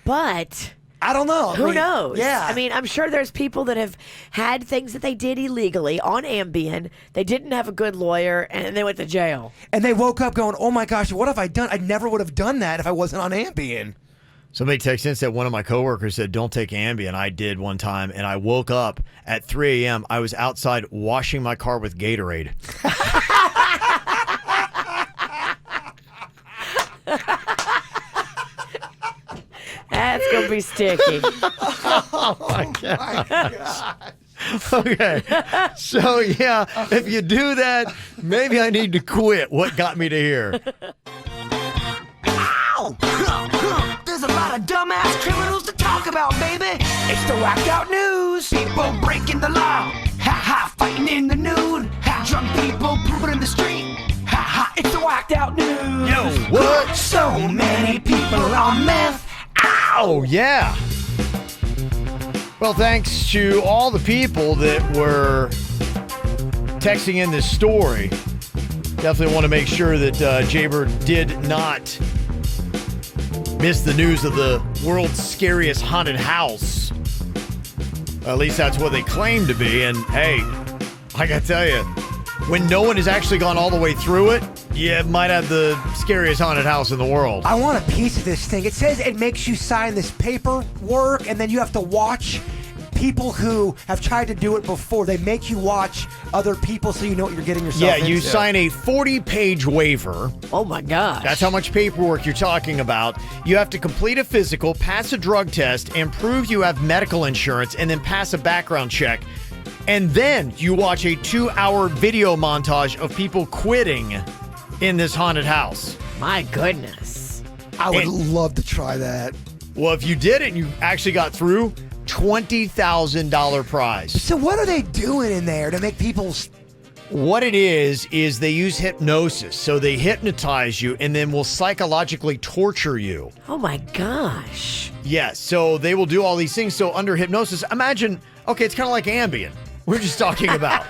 But I don't know. Who knows? Yeah. I mean, I'm sure there's people that have had things that they did illegally on Ambien. They didn't have a good lawyer, and they went to jail. And they woke up going, oh my gosh, what have I done? I never would have done that if I wasn't on Ambien. Somebody texted and said one of my coworkers said, don't take Ambien. I did one time, and I woke up at 3 a.m. I was outside washing my car with Gatorade. That's going to be sticky. Oh, my God. Okay. So, yeah, if you do that, maybe I need to quit. What got me to here? Ow! There's a lot of dumbass criminals to talk about, baby. It's the whacked out news. People breaking the law. Ha ha, fighting in the nude. Ha, drunk people pooping in the street. Ha ha, it's the whacked out news. Yo, what? So many people on meth. Oh, yeah. Well, thanks to all the people that were texting in this story. Definitely want to make sure that Jaybird did not miss the news of the world's scariest haunted house. At least that's what they claim to be. And hey, I gotta tell you, when no one has actually gone all the way through it, you might have the scariest haunted house in the world. I want a piece of this thing. It says it makes you sign this paperwork, and then you have to watch people who have tried to do it before. They make you watch other people so you know what you're getting yourself into. Yeah, you sign a 40-page waiver. Oh, my gosh. That's how much paperwork you're talking about. You have to complete a physical, pass a drug test, and prove you have medical insurance, and then pass a background check. And then you watch a 2-hour video montage of people quitting in this haunted house. My goodness. I would love to try that. Well, if you did it and you actually got through, $20,000 prize. So what are they doing in there to make people... What it is they use hypnosis. So they hypnotize you and then will psychologically torture you. Oh, my gosh. Yeah, so they will do all these things. So under hypnosis, imagine, okay, it's kind of like Ambien. We're just talking about.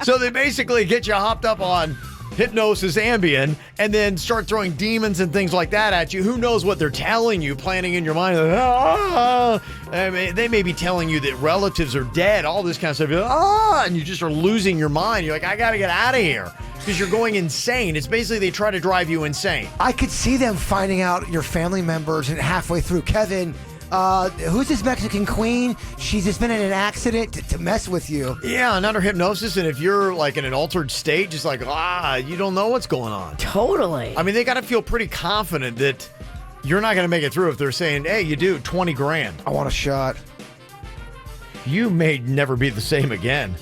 So they basically get you hopped up on hypnosis Ambien and then start throwing demons and things like that at you. Who knows what they're telling you, planning in your mind. Like, I mean, they may be telling you that relatives are dead, all this kind of stuff. You're like, and you just are losing your mind. You're like, I got to get out of here because you're going insane. It's basically they try to drive you insane. I could see them finding out your family members and halfway through, Kevin, who's this Mexican queen? She's just been in an accident to mess with you. Yeah, and under hypnosis, and if you're like in an altered state, just like, you don't know what's going on. Totally. I mean, they got to feel pretty confident that you're not going to make it through if they're saying, hey, you do, 20 grand. I want a shot. You may never be the same again.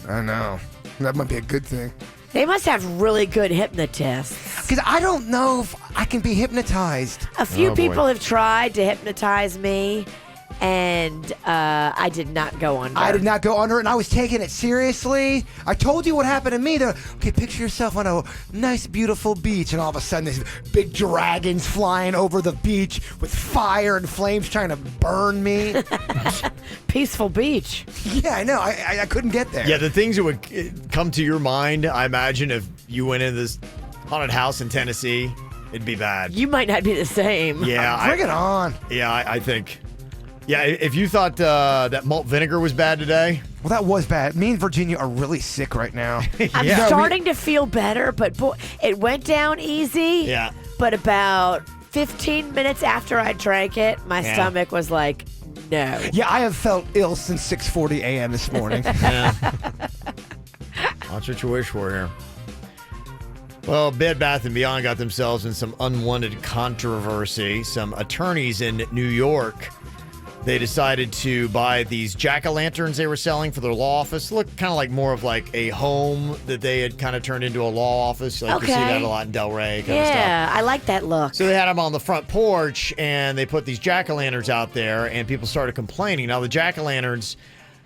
I know. That might be a good thing. They must have really good hypnotists. Because I don't know if I can be hypnotized. A few people have tried to hypnotize me, and I did not go under. I did not go under it, and I was taking it seriously. I told you what happened to me. They're, okay, picture yourself on a nice, beautiful beach, and all of a sudden these big dragons flying over the beach with fire and flames trying to burn me. peaceful beach. Yeah, I know. I couldn't get there. Yeah, the things that would come to your mind, I imagine, if you went in this haunted house in Tennessee, it'd be bad. You might not be the same. Yeah. Bring it on. Yeah, I think. Yeah, if you thought that malt vinegar was bad today. Well, that was bad. Me and Virginia are really sick right now. I'm starting to feel better, but boy, it went down easy. Yeah. But about 15 minutes after I drank it, my stomach was like, no. Yeah, I have felt ill since 6:40 a.m. this morning. Yeah. That's what you wish for here. Well, Bed Bath & Beyond got themselves in some unwanted controversy. Some attorneys in New York, they decided to buy these jack-o'-lanterns they were selling for their law office. Look kind of like more of like a home that they had kind of turned into a law office. Like you see that a lot in Delray kind of stuff. Yeah, I like that look. So they had them on the front porch, and they put these jack-o'-lanterns out there, and people started complaining. Now, the jack-o'-lanterns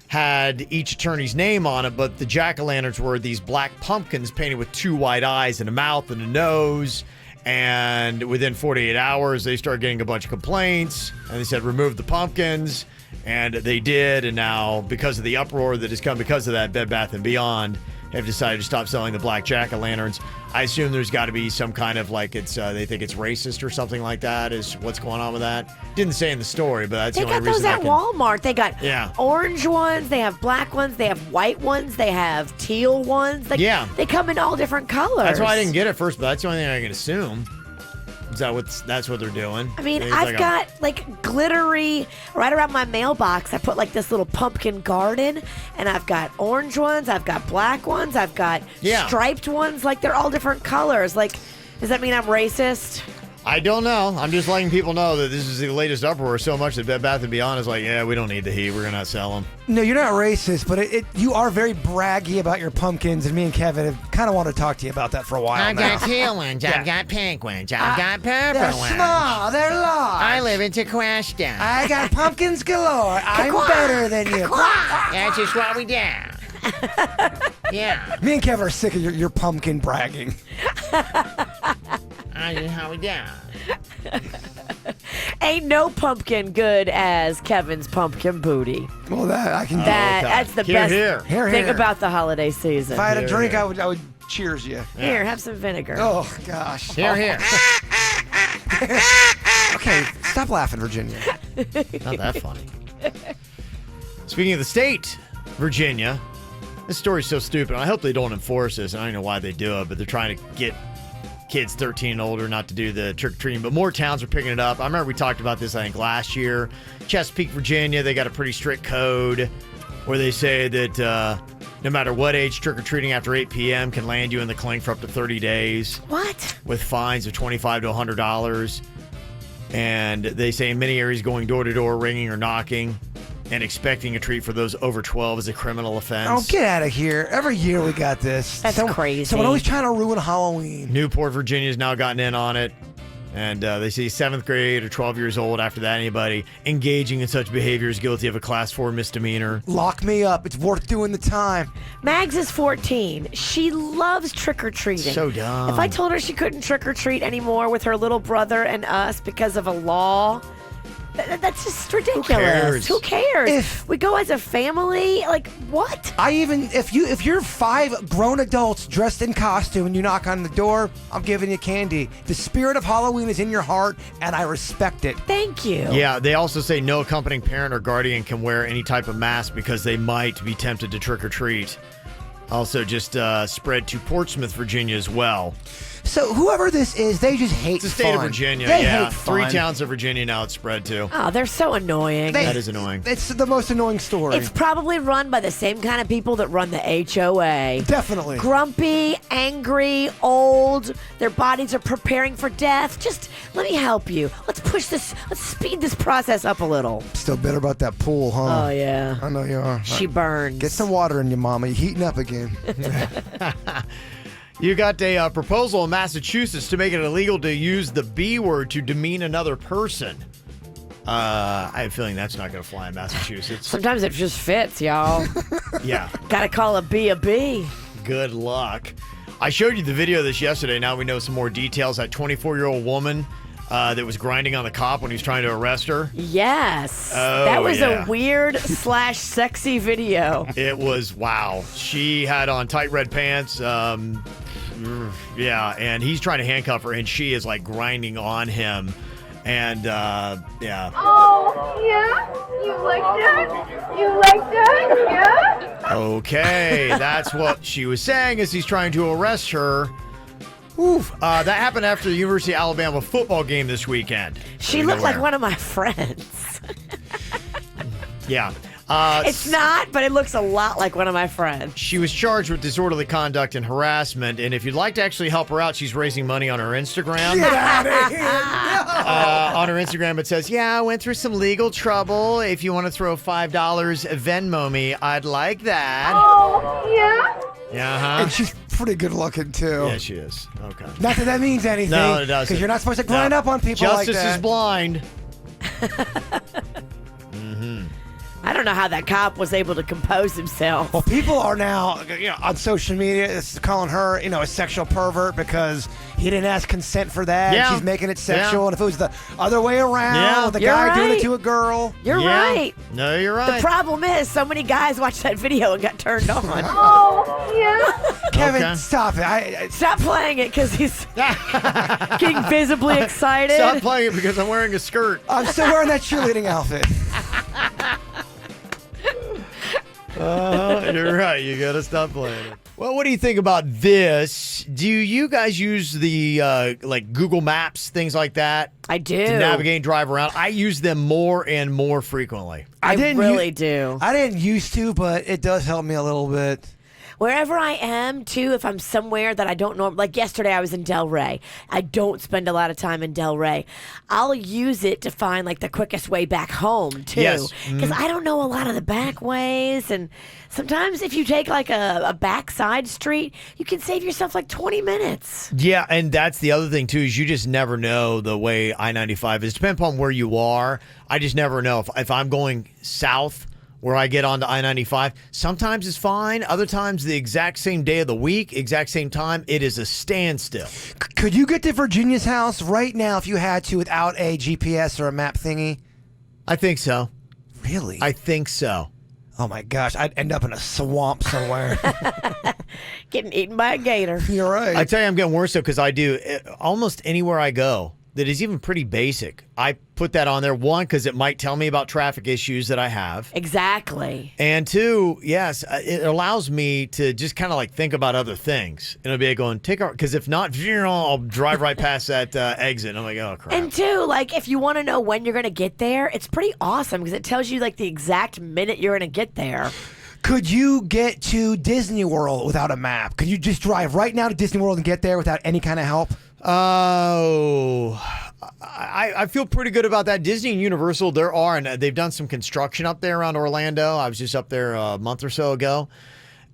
had each attorney's name on it, but the jack-o'-lanterns were these black pumpkins painted with two white eyes and a mouth and a nose. And within 48 hours, they started getting a bunch of complaints, and they said, remove the pumpkins, and they did. And now, because of the uproar that has come because of that, Bed Bath & Beyond have decided to stop selling the black jack-o'-lanterns. I assume there's got to be some kind of like they think it's racist or something like that is what's going on with that. Didn't say in the story, but that's the only reason. They got those at Walmart. They got Yeah. orange ones, they have black ones, they have white ones, they have teal ones. Like, Yeah. They come in all different colors. That's why I didn't get it first, but that's the only thing I can assume. Is that's what they're doing? I mean, It's I've like got like glittery right around my mailbox. I put like this little pumpkin garden, and I've got orange ones, I've got black ones, I've got striped ones. Like they're all different colors. Like, does that mean I'm racist? I don't know. I'm just letting people know that this is the latest uproar so much that Bed Bath & Beyond is like, yeah, we don't need the heat. We're going to not sell them. No, you're not racist, but you are very braggy about your pumpkins, and me and Kevin have kind of want to talk to you about that for a while I've now. got teal ones. I've got pink ones. I've got purple They're ones. small. They're large. I live in Tequesta. I got pumpkins galore. I'm better than you. That's just what we do. Yeah. Me and Kevin are sick of your pumpkin bragging. That's just how we do. Ain't no pumpkin good as Kevin's pumpkin booty. Well, that I can. That's the best thing Here. about the holiday season. If I had a drink, I would cheers you. Here, have some vinegar. Oh gosh. Here. Okay, stop laughing, Virginia. Not that funny. Speaking of the state, Virginia, this story's so stupid. I hope they don't enforce this. I don't know why they do it, but they're trying to get kids 13 and older not to do the trick-or-treating, but more towns are picking it up. I remember we talked about this, I think, last year. Chesapeake, Virginia, they got a pretty strict code where they say that no matter what age, trick-or-treating after 8 p.m. can land you in the clink for up to 30 days. What? With fines of $25 to $100. And they say in many areas going door-to-door, ringing or knocking and expecting a treat for those over 12 is a criminal offense. Oh, get out of here. Every year we got this. That's crazy. Someone always trying to ruin Halloween. Newport, Virginia's now gotten in on it. And they say 7th grade or 12 years old. After that, anybody engaging in such behavior is guilty of a Class 4 misdemeanor. Lock me up. It's worth doing the time. Mags is 14. She loves trick-or-treating. So dumb. If I told her she couldn't trick-or-treat anymore with her little brother and us because of a law, that's just ridiculous. Who cares? If we go as a family, like what? If you're 5 grown adults dressed in costume and you knock on the door, I'm giving you candy. The spirit of Halloween is in your heart, and I respect it. Thank you. Yeah, they also say no accompanying parent or guardian can wear any type of mask because they might be tempted to trick or treat. Also just spread to Portsmouth, Virginia as well. So whoever this is, they just hate It's the state fun. of Virginia, They yeah. hate fun. 3 towns of Virginia now it's spread to. Oh, they're so annoying. That is annoying. It's the most annoying story. It's probably run by the same kind of people that run the HOA. Definitely. Grumpy, angry, old. Their bodies are preparing for death. Just let me help you. Let's speed this process up a little. Still bitter about that pool, huh? Oh, yeah. I know you are. She burns. Get some water in you, Mama. You're heating up again. You got a proposal in Massachusetts to make it illegal to use the B word to demean another person. I have a feeling that's not going to fly in Massachusetts. Sometimes it just fits, y'all. Yeah. Gotta call a B a B. Good luck. I showed you the video of this yesterday. Now we know some more details. That 24-year-old woman that was grinding on the cop when he was trying to arrest her? Yes. Oh, that was yeah. a weird / sexy video. It was, wow. She had on tight red pants. Yeah, and he's trying to handcuff her, and she is like grinding on him. And, yeah. Oh, yeah? You like that? You like that? Yeah? Okay, that's what she was saying as he's trying to arrest her. Oof. That happened after the University of Alabama football game this weekend. She looked like one of my friends. Yeah. It's not, but it looks a lot like one of my friends. She was charged with disorderly conduct and harassment, and if you'd like to actually help her out, she's raising money on her Instagram. Get out of here. No. On her Instagram, it says, yeah, I went through some legal trouble. If you want to throw $5, Venmo me. I'd like that. Oh, yeah? Yeah, And she's pretty good looking, too. Yeah, she is. Okay. Not that means anything. No, it doesn't. Because you're not supposed to grind up on people like that. Justice is blind. I don't know how that cop was able to compose himself. Well, people are now, on social media, calling her, a sexual pervert because he didn't ask consent for that. Yeah. She's making it sexual. Yeah. And if it was the other way around, the You're guy doing right. it to a girl. You're right. No, you're right. The problem is, so many guys watched that video and got turned on. Oh, yeah? Kevin, stop it. Stop playing it because he's getting visibly excited. Stop playing it because I'm wearing a skirt. I'm still wearing that cheerleading outfit. You're right. You got to stop playing it. Well, what do you think about this? Do you guys use the like Google Maps, things like that? I do. To navigate and drive around. I use them more and more frequently. I really do. I didn't used to, but it does help me a little bit. Wherever I am, too, if I'm somewhere that I don't know, like yesterday I was in Delray. I don't spend a lot of time in Delray. I'll use it to find like the quickest way back home, too. Yes. Because I don't know a lot of the back ways. And sometimes if you take like a backside street, you can save yourself like 20 minutes. Yeah, and that's the other thing, too, is you just never know the way I-95 is. Depending upon where you are, I just never know. If I'm going south, where I get onto I-95, sometimes it's fine. Other times, the exact same day of the week, exact same time, it is a standstill. Could you get to Virginia's house right now if you had to without a GPS or a map thingy? I think so. Really? I think so. Oh my gosh, I'd end up in a swamp somewhere. Getting eaten by a gator. You're right. I tell you, I'm getting worse though because I do almost anywhere I go that is even pretty basic. I put that on there, one, because it might tell me about traffic issues that I have. Exactly. And two, yes, it allows me to just kind of like think about other things. And it'll be like going, because if not, I'll drive right past that exit. And I'm like, oh, crap. And two, like if you want to know when you're going to get there, it's pretty awesome because it tells you like the exact minute you're going to get there. Could you get to Disney World without a map? Could you just drive right now to Disney World and get there without any kind of help? Oh, I feel pretty good about that. Disney and Universal, and they've done some construction up there around Orlando. I was just up there a month or so ago.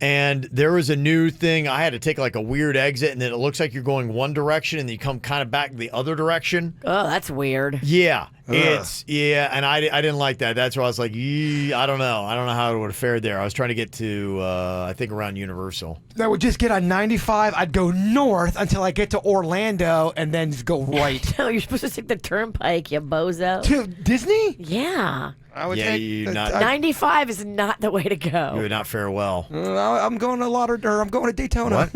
And there was a new thing. I had to take like a weird exit, and then it looks like you're going one direction, and then you come kind of back the other direction. Oh, that's weird. Yeah, and I didn't like that. That's why I was like, I don't know. I don't know how it would have fared there. I was trying to get to, I think, around Universal. I would just get on 95. I'd go north until I get to Orlando, and then just go right. No, you're supposed to take the turnpike, you bozo. To Disney? Yeah. I would take 95 is not the way to go. You would not fare well. I'm going to I'm going to Daytona.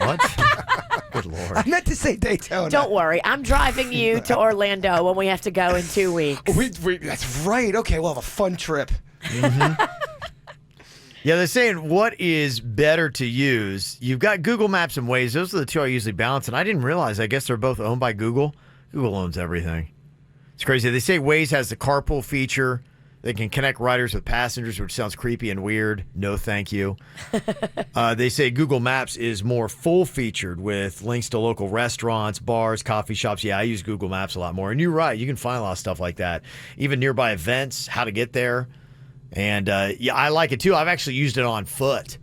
What? Good Lord. I meant to say Daytona. Don't worry. I'm driving you to Orlando when we have to go in 2 weeks. That's right. Okay, we'll have a fun trip. Mm-hmm. Yeah, they're saying what is better to use. You've got Google Maps and Waze. Those are the two I usually balance, and I didn't realize. I guess they're both owned by Google. Google owns everything. It's crazy. They say Waze has the carpool feature. They can connect riders with passengers, which sounds creepy and weird. No, thank you. They say Google Maps is more full-featured with links to local restaurants, bars, coffee shops. Yeah, I use Google Maps a lot more. And you're right. You can find a lot of stuff like that. Even nearby events, how to get there. And, yeah, I like it, too. I've actually used it on foot.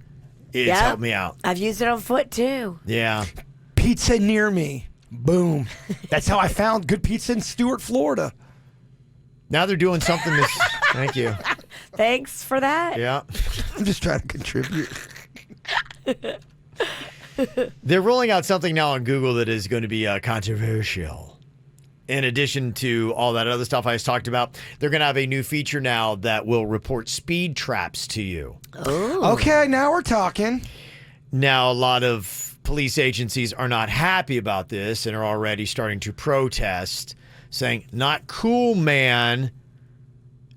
It's helped me out. I've used it on foot, too. Yeah. Pizza near me. Boom. That's how I found good pizza in Stuart, Florida. Now they're doing something this. Thank you. Thanks for that. Yeah. I'm just trying to contribute. They're rolling out something now on Google that is going to be controversial. in addition to all that other stuff I just talked about, they're going to have a new feature now that will report speed traps to you. Oh. Okay, now we're talking. Now, a lot of police agencies are not happy about this and are already starting to protest, saying, not cool, man.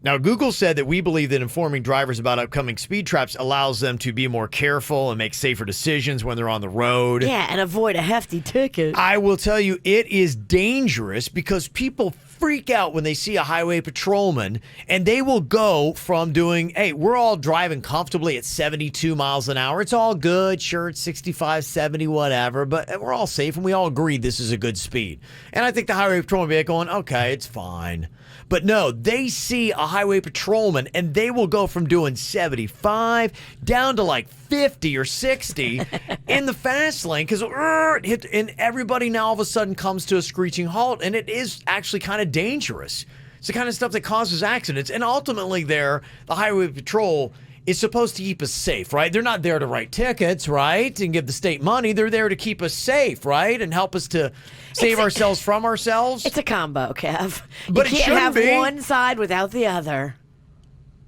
Now, Google said that we believe that informing drivers about upcoming speed traps allows them to be more careful and make safer decisions when they're on the road. Yeah, and avoid a hefty ticket. I will tell you, it is dangerous because people freak out when they see a highway patrolman, and they will go from doing, hey, we're all driving comfortably at 72 miles an hour. It's all good. Sure, it's 65, 70, whatever, but we're all safe, and we all agree this is a good speed. And I think the highway patrolman will be going, okay, it's fine. But no, they see a highway patrolman and they will go from doing 75 down to like 50 or 60 in the fast lane because and everybody now all of a sudden comes to a screeching halt, and it is actually kind of dangerous. It's the kind of stuff that causes accidents. And ultimately the highway patrol is supposed to keep us safe, right? They're not there to write tickets, right? And give the state money. They're there to keep us safe, right? And help us to save ourselves from ourselves. It's a combo, Kev. But you it can't have shouldn't be. one side without the other.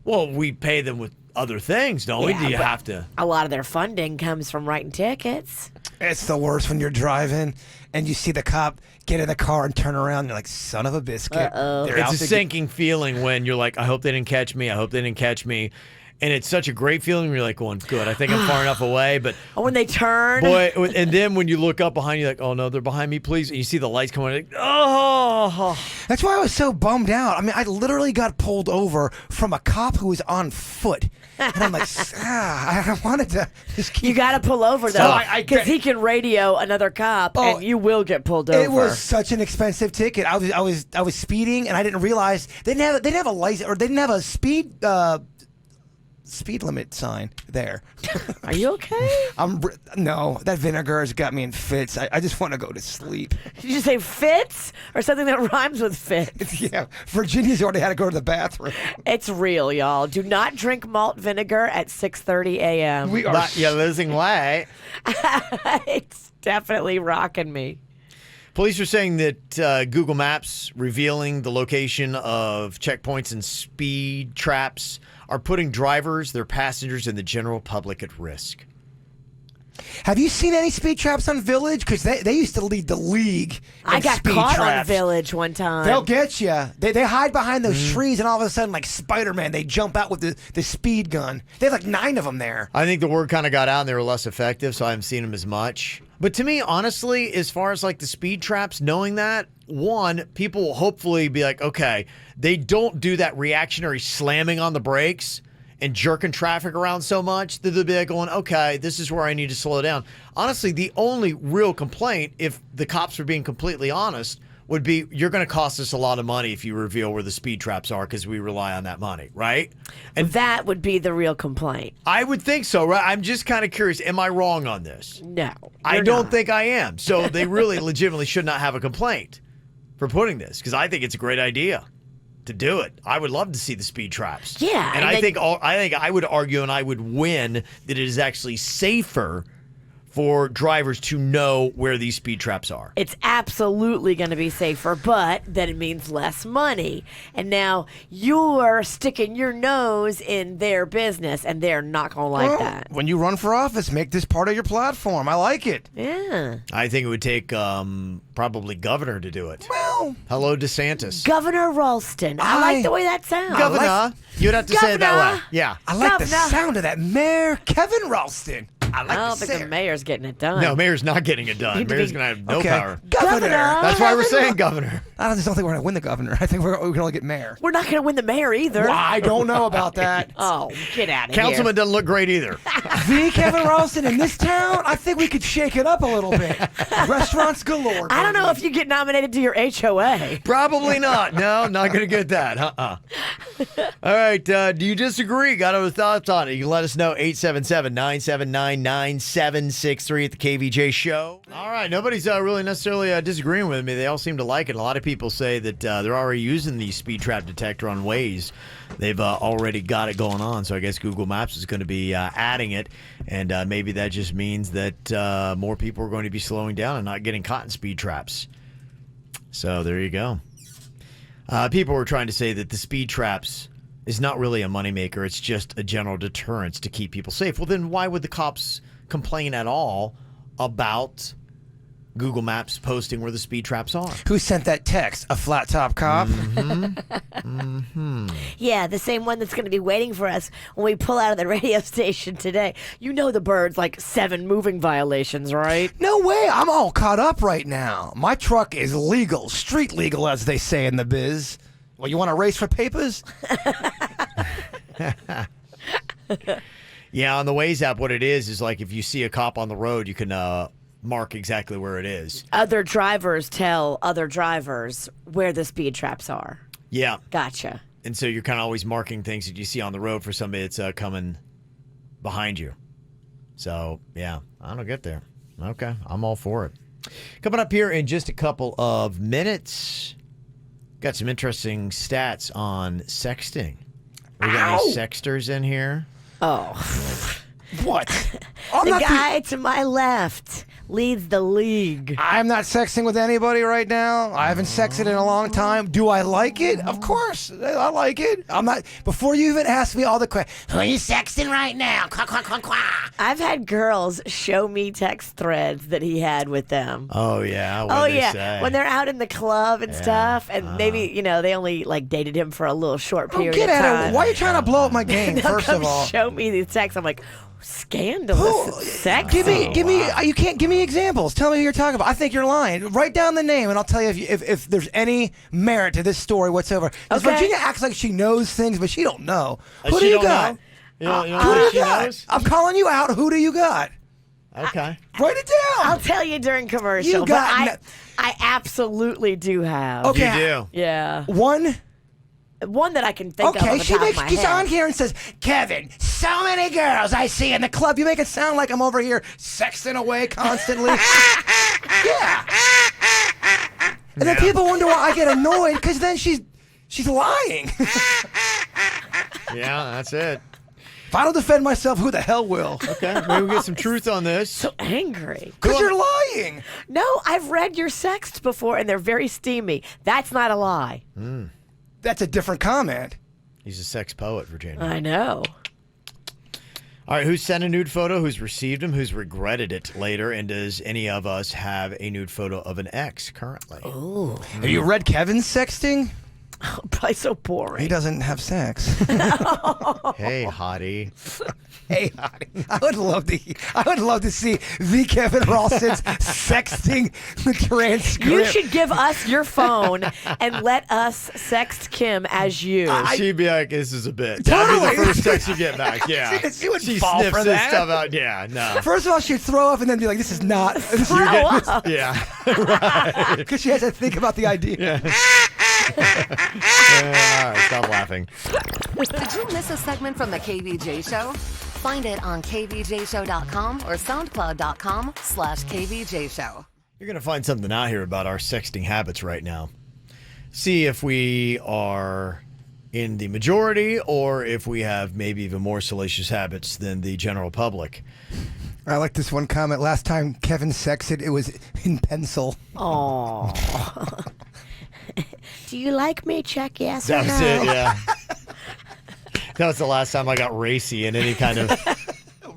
Well, we pay them with other things, don't we? Yeah, Do you but have to? A lot of their funding comes from writing tickets. It's the worst when you're driving and you see the cop get in the car and turn around and you're like, son of a biscuit. It's a sinking feeling when you're like, I hope they didn't catch me. I hope they didn't catch me. And it's such a great feeling when you're like going, good, I think I'm far enough away. But when they turn. Boy, and then when you look up behind you, like, oh no, they're behind me, please. And you see the lights coming on, like, oh. That's why I was so bummed out. I mean, I literally got pulled over from a cop who was on foot. And I'm like, I wanted to just keep. You got to pull over, though, because he can radio another cop, and you will get pulled over. It was such an expensive ticket. I was speeding, and I didn't realize they didn't have a license, or they didn't have a speed limit sign there. Are you okay? No, that vinegar has got me in fits. I just want to go to sleep. Did you say fits or something that rhymes with fits? Yeah, Virginia's already had to go to the bathroom. It's real, y'all. Do not drink malt vinegar at 6:30 a.m. We are. You're losing weight. It's definitely rocking me. Police are saying that Google Maps revealing the location of checkpoints and speed traps are putting drivers, their passengers, and the general public at risk. Have you seen any speed traps on Village? Because they used to lead the league. I got speed caught traps. on Village one time. They'll get you. They hide behind those trees, and all of a sudden, like Spider-Man, they jump out with the speed gun. They have like 9 of them there. I think the word kind of got out and they were less effective, so I haven't seen them as much. But to me, honestly, as far as like the speed traps, knowing that, one, people will hopefully be like, okay, they don't do that reactionary slamming on the brakes and jerking traffic around so much that they'll be like going, okay, this is where I need to slow down. Honestly, the only real complaint, if the cops are being completely honest, would be you're going to cost us a lot of money if you reveal where the speed traps are because we rely on that money, right? And that would be the real complaint. I would think so, right? I'm just kind of curious. Am I wrong on this? No. I don't think I am. So they really legitimately should not have a complaint for putting this because I think it's a great idea to do it. I would love to see the speed traps. Yeah. And I think I would argue and I would win that it is actually safer for drivers to know where these speed traps are. It's absolutely going to be safer, but then it means less money. And now you're sticking your nose in their business, and they're not going to like that. When you run for office, make this part of your platform. I like it. Yeah. I think it would take probably governor to do it. Well, hello, DeSantis. Governor Ralston. I like the way that sounds. Governor. You'd have to say it that way. Yeah. I like the sound of that. Mayor Kevin Ralston. I don't think the mayor's getting it done. No, mayor's not getting it done. Mayor's going to have no power. Governor. That's why we're saying governor. I just don't think we're going to win the governor. I think we can only get mayor. We're not going to win the mayor either. Well, I don't know about that. Oh, get out of here. Councilman doesn't look great either. The Kevin Ralston in this town, I think we could shake it up a little bit. Restaurants galore. I don't know if you get nominated to your HOA. Probably not. No, not going to get that. All right. Do you disagree? Got other thoughts on it? You can let us know. 877-979-9763 at the KVJ Show. All right. Nobody's really necessarily disagreeing with me. They all seem to like it. A lot of people say that they're already using the speed trap detector on Waze. They've already got it going on. So I guess Google Maps is going to be adding it. And maybe that just means that more people are going to be slowing down and not getting caught in speed traps. So there you go. People were trying to say that the speed traps is not really a moneymaker. It's just a general deterrence to keep people safe. Well, then why would the cops complain at all about Google Maps posting where the speed traps are? Who sent that text? A flat top cop? Yeah, the same one that's going to be waiting for us when we pull out of the radio station today. You know the bird's like 7 moving violations, right? No way. I'm all caught up right now. My truck is legal. Street legal, as they say in the biz. Well, you want to race for papers? Yeah, on the Waze app, what it is like if you see a cop on the road, you can mark exactly where it is. Other drivers tell other drivers where the speed traps are. Yeah. Gotcha. And so you're kind of always marking things that you see on the road for somebody that's coming behind you. So, yeah, I don't get there. Okay, I'm all for it. Coming up here in just a couple of minutes, got some interesting stats on sexting. We got any sexters in here? Oh. What? The guy to my left leads the league. I'm not sexting with anybody right now. I haven't sexted in a long time. Do I like it? Of course. I like it. I'm not. Before you even ask me all the questions, who are you sexting right now? Quack, quack, quack, quack. I've had girls show me text threads that he had with them. Oh, yeah? What Oh, did they yeah. say? When they're out in the club and stuff, and maybe, they only, dated him for a little short period Get of at time. it. Why are you trying to blow up my game, They'll first come of all? show me these texts. I'm like, scandalous. Sexy. Give me. You can't give me examples. Tell me who you're talking about. I think you're lying. Write down the name, and I'll tell you if there's any merit to this story whatsoever. 'Cause Okay. Virginia acts like she knows things, but she don't know. Who She do you don't got? know? You don't Who think do she you got? knows? I'm calling you out. Who do you got? Okay. Write it down. I'll tell you during commercial. You got but I absolutely do have. Okay. You do? Yeah. One that I can think of Okay, off the she top makes of my she's head. on here and says, Kevin, so many girls I see in the club. You make it sound like I'm over here sexting away constantly. Yeah. And then people wonder why I get annoyed because then she's lying. Yeah, that's it. If I don't defend myself, who the hell will? Okay, maybe we'll get some truth on this. So angry. Because you're lying. No, I've read your sexts before, and they're very steamy. That's not a lie. That's a different comment. He's a sex poet, Virginia. I know. All right, who's sent a nude photo? Who's received them? Who's regretted it later? And does any of us have a nude photo of an ex currently? Ooh. Have you read Kevin's sexting? Probably so boring. He doesn't have sex. Hey, hottie. Hey, hottie. I would love to see the Kevin Ralston's sexting transcript. You should give us your phone and let us sext Kim as you. She'd be like, this is a bit. Totally. That'd be the first text you get back. Yeah. She would She fall sniffs for this that. stuff out. Yeah, no. First of all, she'd throw up and then be like, this is not. Throw up. Yeah. Right. Because she has to think about the idea. Yeah. All right, stop laughing. Did you miss a segment from the KVJ Show? Find it on kvjshow.com or soundcloud.com/kvj Show. You're going to find something out here about our sexting habits right now. See if we are in the majority or if we have maybe even more salacious habits than the general public. I like this one comment. Last time Kevin sexted, it was in pencil. Oh. Do you like me? Check yes That or was no. it, yeah. That was the last time I got racy in any kind of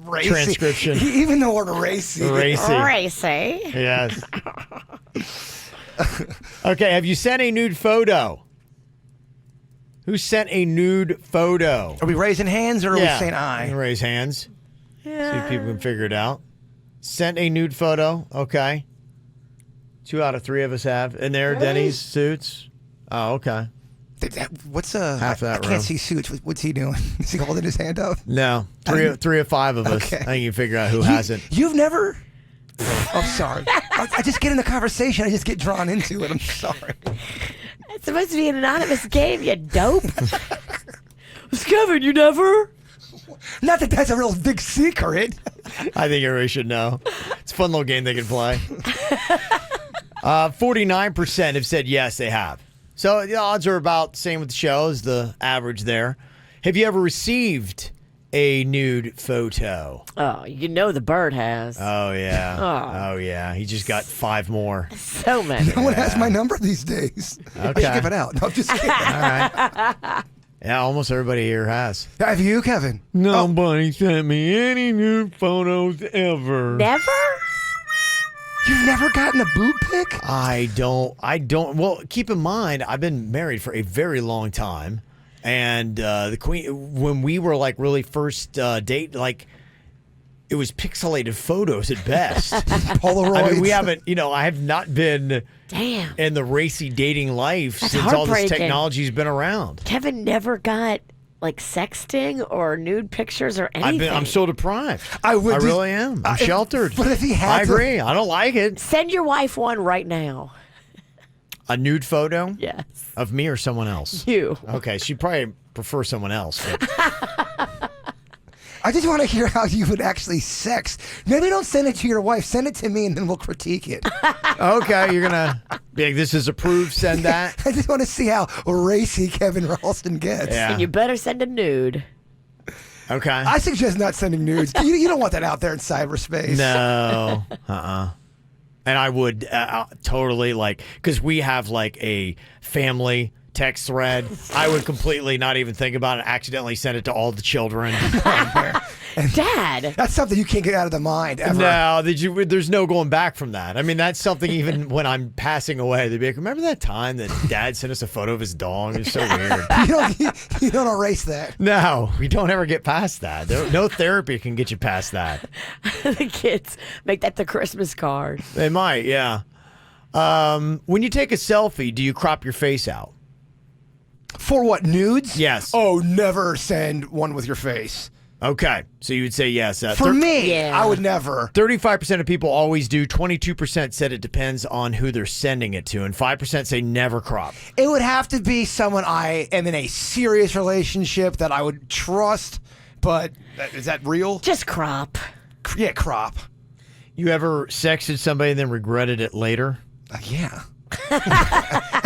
Racy. transcription. Even the word racy. Racy. Racy. Yes. Okay, have you sent a nude photo? Who sent a nude photo? Are we raising hands or are we saying You aye? can raise hands. See if people can figure it out. Sent a nude photo. Okay. 2 out of 3 of us have. And there, Denny's suits. Oh, okay. What's half that I room? can't see suits. What's he doing? Is he holding his hand up? No, three of 5 of us. Okay. I think you can figure out who hasn't. You've never. Oh, sorry. I just get in the conversation. I just get drawn into it. I'm sorry. It's supposed to be an anonymous game, you dope. Kevin, you never? Not that that's a real big secret. I think everybody should know. It's a fun little game they can play. 49% have said yes, they have. So the odds are about the same with the show as the average there. Have you ever received a nude photo? Oh, you know the bird has. Oh, yeah. Oh. Oh, yeah. He just got 5 more. So many. No one has my number these days. I Okay. should give it out. No, I'm just kidding. All right. Yeah, almost everybody here has. Have you, Kevin? Nobody sent me any nude photos ever. Never? You've never gotten a boob pic? I don't. Well, keep in mind, I've been married for a very long time. And the queen, when we were like really first date, like it was pixelated photos at best. Polaroids. I mean, we haven't, I have not been Damn. in the racy dating life That's since all this heartbreaking. technology's been around. Kevin never got like sexting or nude pictures or anything. I'm so deprived. I really am. I'm sheltered. But if he had I to- agree. I don't like it. Send your wife one right now. A nude photo? Yes. Of me or someone else? You. Okay, she'd probably prefer someone else. But I just want to hear how you would actually sex. Maybe don't send it to your wife. Send it to me, and then we'll critique it. okay, you're gonna be like, this is approved. Send that. I just want to see how racy Kevin Ralston gets. Yeah. And you better send a nude. Okay. I suggest not sending nudes. You don't want that out there in cyberspace. No. And I would totally because we have like a family text thread. I would completely not even think about it. Accidentally send it to all the children. Dad. That's something you can't get out of the mind ever. No, there's no going back from that. I mean, that's something even when I'm passing away, they'd be like, remember that time that Dad sent us a photo of his dog? It's so weird. You don't erase that. No, we don't ever get past that. No therapy can get you past that. The kids make that the Christmas card. They might, yeah. When you take a selfie, do you crop your face out? For what, nudes? Yes. Oh, never send one with your face. Okay, so you would say yes. For me, I would never. 35% of people always do. 22% said it depends on who they're sending it to, and 5% say never crop. It would have to be someone I am in a serious relationship that I would trust, but is that real? Just crop. Yeah, crop. You ever sexted somebody and then regretted it later? Yeah.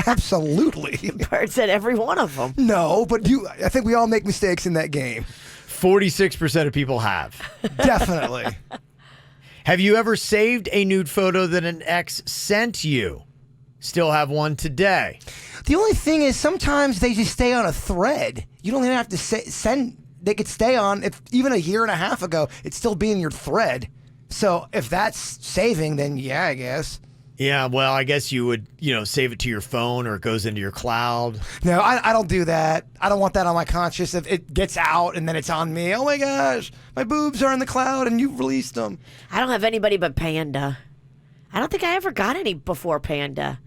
Absolutely. Bird said every one of them. No, but I think we all make mistakes in that game. 46% of people have. Definitely. Have you ever saved a nude photo that an ex sent you? Still have one today. The only thing is sometimes they just stay on a thread. You don't even have to send. They could stay on, if even a year and a half ago, it'd still be in your thread. So if that's saving, then yeah, I guess. Yeah, well, I guess you would, save it to your phone or it goes into your cloud. No, I don't do that. I don't want that on my conscience. If it gets out and then it's on me, oh my gosh, my boobs are in the cloud and you released them. I don't have anybody but Panda. I don't think I ever got any before Panda.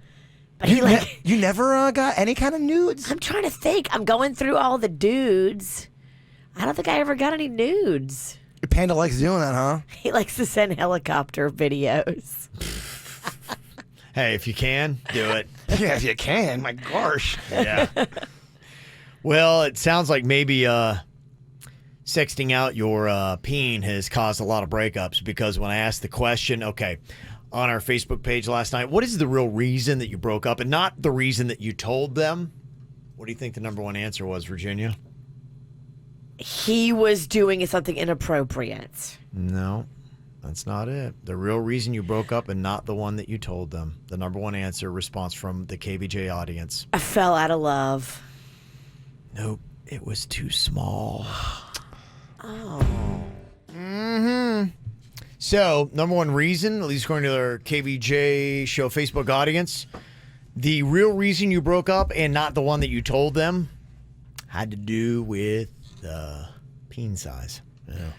But you never got any kind of nudes? I'm trying to think. I'm going through all the dudes. I don't think I ever got any nudes. Panda likes doing that, huh? He likes to send helicopter videos. Hey, if you can, do it. Yeah, if you can. My gosh. Yeah. Well, it sounds like maybe sexting out your peen has caused a lot of breakups, because when I asked the question, on our Facebook page last night, what is the real reason that you broke up, and not the reason that you told them? What do you think the number one answer was, Virginia? He was doing something inappropriate. No, that's not it. The real reason you broke up and not the one that you told them. The number one answer, response from the KVJ audience. I fell out of love. Nope, it was too small. Oh. Mm-hmm. So, number one reason, at least according to our KVJ show Facebook audience, the real reason you broke up and not the one that you told them had to do with the peen size. Yeah.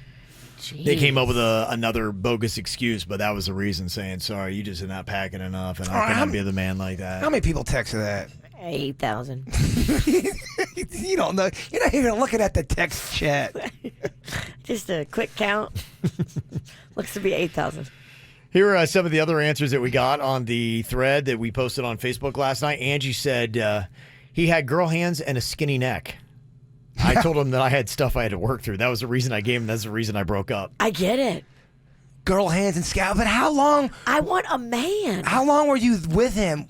Jeez. They came up with another bogus excuse, but that was the reason, saying, sorry, you just are not packing enough, and I cannot be the man like that. How many people text that? 8,000. You don't know. You're not even looking at the text chat. Just a quick count. Looks to be 8,000. Here are some of the other answers that we got on the thread that we posted on Facebook last night. Angie said he had girl hands and a skinny neck. I told him that I had stuff I had to work through. That was the reason I gave him. That's the reason I broke up. I get it. Girl hands and scalp. But how long? I want a man. How long were you with him?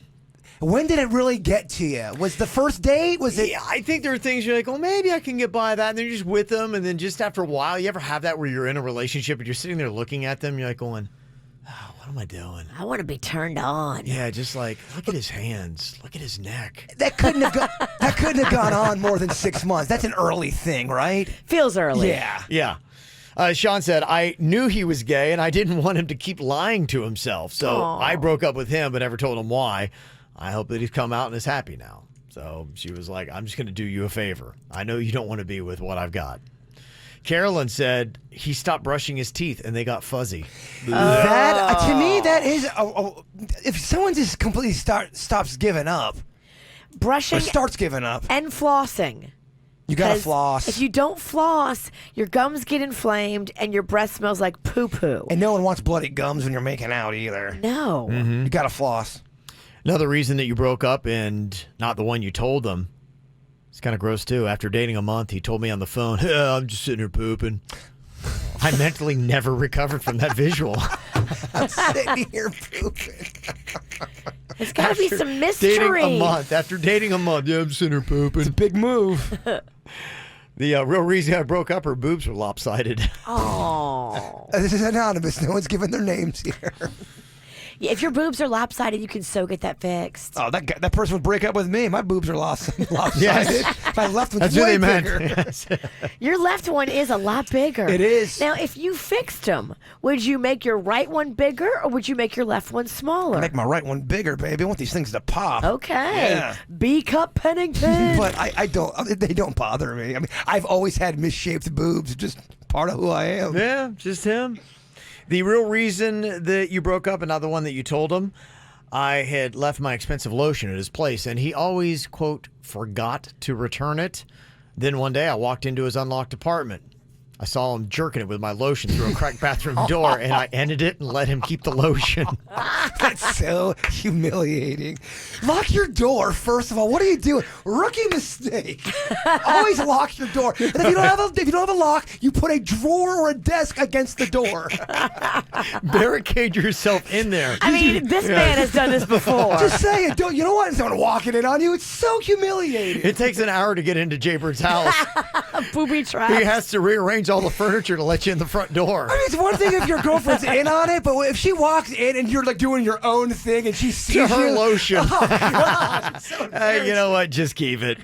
When did it really get to you? Was the first date? Was it? Yeah, I think there are things you're like, oh, maybe I can get by that. And then you're just with them. And then just after a while, you ever have that where you're in a relationship and you're sitting there looking at them, you're like going, oh, what am I doing? I want to be turned on. Yeah, just like, look at his hands. Look at his neck. That couldn't have gone on more than 6 months. That's an early thing, right? Feels early. Yeah. Yeah. Sean said, I knew he was gay and I didn't want him to keep lying to himself. So I broke up with him but never told him why. I hope that he's come out and is happy now. So she was like, I'm just going to do you a favor. I know you don't want to be with what I've got. Carolyn said he stopped brushing his teeth and they got fuzzy. That to me, that is if someone just completely stops giving up, Brushing or starts giving up, and flossing. you gotta 'Cause floss. If you don't floss, your gums get inflamed and your breath smells like poo-poo. And no one wants bloody gums when you're making out either. No. You gotta floss. Another reason that you broke up and not the one you told them. It's kind of gross too. After dating a month, he told me on the phone, I'm just sitting here pooping. I mentally never recovered from that visual. I'm sitting here pooping. There's got to be some mystery. After dating a month, yeah, I'm sitting here pooping. It's a big move. The real reason I broke up, her boobs were lopsided. Oh. This is anonymous. No one's giving their names here. Yeah, if your boobs are lopsided, you can so get that fixed. Oh, that person would break up with me. My boobs are lopsided. Yes. My left one's That's what way they meant. bigger. Yes. Your left one is a lot bigger. It is. Now, if you fixed them, would you make your right one bigger or would you make your left one smaller? Make my right one bigger, baby. I want these things to pop. Okay. Yeah. B cup Pennington. But I don't. They don't bother me. I mean, I've always had misshaped boobs. Just part of who I am. Yeah, just him. The real reason that you broke up and not the one that you told him, I had left my expensive lotion at his place and he always, quote, forgot to return it. Then one day I walked into his unlocked apartment. I saw him jerking it with my lotion through a cracked bathroom door and I ended it and let him keep the lotion. That's so humiliating. Lock your door, first of all. What are you doing? Rookie mistake. Always lock your door. And if you don't have a lock, you put a drawer or a desk against the door. Barricade yourself in there. I mean, this man has done this before. Just say it. You don't want someone walking in on you. It's so humiliating. It takes an hour to get into Jaybird's house. Booby traps. He has to rearrange all the furniture to let you in the front door. I mean, it's one thing if your girlfriend's in on it, but if she walks in and you're like doing your own thing and she sees To her you, lotion. Oh, God, it's so You know what? Just keep it.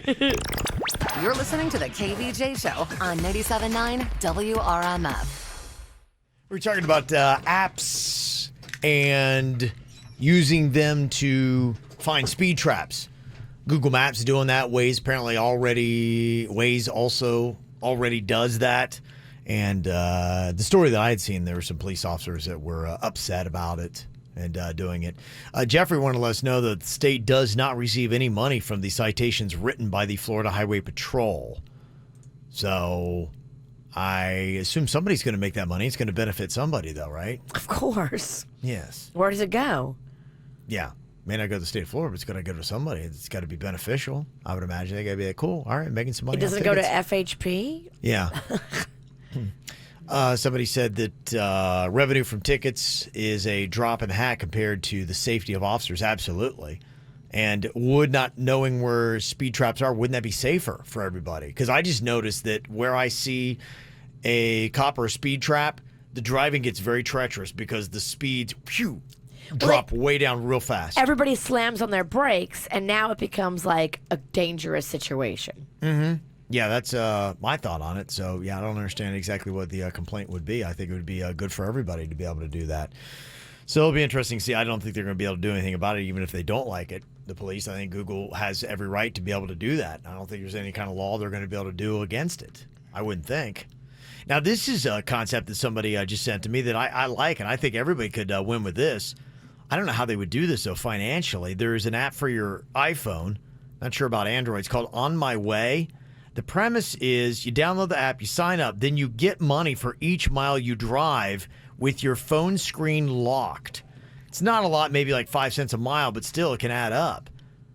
You're listening to the KVJ Show on 97.9 WRMF. We're talking about apps and using them to find speed traps. Google Maps is doing that. Waze also already does that. And the story that I had seen, there were some police officers that were upset about it and doing it. Jeffrey wanted to let us know that the state does not receive any money from the citations written by the Florida Highway Patrol. So I assume somebody's going to make that money. It's going to benefit somebody, though, right? Of course. Yes. Where does it go? Yeah. May not go to the state of Florida, but it's going to go to somebody. It's got to be beneficial. I would imagine they got to be like, cool. All right, making some money. It doesn't go to FHP? Yeah. Somebody said that revenue from tickets is a drop in the hat compared to the safety of officers. Absolutely. And would not knowing where speed traps are, wouldn't that be safer for everybody? Because I just noticed that where I see a cop or a speed trap, the driving gets very treacherous because the speeds drop way down real fast. Everybody slams on their brakes, and now it becomes like a dangerous situation. Mm-hmm. Yeah, that's my thought on it. So, yeah, I don't understand exactly what the complaint would be. I think it would be good for everybody to be able to do that. So it'll be interesting to see. I don't think they're going to be able to do anything about it, even if they don't like it. The police, I think Google has every right to be able to do that. I don't think there's any kind of law they're going to be able to do against it. I wouldn't think. Now, this is a concept that somebody just sent to me that I like, and I think everybody could win with this. I don't know how they would do this, though, financially. There is an app for your iPhone. Not sure about Android. It's called On My Way. The premise is you download the app, you sign up, then you get money for each mile you drive with your phone screen locked. It's not a lot, maybe like 5 cents a mile, but still it can add up.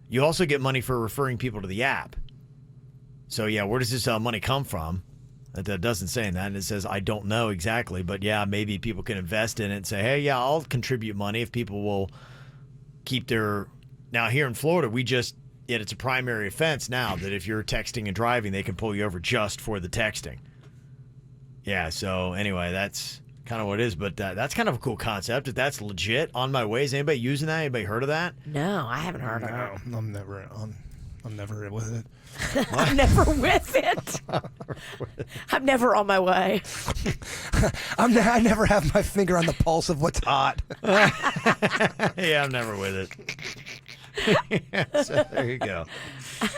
You also get money for referring people to the app. So, yeah, where does this money come from? That doesn't say that, and it says, I don't know exactly, but yeah, maybe people can invest in it and say, hey, yeah, I'll contribute money if people will keep their Now, here in Florida, it's a primary offense now that if you're texting and driving, they can pull you over just for the texting. Yeah, so anyway, that's kind of what it is. But that's kind of a cool concept. If that's legit, On My Way, is anybody using that? Anybody heard of that? No, I haven't heard of it. I'm never with it. I'm never with it. I'm never on my way. I never have my finger on the pulse of what's hot. Yeah, I'm never with it. So there you go.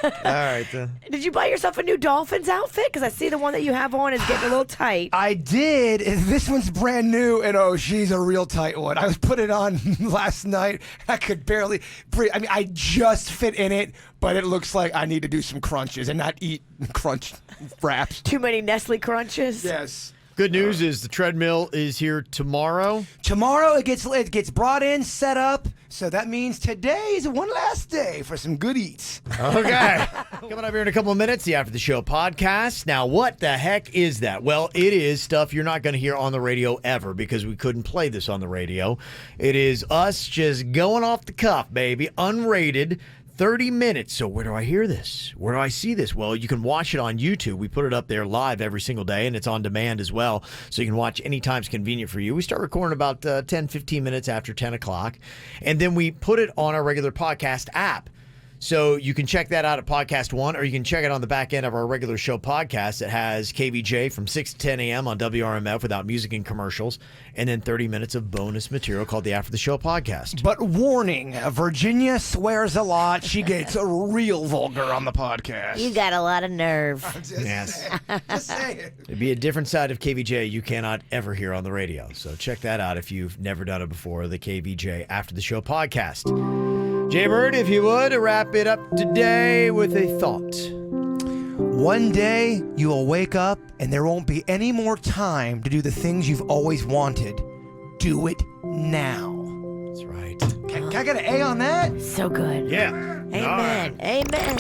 All right. Did you buy yourself a new Dolphins outfit? Because I see the one that you have on is getting a little tight. I did. This one's brand new, and she's a real tight one. I was put it on last night. I could barely breathe. I mean, I just fit in it, but it looks like I need to do some crunches and not eat crunch wraps. Too many Nestle Crunches? Yes. Good news is the treadmill is here tomorrow. Tomorrow it gets brought in, set up. So that means today's one last day for some good eats. Okay. Coming up here in a couple of minutes, the After the Show podcast. Now, what the heck is that? Well, it is stuff you're not going to hear on the radio ever because we couldn't play this on the radio. It is us just going off the cuff, baby, unrated. 30 minutes. So where do I hear this? Where do I see this? Well, you can watch it on YouTube. We put it up there live every single day, and it's on demand as well. So you can watch anytime it's convenient for you. We start recording about 10, 15 minutes after 10 o'clock. And then we put it on our regular podcast app. So you can check that out at Podcast One, or you can check it on the back end of our regular show podcast that has KVJ from 6 to 10 a.m. on WRMF without music and commercials, and then 30 minutes of bonus material called the After the Show podcast. But warning, Virginia swears a lot. She gets real vulgar on the podcast. You got a lot of nerve. Yes. Just saying. It'd be a different side of KVJ you cannot ever hear on the radio. So check that out if you've never done it before, the KVJ After the Show podcast. Jay Bird, if you would, wrap it up today with a thought. One day you will wake up and there won't be any more time to do the things you've always wanted. Do it now. That's right. Can I get an A on that? So good. Yeah. Amen. Amen.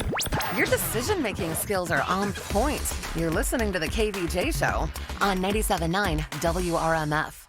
Your decision-making skills are on point. You're listening to the KVJ Show on 97.9 WRMF.